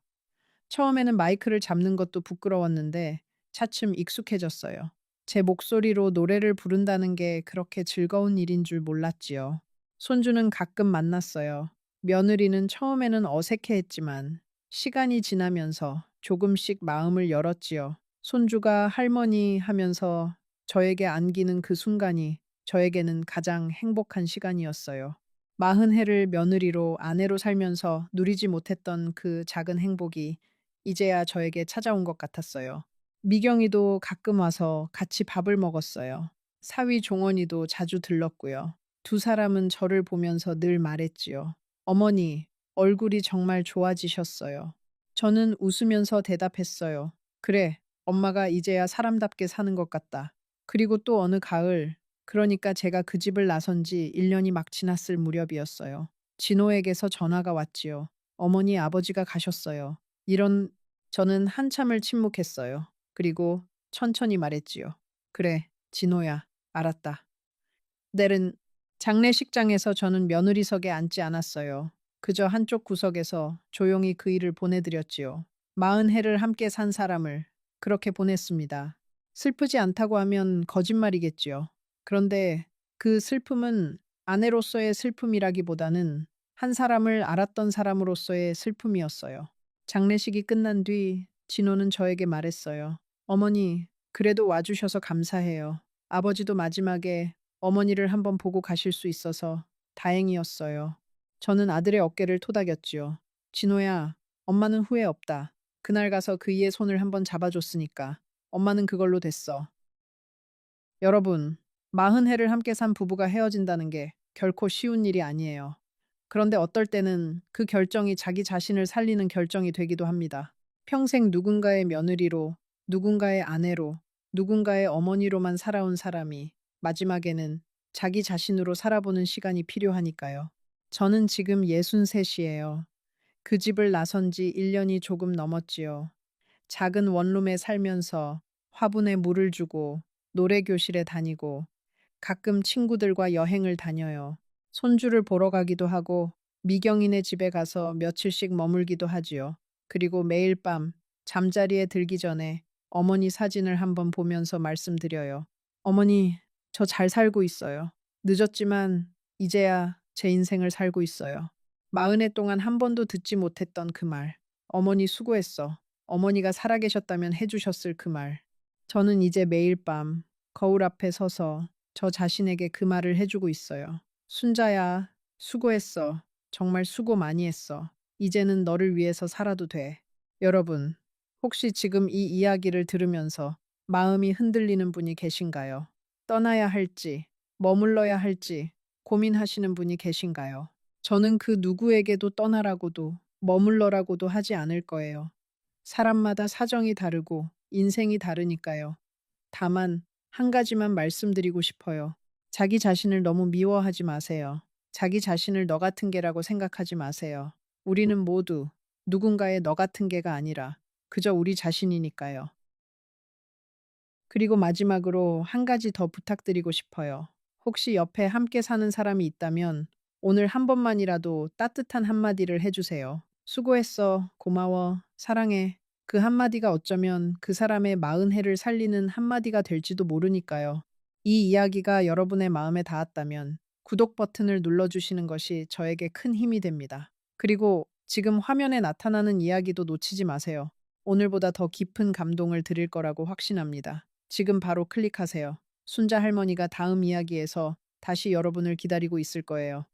처음에는 마이크를 잡는 것도 부끄러웠는데 차츰 익숙해졌어요. 제 목소리로 노래를 부른다는 게 그렇게 즐거운 일인 줄 몰랐지요. 손주는 가끔 만났어요. 며느리는 처음에는 어색해했지만 시간이 지나면서 조금씩 마음을 열었지요. 손주가 할머니 하면서 저에게 안기는 그 순간이 저에게는 가장 행복한 시간이었어요. 40해를 며느리로 아내로 살면서 누리지 못했던 그 작은 행복이 이제야 저에게 찾아온 것 같았어요. 미경이도 가끔 와서 같이 밥을 먹었어요. 사위 종원이도 자주 들렀고요. 두 사람은 저를 보면서 늘 말했지요. 어머니, 얼굴이 정말 좋아지셨어요. 저는 웃으면서 대답했어요. 그래, 엄마가 이제야 사람답게 사는 것 같다. 그리고 또 어느 가을, 그러니까 제가 그 집을 나선 지 1년이 막 지났을 무렵이었어요. 진호에게서 전화가 왔지요. 어머니 아버지가 가셨어요. 저는 한참을 침묵했어요. 그리고 천천히 말했지요. 그래, 진호야, 알았다. 내일은 장례식장에서 저는 며느리석에 앉지 않았어요. 그저 한쪽 구석에서 조용히 그 일을 보내드렸지요. 40해를 함께 산 사람을 그렇게 보냈습니다. 슬프지 않다고 하면 거짓말이겠지요. 그런데 그 슬픔은 아내로서의 슬픔이라기보다는 한 사람을 알았던 사람으로서의 슬픔이었어요. 장례식이 끝난 뒤 진호는 저에게 말했어요. 어머니, 그래도 와주셔서 감사해요. 아버지도 마지막에 어머니를 한번 보고 가실 수 있어서 다행이었어요. 저는 아들의 어깨를 토닥였지요. 진호야, 엄마는 후회 없다. 그날 가서 그이의 손을 한번 잡아줬으니까. 엄마는 그걸로 됐어. 여러분, 40해를 함께 산 부부가 헤어진다는 게 결코 쉬운 일이 아니에요. 그런데 어떨 때는 그 결정이 자기 자신을 살리는 결정이 되기도 합니다. 평생 누군가의 며느리로, 누군가의 아내로, 누군가의 어머니로만 살아온 사람이 마지막에는 자기 자신으로 살아보는 시간이 필요하니까요. 저는 지금 63이에요. 그 집을 나선 지 1년이 조금 넘었지요. 작은 원룸에 살면서 화분에 물을 주고 노래 교실에 다니고 가끔 친구들과 여행을 다녀요. 손주를 보러 가기도 하고 미경이네 집에 가서 며칠씩 머물기도 하지요. 그리고 매일 밤 잠자리에 들기 전에 어머니 사진을 한번 보면서 말씀드려요. 어머니, 저 잘 살고 있어요. 늦었지만 이제야 제 인생을 살고 있어요. 40해 동안 한 번도 듣지 못했던 그 말. 어머니 수고했어. 어머니가 살아계셨다면 해주셨을 그 말. 저는 이제 매일 밤 거울 앞에 서서 저 자신에게 그 말을 해주고 있어요. 순자야, 수고했어. 정말 수고 많이 했어. 이제는 너를 위해서 살아도 돼. 여러분, 혹시 지금 이 이야기를 들으면서 마음이 흔들리는 분이 계신가요? 떠나야 할지, 머물러야 할지 고민하시는 분이 계신가요? 저는 그 누구에게도 떠나라고도 머물러라고도 하지 않을 거예요. 사람마다 사정이 다르고 인생이 다르니까요. 다만 한 가지만 말씀드리고 싶어요. 자기 자신을 너무 미워하지 마세요. 자기 자신을 너 같은 개라고 생각하지 마세요. 우리는 모두 누군가의 너 같은 개가 아니라 그저 우리 자신이니까요. 그리고 마지막으로 한 가지 더 부탁드리고 싶어요. 혹시 옆에 함께 사는 사람이 있다면 오늘 한 번만이라도 따뜻한 한마디를 해주세요. 수고했어, 고마워, 사랑해. 그 한마디가 어쩌면 그 사람의 40해를 살리는 한마디가 될지도 모르니까요. 이 이야기가 여러분의 마음에 닿았다면 구독 버튼을 눌러주시는 것이 저에게 큰 힘이 됩니다. 그리고 지금 화면에 나타나는 이야기도 놓치지 마세요. 오늘보다 더 깊은 감동을 드릴 거라고 확신합니다. 지금 바로 클릭하세요. 순자 할머니가 다음 이야기에서 다시 여러분을 기다리고 있을 거예요.